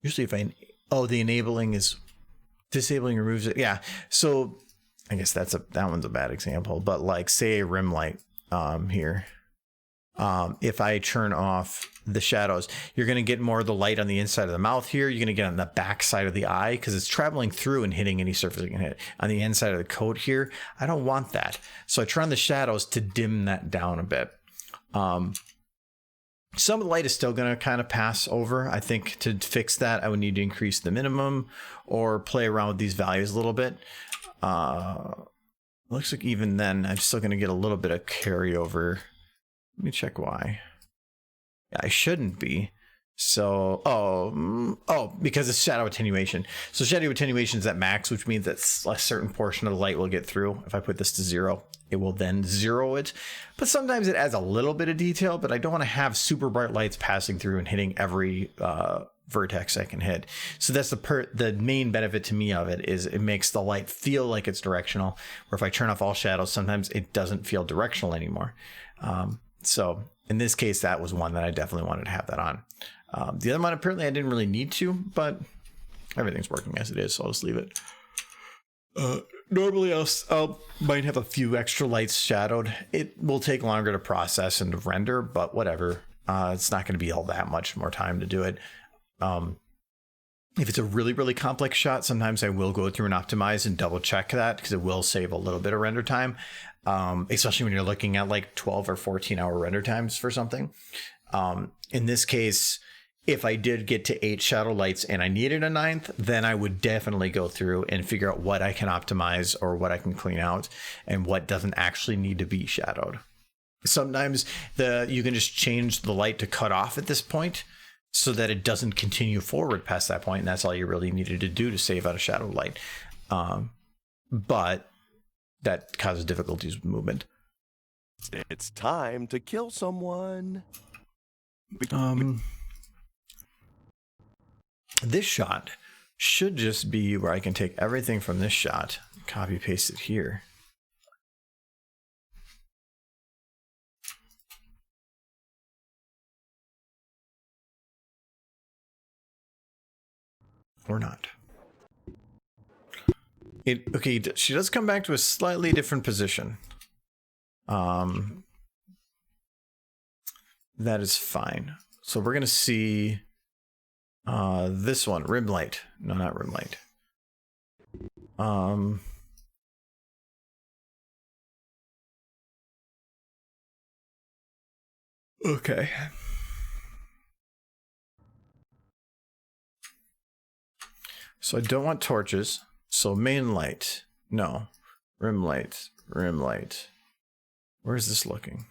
usually if I, the enabling is, disabling removes it. Yeah. So I guess that one's a bad example, but like say a rim light here. If I turn off the shadows, you're going to get more of the light on the inside of the mouth here. You're going to get on the back side of the eye because it's traveling through and hitting any surface it can hit. On the inside of the coat here, I don't want that. So I turn on the shadows to dim that down a bit. Some of the light is still going to kind of pass over. I think to fix that, I would need to increase the minimum or play around with these values a little bit. Looks like even then I'm still going to get a little bit of carryover. Let me check why. Yeah, I shouldn't be. So, because it's shadow attenuation. So shadow attenuation is at max, which means that a certain portion of the light will get through. If I put this to 0, it will then 0 it. But sometimes it adds a little bit of detail, but I don't want to have super bright lights passing through and hitting every vertex I can hit. So that's the main benefit to me of it, is it makes the light feel like it's directional. Or if I turn off all shadows, sometimes it doesn't feel directional anymore. So in this case, that was one that I definitely wanted to have that on. The other one, apparently I didn't really need to, but everything's working as it is, so I'll just leave it. Normally I'll might have a few extra lights shadowed. It will take longer to process and to render, but whatever. It's not going to be all that much more time to do it. If it's a really, really complex shot, sometimes I will go through and optimize and double check that, because it will save a little bit of render time, especially when you're looking at like 12 or 14 hour render times for something. In this case, if I did get to 8 shadow lights and I needed a 9th, then I would definitely go through and figure out what I can optimize or what I can clean out and what doesn't actually need to be shadowed. Sometimes you can just change the light to cut off at this point so that it doesn't continue forward past that point, and that's all you really needed to do to save out a shadow light. But that causes difficulties with movement. It's time to kill someone. This shot should just be where I can take everything from this shot, copy paste it here. Or not. Okay, she does come back to a slightly different position. That is fine. So we're gonna see this one, rim light. No, not rim light. Okay. So I don't want torches. So main light. No. Rim light. Rim light. Where's this looking?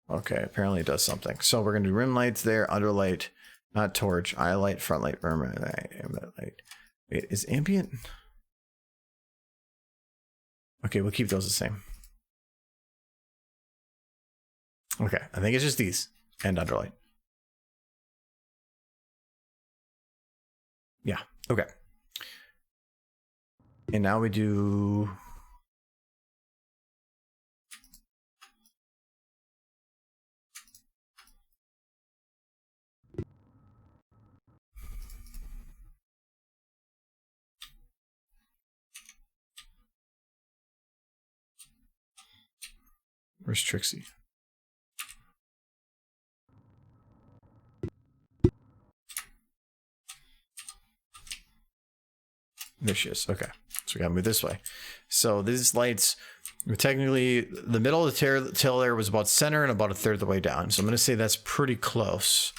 Okay, apparently it does something. So we're going to do rim lights there, under light, not torch, eye light, front light, rim light, ambient light. Wait, is ambient? Okay, we'll keep those the same. Okay, I think it's just these and under light. Yeah, okay. And now we do... Where's Trixie? There she is. Okay. So we gotta move this way. So these lights, technically, the middle of the tail there was about center and about a third of the way down. So I'm gonna say that's pretty close.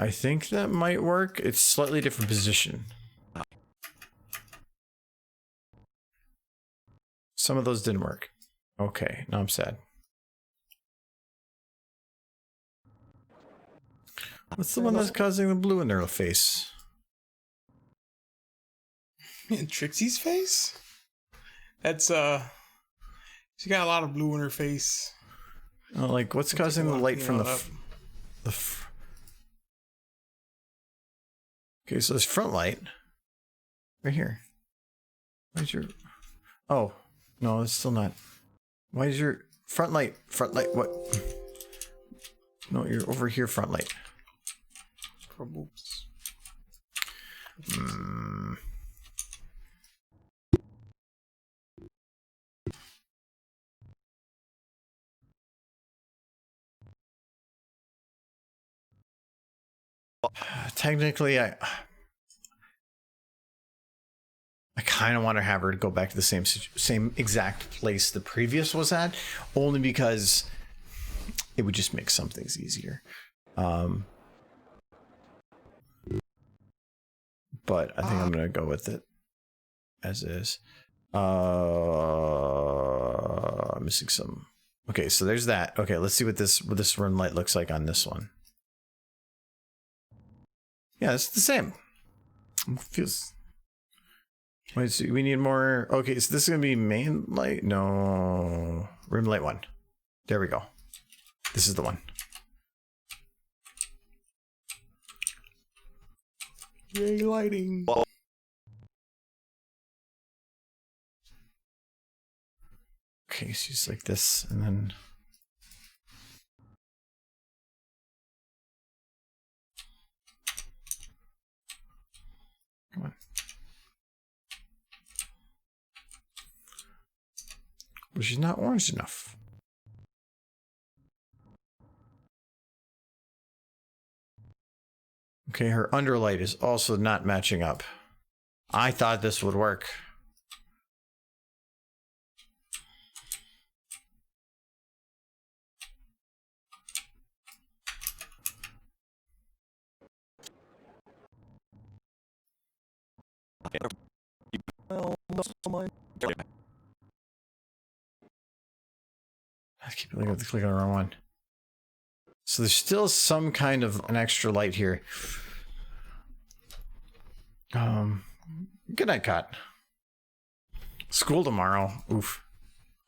I think that might work. It's slightly different position. Some of those didn't work. Okay, now I'm sad. What's the one that's causing the blue in their face? In Trixie's face? That's she got a lot of blue in her face. Oh, like what's causing the light from the Okay, so this front light right here. Where's your... Oh, no, it's still not. Why is your front light what? No, you're over here, front light. Oops. Technically, I kind of want to have her go back to the same exact place the previous was at, only because it would just make some things easier. But I think I'm gonna go with it as is. I'm missing some. Okay, so there's that. Okay, let's see what this run light looks like on this one. Yeah, it's the same. Feels. Wait, so we need more. Okay, so this is gonna be main light. No, rim light 1. There we go. This is the one. Yay, lighting. Okay, so it's like this, and then. Come on. But she's not orange enough. Okay, her underlight is also not matching up. I thought this would work. I keep clicking on the wrong one. So there's still some kind of an extra light here. Good night, Cot. School tomorrow. Oof.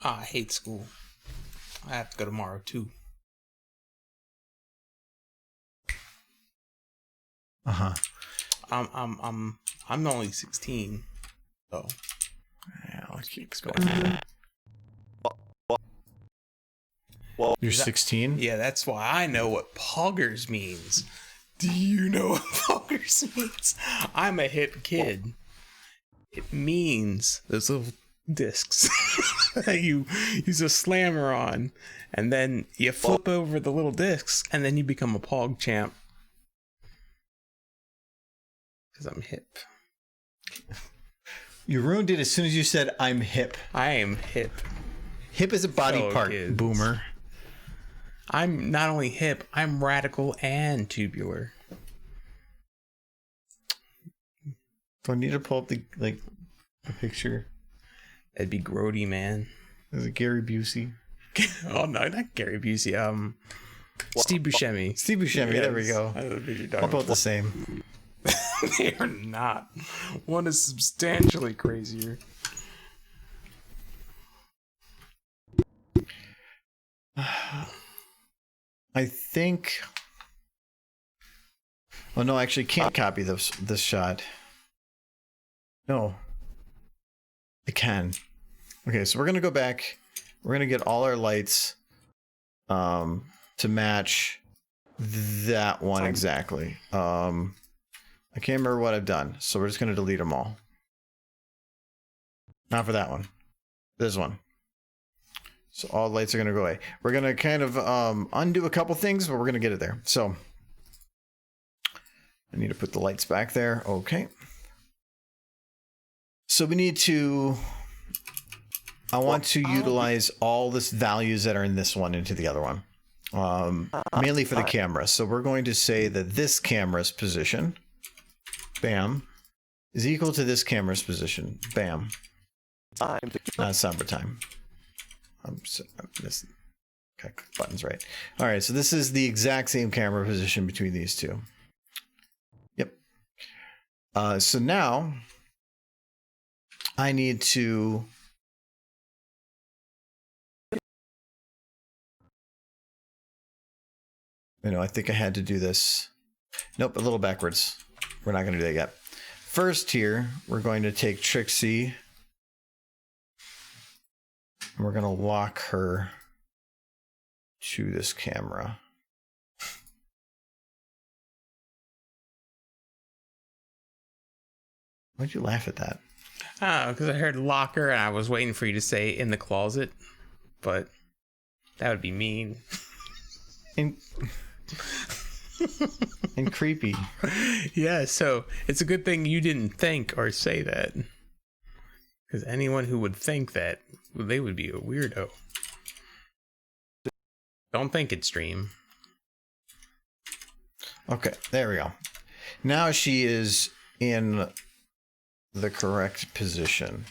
Oh, I hate school. I have to go tomorrow too. Uh-huh. I'm only 16. So Yeah, let's keep going. You're 16? yeah, that's why I know what poggers means. Do you know what poggers means? I'm a hip kid. It means those little discs that you use a slammer on, and then you flip over the little discs, and then you become a pog champ. Because I'm hip. You ruined it as soon as you said I'm hip. I am hip. Hip is a body Fellow part, kids. boomer. I'm not only hip, I'm radical and tubular. Do I need to pull up the picture? That'd be grody, man. Is it Gary Busey? Oh no, not Gary Busey. Steve Buscemi. Steve Buscemi, there we go. About the same. They are not. One is substantially crazier. I think. Oh no, I actually can't copy this shot. No. I can. Okay, so we're gonna go back. We're gonna get all our lights to match that one exactly. I can't remember what I've done, so we're just gonna delete them all. Not for that one. This one. So all the lights are gonna go away. We're gonna kind of undo a couple things, but we're gonna get it there. So I need to put the lights back there. Okay. So we need to. I want to utilize all this values that are in this one into the other one, mainly for the camera. So we're going to say that this camera's position, bam, is equal to this camera's position, bam. Summertime. I'm missing. Okay, buttons right. All right, so this is the exact same camera position between these two. Yep. So now I need to. I think I had to do this. Nope, a little backwards. We're not going to do that yet. First here, we're going to take Trixie. And we're going to lock her to this camera. Why'd you laugh at that? Oh, because I heard locker and I was waiting for you to say in the closet, but that would be mean. And creepy. Yeah, so it's a good thing you didn't think or say that. Because anyone who would think that, they would be a weirdo. Don't think it, stream. Okay, there we go. Now she is in the correct position.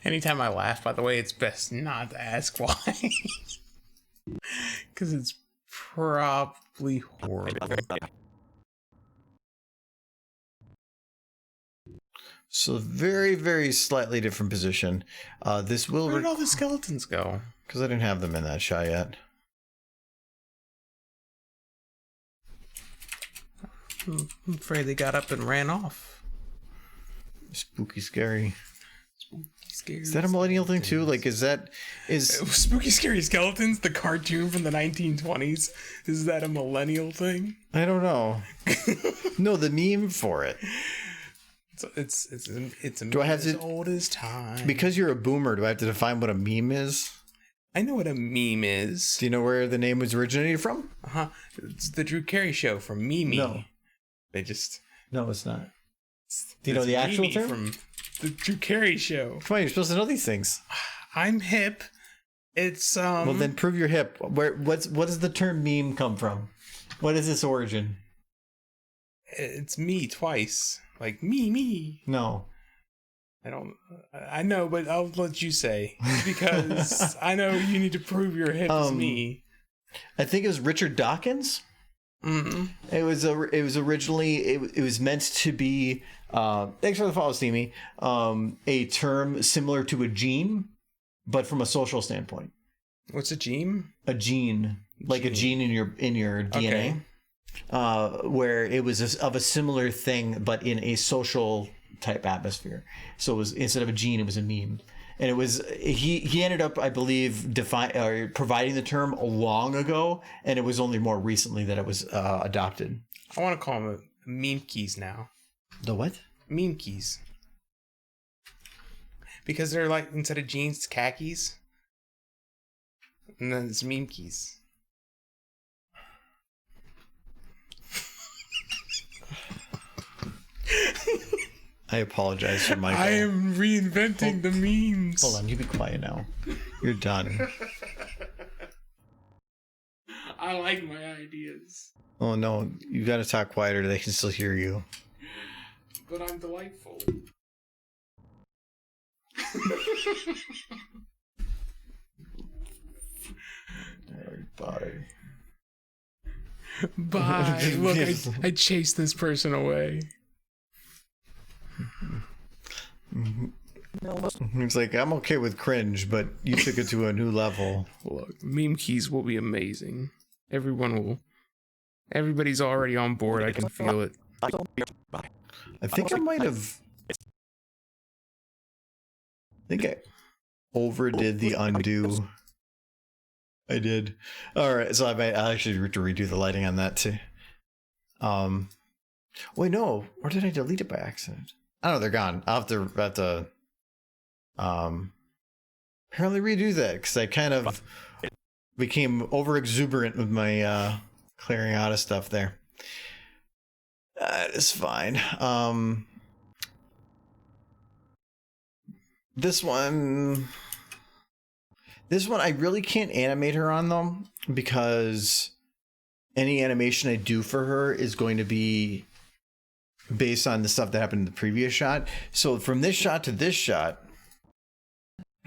Anytime I laugh, by the way, it's best not to ask why. Because it's probably horrible. So very, very slightly different position. This will... Where did all the skeletons go? Because I didn't have them in that shot yet. I'm afraid they got up and ran off. Spooky scary. Scary Is that a millennial thing too? Like, is Spooky Scary Skeletons, the cartoon from the 1920s? Is that a millennial thing? I don't know. No, the meme for it. It's a Do I have as to- old as time. Because you're a boomer, do I have to define what a meme is? I know what a meme is. Do you know where the name was originated from? It's the Drew Carey Show from Mimi. No. They just... No, it's not. Do you know the actual Mimi term? from the Drew Carey Show. Come on, you're supposed to know these things. I'm hip. It's Well, then prove your hip. What does the term meme come from? What is its origin? It's me twice. Like me. No. I know, but I'll let you say because I know you need to prove your hip as me. I think it was Richard Dawkins. Mm-hmm. It was originally it was meant to be. Thanks for the follow, Steamy. A term similar to a gene, but from a social standpoint. What's a gene? A gene, like a gene in your DNA, where it was of a similar thing, but in a social type atmosphere. So it was, instead of a gene, it was a meme. And it was he ended up, I believe, providing the term long ago, and it was only more recently that it was adopted. I want to call them meme keys now. The what? Meme keys. Because they're like, instead of jeans, it's khakis. And then it's meme keys. I apologize for Michael. I am reinventing the memes. Hold on, you be quiet now. You're done. I like my ideas. Oh no, you got to talk quieter. They can still hear you. But I'm delightful. Bye. Bye. Look, I chased this person away. It's like, I'm okay with cringe, but you took it to a new level. Look, meme keys will be amazing. Everybody's already on board. I can feel it. I think I might have. I think I overdid the undo. I did. All right, so I actually have to redo the lighting on that too. Wait, no, or did I delete it by accident? I don't know. They're gone. I'll have to apparently redo that because I kind of became over exuberant with my clearing out of stuff there. That is fine. This one I really can't animate her on though, because any animation I do for her is going to be based on the stuff that happened in the previous shot. So from this shot to this shot,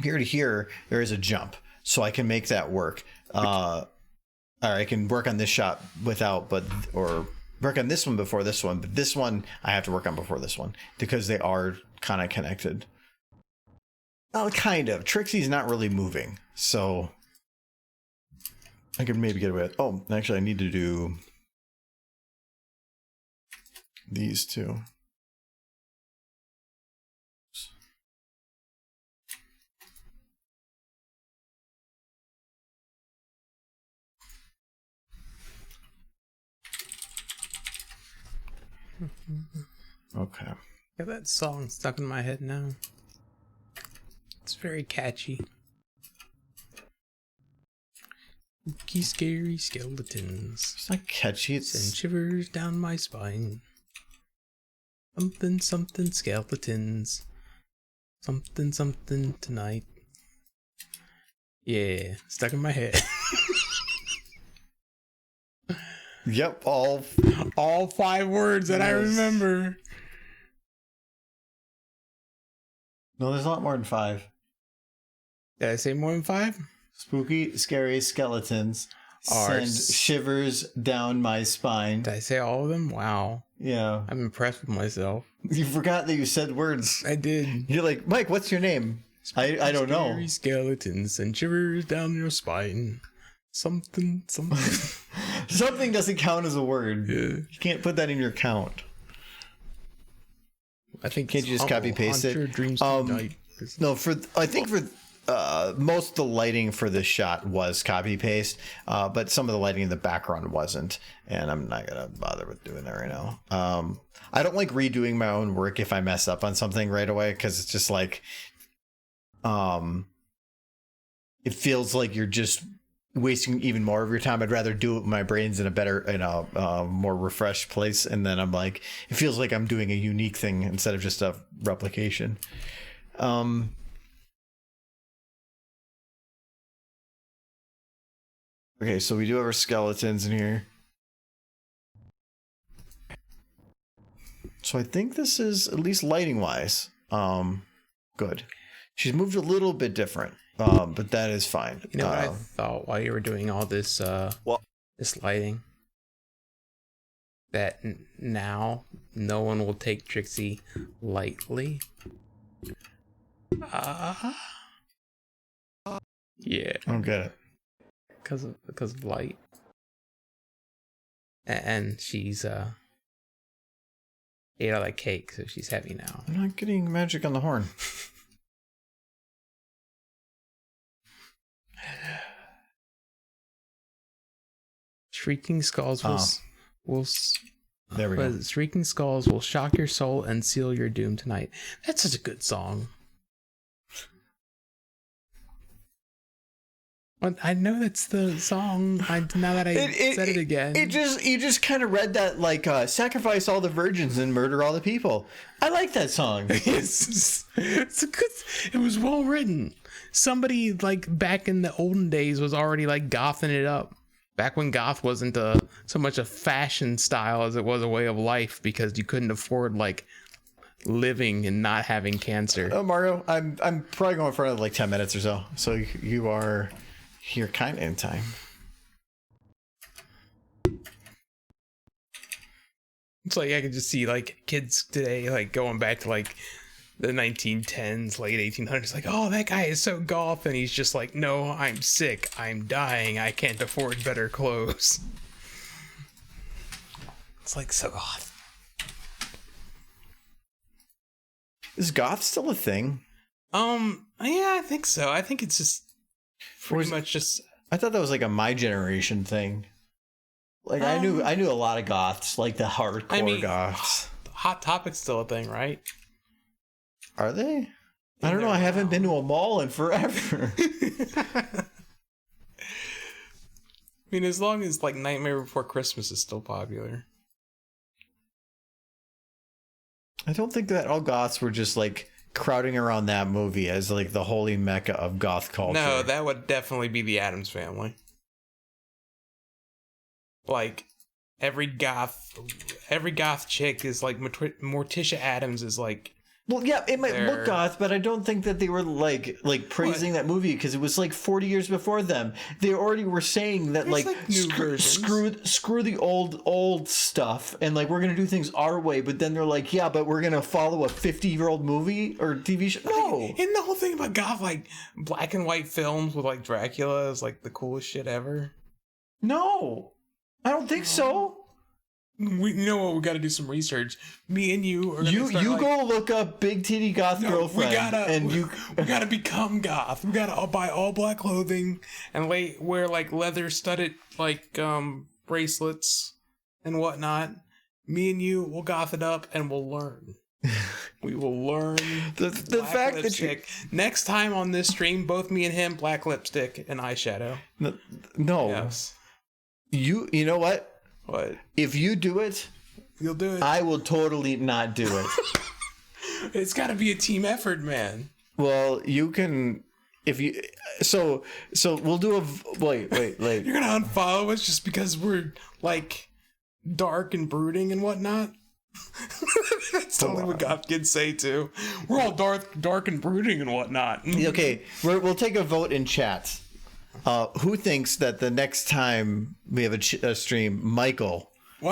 here to here, there is a jump. So I can make that work. Or I can work on this shot without, or work on this one before this one. But this one I have to work on before this one because they are kind of connected. Well, kind of. Trixie's not really moving, so I could maybe get away with. Oh, actually, I need to do these two. Okay. Got that song stuck in my head now. It's very catchy. Spooky, scary skeletons. It's not catchy. Send It's shivers down my spine. Something, something skeletons. Something, something tonight. Yeah, stuck in my head. Yep, all 5 words that I Yes. remember. No, there's a lot more than 5. Did I say more than 5? Spooky, scary skeletons Are send shivers down my spine. Did I say all of them? Wow. Yeah. I'm impressed with myself. You forgot that you said words. I did. You're like, Mike, what's your name? I don't know. Scary skeletons and shivers down your spine. Something. Something doesn't count as a word. Yeah. You can't put that in your count. I think Can't you just copy paste it? Your dreams Um, tonight. No, I think for most of the lighting for this shot was copy paste, but some of the lighting in the background wasn't, and I'm not gonna bother with doing that right now. I don't like redoing my own work if I mess up on something right away, because it's just like, it feels like you're just wasting even more of your time. I'd rather do it with my brain's in a more refreshed place, and then I'm like, it feels like I'm doing a unique thing instead of just a replication. Okay, so we do have our skeletons in here. So I think this is, at least lighting wise, good. She's moved a little bit different, but that is fine. You know what I thought while you were doing all this, this lighting? That now no one will take Trixie lightly. Yeah. I don't get it. Because of light. And she's ate all that cake, so she's heavy now. I'm not getting magic on the horn. Shrieking skulls will There we go. Shrieking skulls will shock your soul and seal your doom tonight. That's such a good song. Well, I know that's the song. Now that I said it again, You just kind of read that like sacrifice all the virgins and murder all the people. I like that song. it's a good. It was well written. Somebody like back in the olden days was already like gothing it up. Back when goth wasn't so much a fashion style as it was a way of life, because you couldn't afford like living and not having cancer. Oh, Mario, I'm probably going for another like 10 minutes or so. So you're kind of in time. It's like I could just see like kids today like going back to like the 1910s, late 1800s, like, oh, that guy is so goth, and he's just like, no, I'm sick, I'm dying, I can't afford better clothes. It's like so goth. Is goth still a thing? Yeah, I think so. I think it's just pretty much just. I thought that was like a my generation thing. Like I knew a lot of goths, like the hardcore goths. Hot Topic's still a thing, right? Are they? I don't know. I haven't been to a mall in forever. I mean, as long as like Nightmare Before Christmas is still popular. I don't think that all goths were just like crowding around that movie as like the holy mecca of goth culture. No, that would definitely be the Addams Family. Like every goth chick is like Morticia Addams is like. Well, yeah, it might look goth, but I don't think that they were like praising that movie because it was like 40 years before them. They already were saying that There's, screw the old stuff and like we're gonna do things our way. But then they're like, yeah, but we're gonna follow a 50-year-old movie or TV show. No, and the whole thing about goth, like black and white films with like Dracula is like the coolest shit ever. No, I don't think so. You know what? We got to do some research. Me and you are. You go look up big titty goth girlfriend. We gotta become goth. We gotta buy all black clothing and wear like leather studded like bracelets and whatnot. Me and you will goth it up and we'll learn. We will learn the fact lipstick. That next time on this stream, both me and him, black lipstick and eyeshadow. No. Yes. You know what? What? If you do it, you'll do it. I will totally not do it. It's got to be a team effort, man. Well, you can if you so we'll do a wait. You're gonna unfollow us just because we're like dark and brooding and whatnot. That's totally what goth kids say too. We're all dark and brooding and whatnot. Okay, we'll take a vote in chat. Who thinks that the next time we have a stream, Michael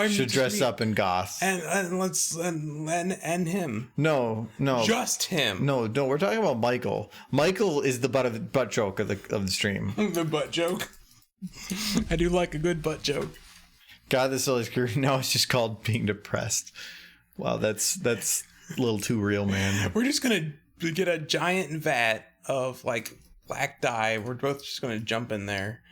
should dress up in goth? And let's and him. No, Just him. No, we're talking about Michael. Michael is the butt joke of the stream. The butt joke. I do like a good butt joke. God, this is career. Now it's just called being depressed. Wow, that's a little too real, man. We're just gonna get a giant vat of like black dye. We're both just gonna jump in there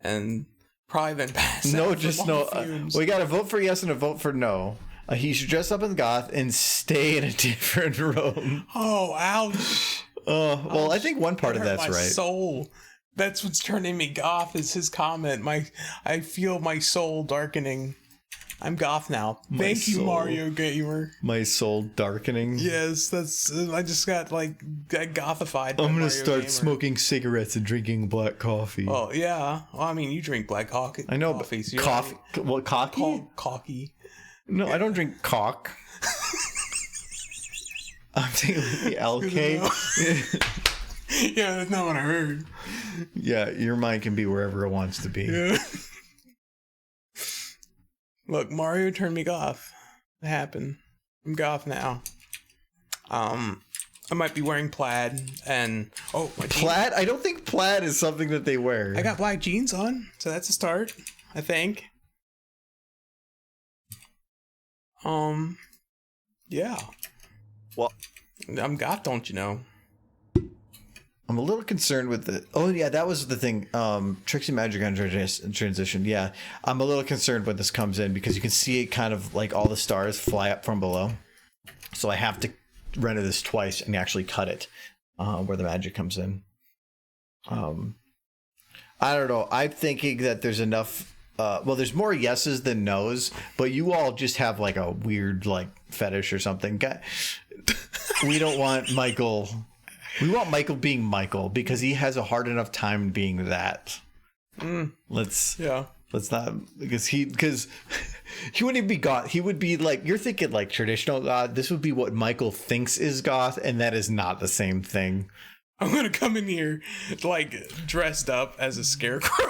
and probably then pass. No, out just from no. all the fumes. We got a vote for yes and a vote for no. He should dress up in goth and stay in a different room. Oh, ouch! Well, I think one part of that's my right. Soul. That's what's turning me goth. Is his comment? I feel my soul darkening. I'm goth now. Thank you, Mario Gamer. My soul darkening. Yes, that's. I just got gothified. I'm gonna start smoking cigarettes and drinking black coffee. Oh yeah. Well, I mean, you drink black coffee. I know, coffee, but so coffee. What coffee? Cocky. No, I don't drink cock. I'm taking the LK. Yeah, that's not what I heard. Yeah, your mind can be wherever it wants to be. Yeah. Look, Mario turned me goth. It happened. I'm goth now. I might be wearing plaid and my plaid. I don't think plaid is something that they wear. I got black jeans on, so that's a start. I think. Yeah. Well, I'm goth, don't you know? I'm a little concerned with the. Oh yeah, that was the thing. Trixie Magic on transition. Yeah, I'm a little concerned when this comes in because you can see it kind of like all the stars fly up from below. So I have to render this twice and actually cut it where the magic comes in. I don't know. I'm thinking that there's enough. Well, there's more yeses than nos, but you all just have like a weird like fetish or something. We don't want Michael. We want Michael being Michael because he has a hard enough time being that. Let's not because he wouldn't even be goth. He would be like, you're thinking like traditional goth. This would be what Michael thinks is goth, and that is not the same thing. I'm gonna come in here like dressed up as a scarecrow.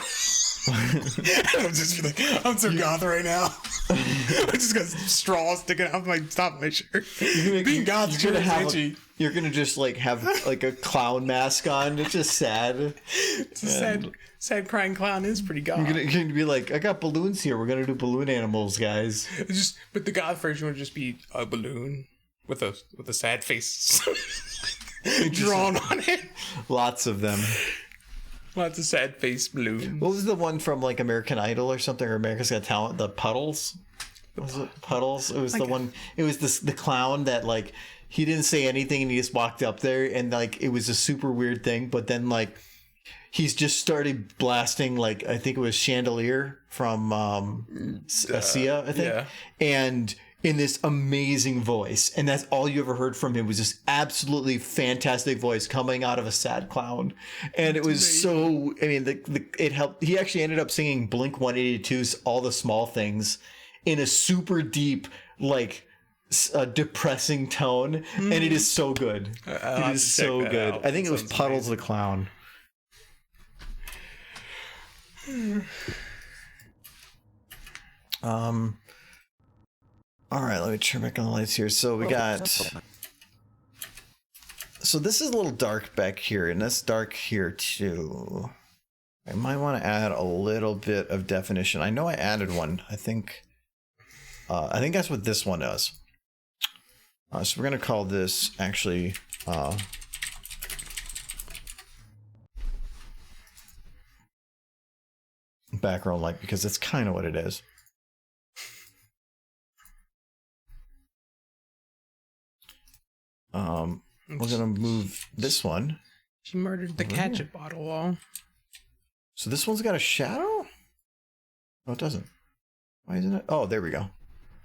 I'm just be like, I'm so goth right now. I just got straws sticking out my top of my shirt. Being goth is really itchy. You're gonna just like have like a clown mask on. It's just sad. It's a sad crying clown is pretty goth. You're gonna be like, I got balloons here. We're gonna do balloon animals, guys. But the goth version would just be a balloon with a sad face drawn on it. Lots of them. Lots of sad face balloons. What was the one from like American Idol or something, or America's Got Talent? The Puddles? Was it Puddles? It was the one. It was the clown that like he didn't say anything and he just walked up there and like it was a super weird thing. But then like he's just started blasting like I think it was Chandelier from Sia, I think, yeah. And in this amazing voice, and that's all you ever heard from him was this absolutely fantastic voice coming out of a sad clown, and it was amazing. So I mean it helped. He actually ended up singing Blink 182's All the Small Things in a super deep like depressing tone, and it is so good. It is so good. I think it was Puddles the Clown. All right, let me turn back on the lights here. So we got. So this is a little dark back here, and that's dark here too. I might want to add a little bit of definition. I know I added one. I think that's what this one does. So we're gonna call this actually. Background light because that's kind of what it is. We're gonna move this one. She murdered the ketchup bottle wall. So this one's got a shadow? No, it doesn't. Why isn't it? Oh, there we go.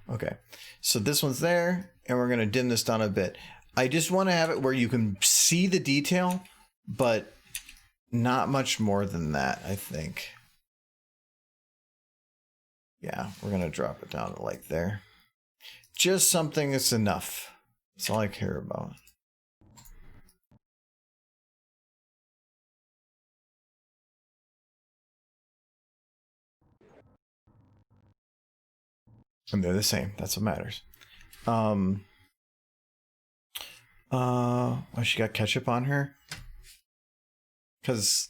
Okay. So this one's there, and we're gonna dim this down a bit. I just want to have it where you can see the detail, but not much more than that, I think. Yeah, we're going to drop it down to like there. Just something that's enough. That's all I care about. And they're the same. That's what matters. Why she got ketchup on her? Because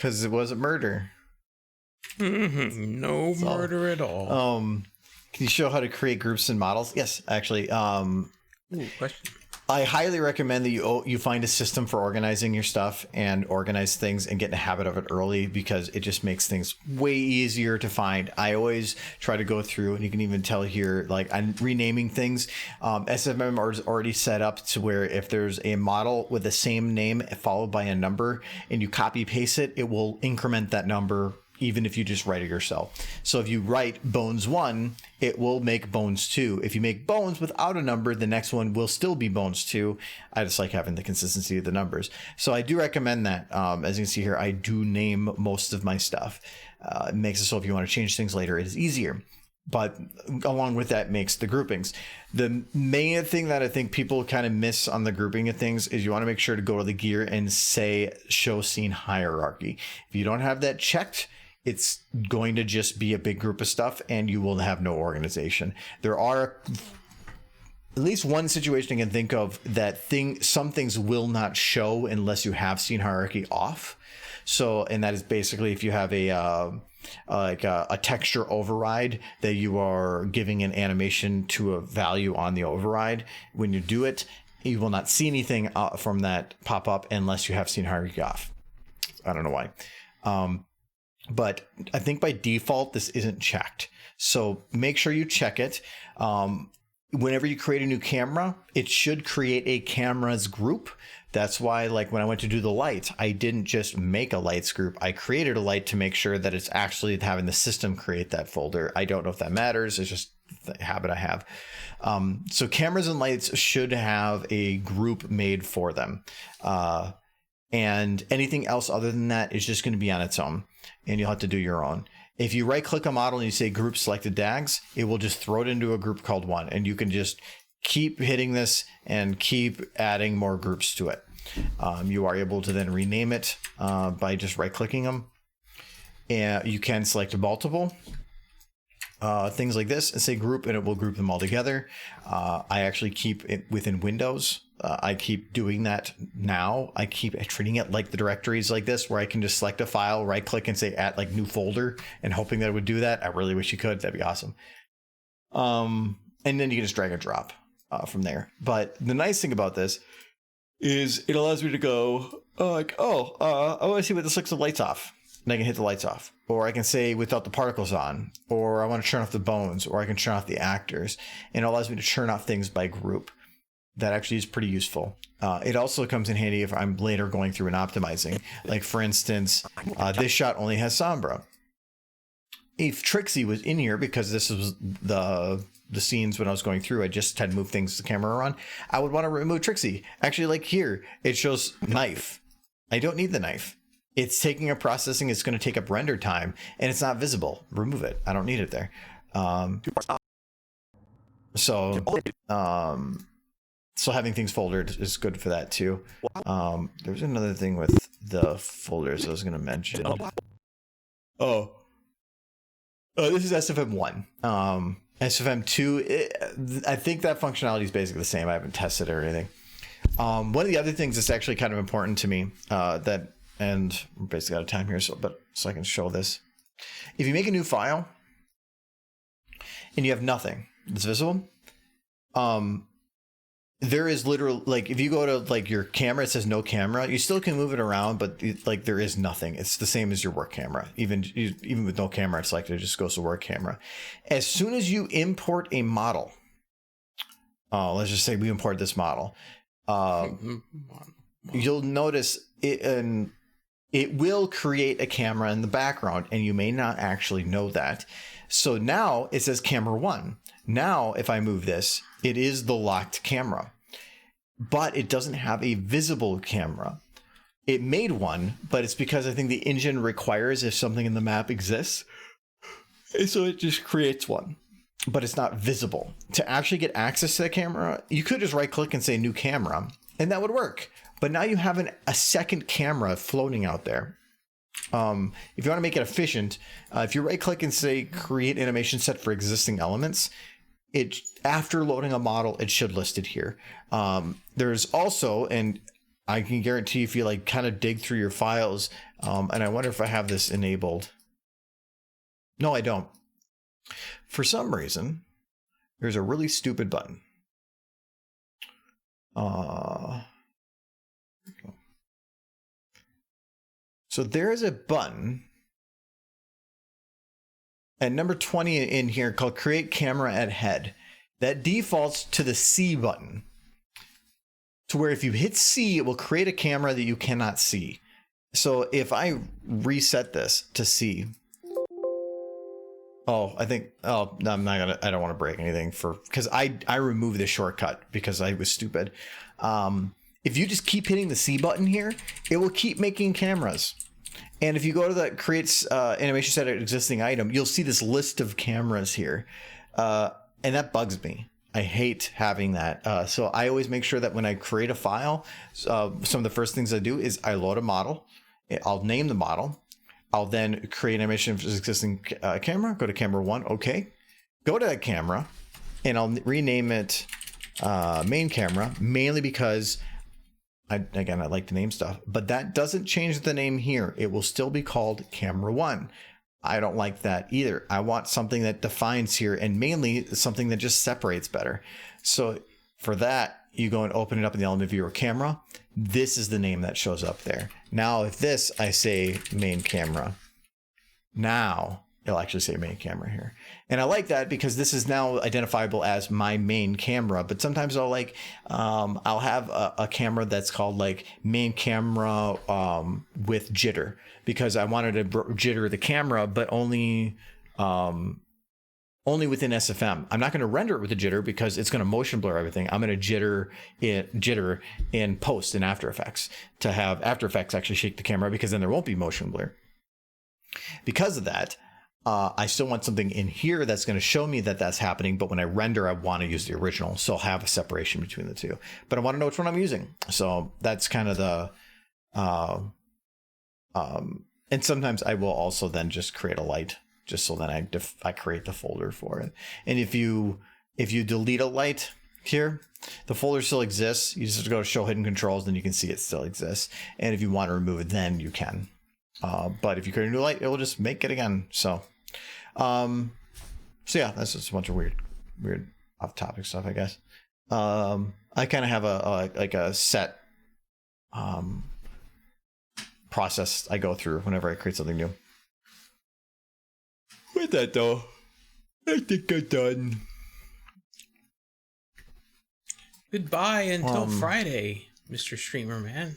it wasn't murder. No murder at all. Can you show how to create groups and models? Yes, actually. Ooh, question. I highly recommend that you find a system for organizing your stuff and organize things and get in a habit of it early, because it just makes things way easier to find. I always try to go through, and you can even tell here, like I'm renaming things. SFM is already set up to where if there's a model with the same name followed by a number and you copy paste it, it will increment that number even if you just write it yourself. So if you write Bones 1, it will make Bones 2. If you make Bones without a number, the next one will still be Bones 2. I just like having the consistency of the numbers. So I do recommend that. As you can see here, I do name most of my stuff. It makes it so if you want to change things later, it is easier. But along with that makes the groupings. The main thing that I think people kind of miss on the grouping of things is you want to make sure to go to the gear and say show scene hierarchy. If you don't have that checked, it's going to just be a big group of stuff and you will have no organization. There are at least one situation I can think of that some things will not show unless you have scene hierarchy off. So, and that is basically if you have a texture override that you are giving an animation to a value on the override. When you do it, you will not see anything from that pop up unless you have scene hierarchy off. I don't know why. But I think by default, this isn't checked. So make sure you check it. Whenever you create a new camera, it should create a cameras group. That's why, like when I went to do the lights, I didn't just make a lights group. I created a light to make sure that it's actually having the system create that folder. I don't know if that matters. It's just the habit I have. So cameras and lights should have a group made for them. And anything else other than that is just going to be on its own, and you'll have to do your own. If you right click a model and you say group selected DAGs, it will just throw it into a group called one, and you can just keep hitting this and keep adding more groups to it. You are able to then rename it by just right clicking them, and you can select multiple things like this and say group, and it will group them all together. I actually keep it within Windows. I keep doing that now. I keep treating it like the directories like this, where I can just select a file, right click and say add like new folder, and hoping that it would do that. I really wish you could. That'd be awesome. And then you can just drag and drop from there. But the nice thing about this is it allows me to go I want to see what this looks like lights off. And I can hit the lights off, or I can say without the particles on, or I want to turn off the bones, or I can turn off the actors, and it allows me to turn off things by group. That actually is pretty useful. It also comes in handy if I'm later going through and optimizing. Like for instance, this shot only has Sombra. If Trixie was in here, because this was the scenes when I was going through, I just had to move things the camera around. I would want to remove Trixie. Actually, like here, it shows knife. I don't need the knife. It's taking a processing. It's going to take up render time, and it's not visible. Remove it. I don't need it there. So having things foldered is good for that too. There's another thing with the folders I was going to mention. This is SFM 1. SFM 2, I think that functionality is basically the same. I haven't tested it or anything. One of the other things that's actually kind of important to me, and we're basically out of time here, so I can show this. If you make a new file and you have nothing that's visible, there is literally, like, if you go to like your camera, it says no camera. You still can move it around, but like there is nothing. It's the same as your work camera. Even with no camera, it's like it just goes to work camera. As soon as you import a model, let's just say we import this model, you'll notice it will create a camera in the background, and you may not actually know that. So now it says camera 1. Now, if I move this, it is the locked camera. but it doesn't have a visible camera. It made one, but it's because I think the engine requires if something in the map exists. And so it just creates one, but it's not visible. To actually get access to the camera, you could just right click and say new camera, and that would work. But now you have a second camera floating out there. If you want to make it efficient, if you right click and say create animation set for existing elements, it after loading a model, it should list it here. There's also, and I can guarantee if you like kind of dig through your files, and I wonder if I have this enabled. No, I don't. For some reason, there's a really stupid button. So there is a button at number 20 in here called Create Camera at Head. That defaults to the C button. To where if you hit C, it will create a camera that you cannot see. So if I reset this to C, no, I'm not gonna, I don't want to break anything because I removed the shortcut because I was stupid. If you just keep hitting the C button here, it will keep making cameras. And if you go to the creates animation set at existing item, you'll see this list of cameras here. And that bugs me. I hate having that. So I always make sure that when I create a file, some of the first things I do is I load a model. I'll name the model. I'll then create animation for existing camera. Go to camera 1. Okay. Go to that camera and I'll rename it main camera, mainly because I like to name stuff, but that doesn't change the name here. It will still be called camera 1. I don't like that either. I want something that defines here and mainly something that just separates better. So for that, you go and open it up in the element viewer camera. This is the name that shows up there. Now, if this, I say main camera, now it'll actually say main camera here. And I like that because this is now identifiable as my main camera, but sometimes I'll have a camera that's called like main camera with jitter, because I wanted to jitter the camera, but only within SFM. I'm not going to render it with a jitter because it's going to motion blur everything. I'm going to jitter in post in After Effects to have After Effects actually shake the camera, because then there won't be motion blur. Because of that, I still want something in here that's going to show me that that's happening, but when I render, I want to use the original, so I'll have a separation between the two. But I want to know which one I'm using, so that's kind of the and sometimes I will also then just create a light, just so then I create the folder for it. And if you delete a light here, the folder still exists. You just have to go to show hidden controls, then you can see it still exists. And if you want to remove it, then you can. But if you create a new light, it will just make it again. So yeah, that's just a bunch of weird off-topic stuff, I guess. I kind of have a set process I go through whenever I create something new. With that though, I think I'm done. Goodbye until Friday, Mr. Streamer Man.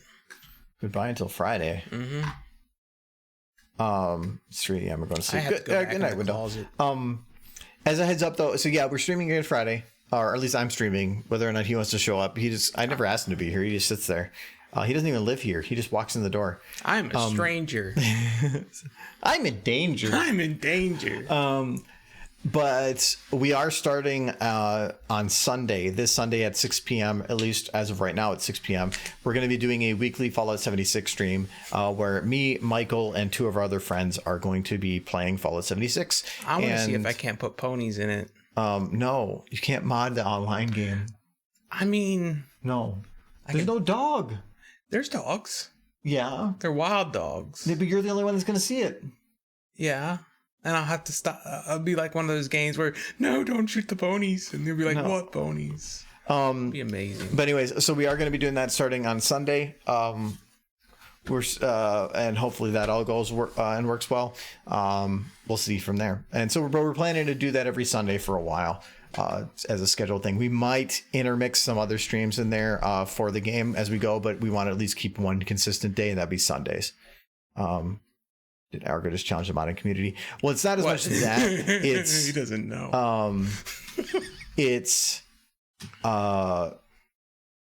Goodbye until Friday. Mm-hmm. It's 3 a.m. We're going to sleep. Good night, window. As a heads up though, so yeah, we're streaming again Friday, or at least I'm streaming. Whether or not he wants to show up, I never asked him to be here. He just sits there. He doesn't even live here. He just walks in the door. I'm a stranger. I'm in danger. I'm in danger. But we are starting on Sunday, this Sunday at 6 p.m., at least as of right now at 6 p.m. We're going to be doing a weekly Fallout 76 stream where me, Michael, and 2 of our other friends are going to be playing Fallout 76. I want to see if I can't put ponies in it. No, you can't mod the online game. I mean... No. There's no dog. There's dogs. Yeah. They're wild dogs. Yeah, but you're the only one that's going to see it. Yeah. And I'll have to stop. I'll be like one of those games where, no, don't shoot the ponies. And they'll be like, what ponies? It'd be amazing. But anyways, so we are going to be doing that starting on Sunday. And hopefully that all goes and works well. We'll see from there. And so we're planning to do that every Sunday for a while as a scheduled thing. We might intermix some other streams in there for the game as we go, but we want to at least keep one consistent day, and that'd be Sundays. Did Argo just challenge the modding community? Well, it's not as much as that. It's he doesn't know. It's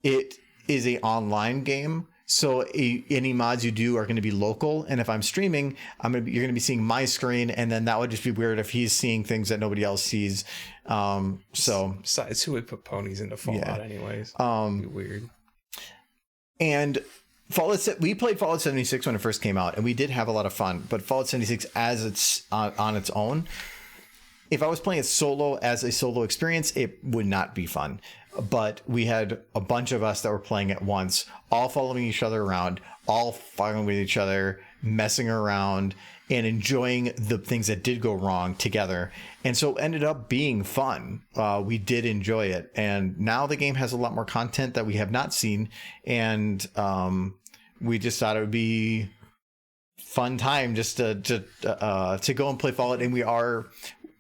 it is a online game. So any mods you do are going to be local, and if I'm streaming, you're going to be seeing my screen, and then that would just be weird if he's seeing things that nobody else sees. So besides, who would put ponies into Fallout anyways? It'd be weird. And we played Fallout 76 when it first came out, and we did have a lot of fun. But Fallout 76 as it's on its own, if I was playing it solo as a solo experience, it would not be fun. But we had a bunch of us that were playing at once, all following each other around, all fighting with each other, messing around, and enjoying the things that did go wrong together. And so it ended up being fun. We did enjoy it. And now the game has a lot more content that we have not seen. And we just thought it would be fun time just to go and play Fallout. And we are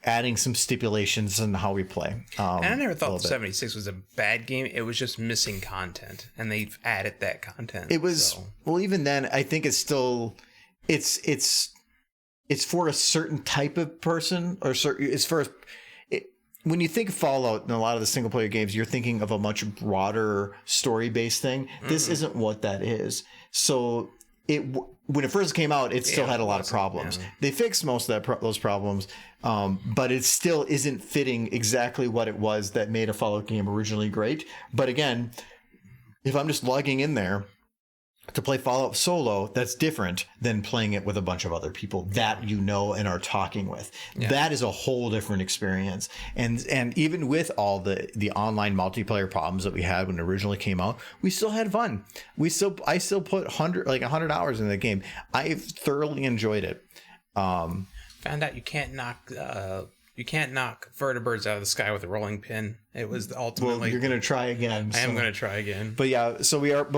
adding some stipulations on how we play. And I never thought 76 was a bad game. It was just missing content, and they've added that content. It was well, even then, I think it's still it's for a certain type of person, or it's for when you think Fallout and a lot of the single player games, you're thinking of a much broader story based thing. This isn't what that is. So when it first came out, it still had a lot of problems. Yeah. They fixed most of those problems, but it still isn't fitting exactly what it was that made a Fallout game originally great. But again, if I'm just logging in there to play Fallout solo, that's different than playing it with a bunch of other people that you know and are talking with. Yeah. That is a whole different experience. And even with all the online multiplayer problems that we had when it originally came out, we still had fun. I still put 100 hours in the game. I thoroughly enjoyed it. Found out you can't knock vertebrates out of the sky with a rolling pin. It was ultimately. Well, you're gonna try again. I am gonna try again. But yeah, so we don't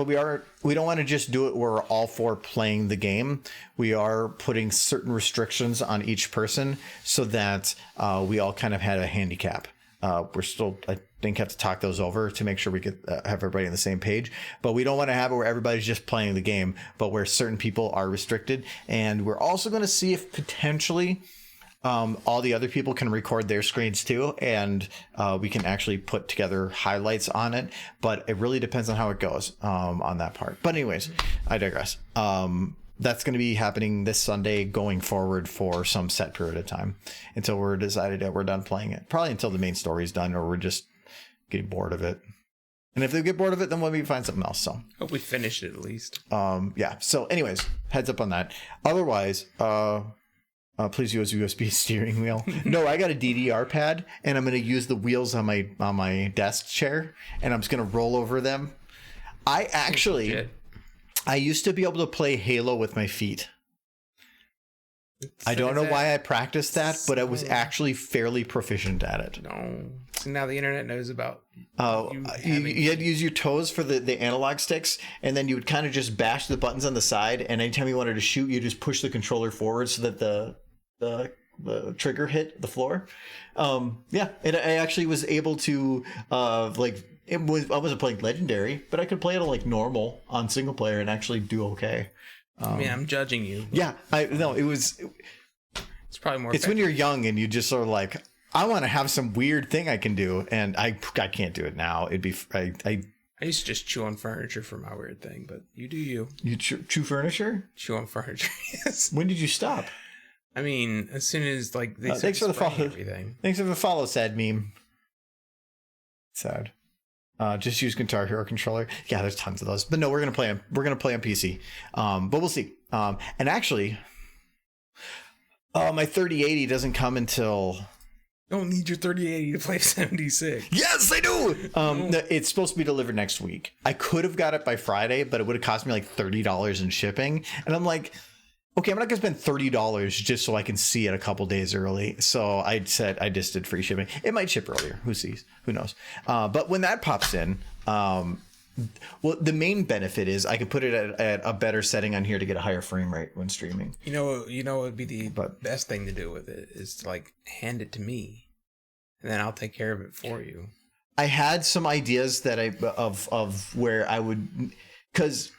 want to just do it where we're all for playing the game. We are putting certain restrictions on each person so that we all kind of had a handicap. We're still, I think, have to talk those over to make sure we could have everybody on the same page. But we don't want to have it where everybody's just playing the game, but where certain people are restricted. And we're also going to see if potentially all the other people can record their screens too, and we can actually put together highlights on it. But it really depends on how it goes on that part. But anyways, I digress. That's going to be happening this Sunday going forward for some set period of time until we're decided that we're done playing it. Probably until the main story's done, or we're just getting bored of it. And if they get bored of it, then we'll find something else. So hope we finish it at least. Yeah. So anyways, heads up on that. Otherwise, please use USB steering wheel. No, I got a DDR pad, and I'm going to use the wheels on my desk chair, and I'm just going to roll over them. I used to be able to play Halo with my feet. I don't know why I practiced that, but I was actually fairly proficient at it. No. So now the internet knows about you had to use your toes for the analog sticks, and then you would kind of just bash the buttons on the side, and anytime you wanted to shoot, you just push the controller forward so that the trigger hit the floor. Yeah, and I actually was able to I wasn't playing Legendary, but I could play it like normal on single player and actually do okay. I'm judging you. Yeah, it's probably more. It's when you're young and you just sort of like, I want to have some weird thing I can do, and I can't do it now. It'd be I used to just chew on furniture for my weird thing, but you do you. You chew furniture? Chew on furniture. Yes. When did you stop? I mean, as soon as they thanks for the follow. Everything. Thanks for the follow, sad meme. Sad. Just use Guitar Hero controller. Yeah, there's tons of those. But no, we're gonna play on PC. But we'll see. And actually, my 3080 doesn't come until. You don't need your 3080 to play 76. Yes, I do. No, it's supposed to be delivered next week. I could have got it by Friday, but it would have cost me like $30 in shipping. And I'm like, okay, I'm not gonna spend $30 just so I can see it a couple days early. So I said I just did free shipping. It might ship earlier. Who knows? But when that pops in, well, the main benefit is I can put it at a better setting on here to get a higher frame rate when streaming. You know what would be the best thing to do with it is to like hand it to me, and then I'll take care of it for you. I had some ideas that of where I would, because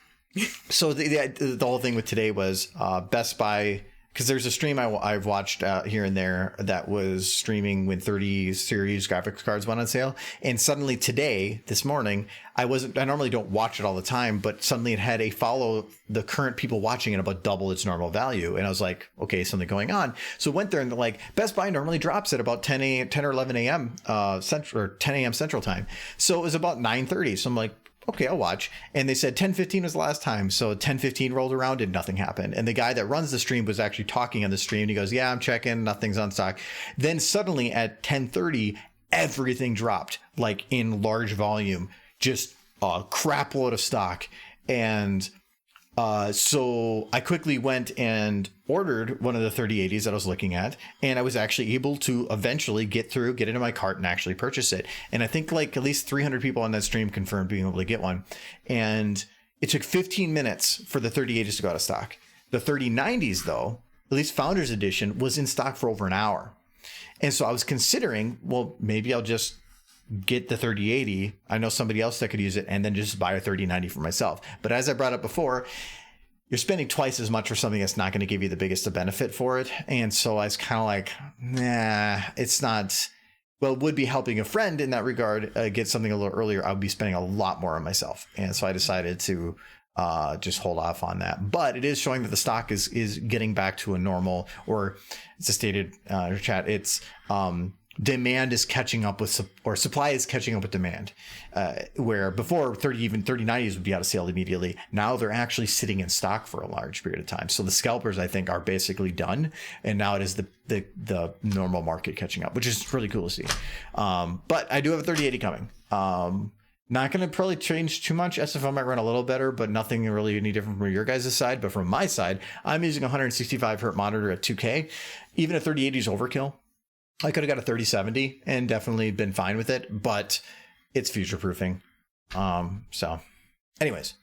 so the whole thing with today was Best Buy because there's a stream I've watched here and there that was streaming when 30 series graphics cards went on sale. And suddenly today, this morning, I normally don't watch it all the time, but suddenly it had a follow the current people watching it about double its normal value. And I was like, okay, something going on. So went there and like, Best Buy normally drops at about 10 or 11 a.m. Central, or 10 a.m. Central Time. So it was about 9:30. So I'm like, okay, I'll watch. And they said 10:15 was the last time. So 10:15 rolled around and nothing happened. And the guy that runs the stream was actually talking on the stream. And he goes, yeah, I'm checking. Nothing's on stock. Then suddenly at 10:30, everything dropped like in large volume, just a crap load of stock. And so I quickly went and ordered one of the 3080s that I was looking at, and I was actually able to eventually get it in my cart and actually purchase it. And I think like at least 300 people on that stream confirmed being able to get one. And it took 15 minutes for the 3080s to go out of stock. The 3090s, though, at least Founders Edition, was in stock for over an hour. And so I was considering, well, maybe I'll just get the 3080. I know somebody else that could use it, and then just buy a 3090 for myself. But as I brought up before, you're spending twice as much for something that's not going to give you the biggest of benefit for it. And so I was kind of like, nah, it's not. Well, it would be helping a friend in that regard get something a little earlier. I would be spending a lot more on myself. And so I decided to just hold off on that. But it is showing that the stock is getting back to a normal, or it's a stated chat. It's demand is catching up with, or supply is catching up with demand, where before 3090s would be out of sale immediately. Now they're actually sitting in stock for a large period of time. So the scalpers, I think, are basically done. And now it is the normal market catching up, which is really cool to see. But I do have a 3080 coming. Not going to probably change too much. SFM might run a little better, but nothing really any different from your guys' side. But from my side, I'm using a 165 hertz monitor at 2K. Even a 3080 is overkill. I could have got a 3070 and definitely been fine with it, but it's future proofing. So anyways,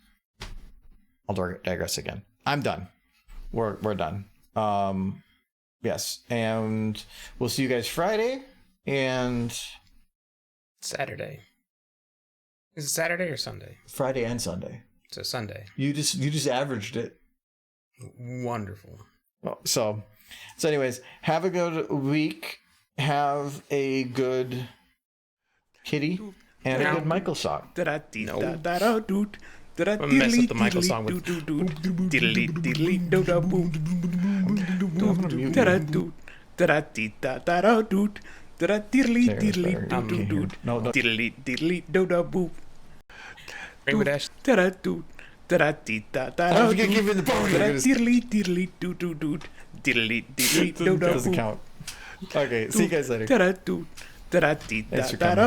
I'll digress again. I'm done. We're done. Yes. And we'll see you guys Friday and Saturday. Is it Saturday or Sunday? Friday and Sunday. So Sunday. You just averaged it. Wonderful. Well, so anyways, have a good week. Have a good Kitty and a good Michael song. I'm gonna mess up the Michael song with Rainbow Dash. I forget giving the phone. Doesn't count. Okay, see you guys later. Thanks for coming.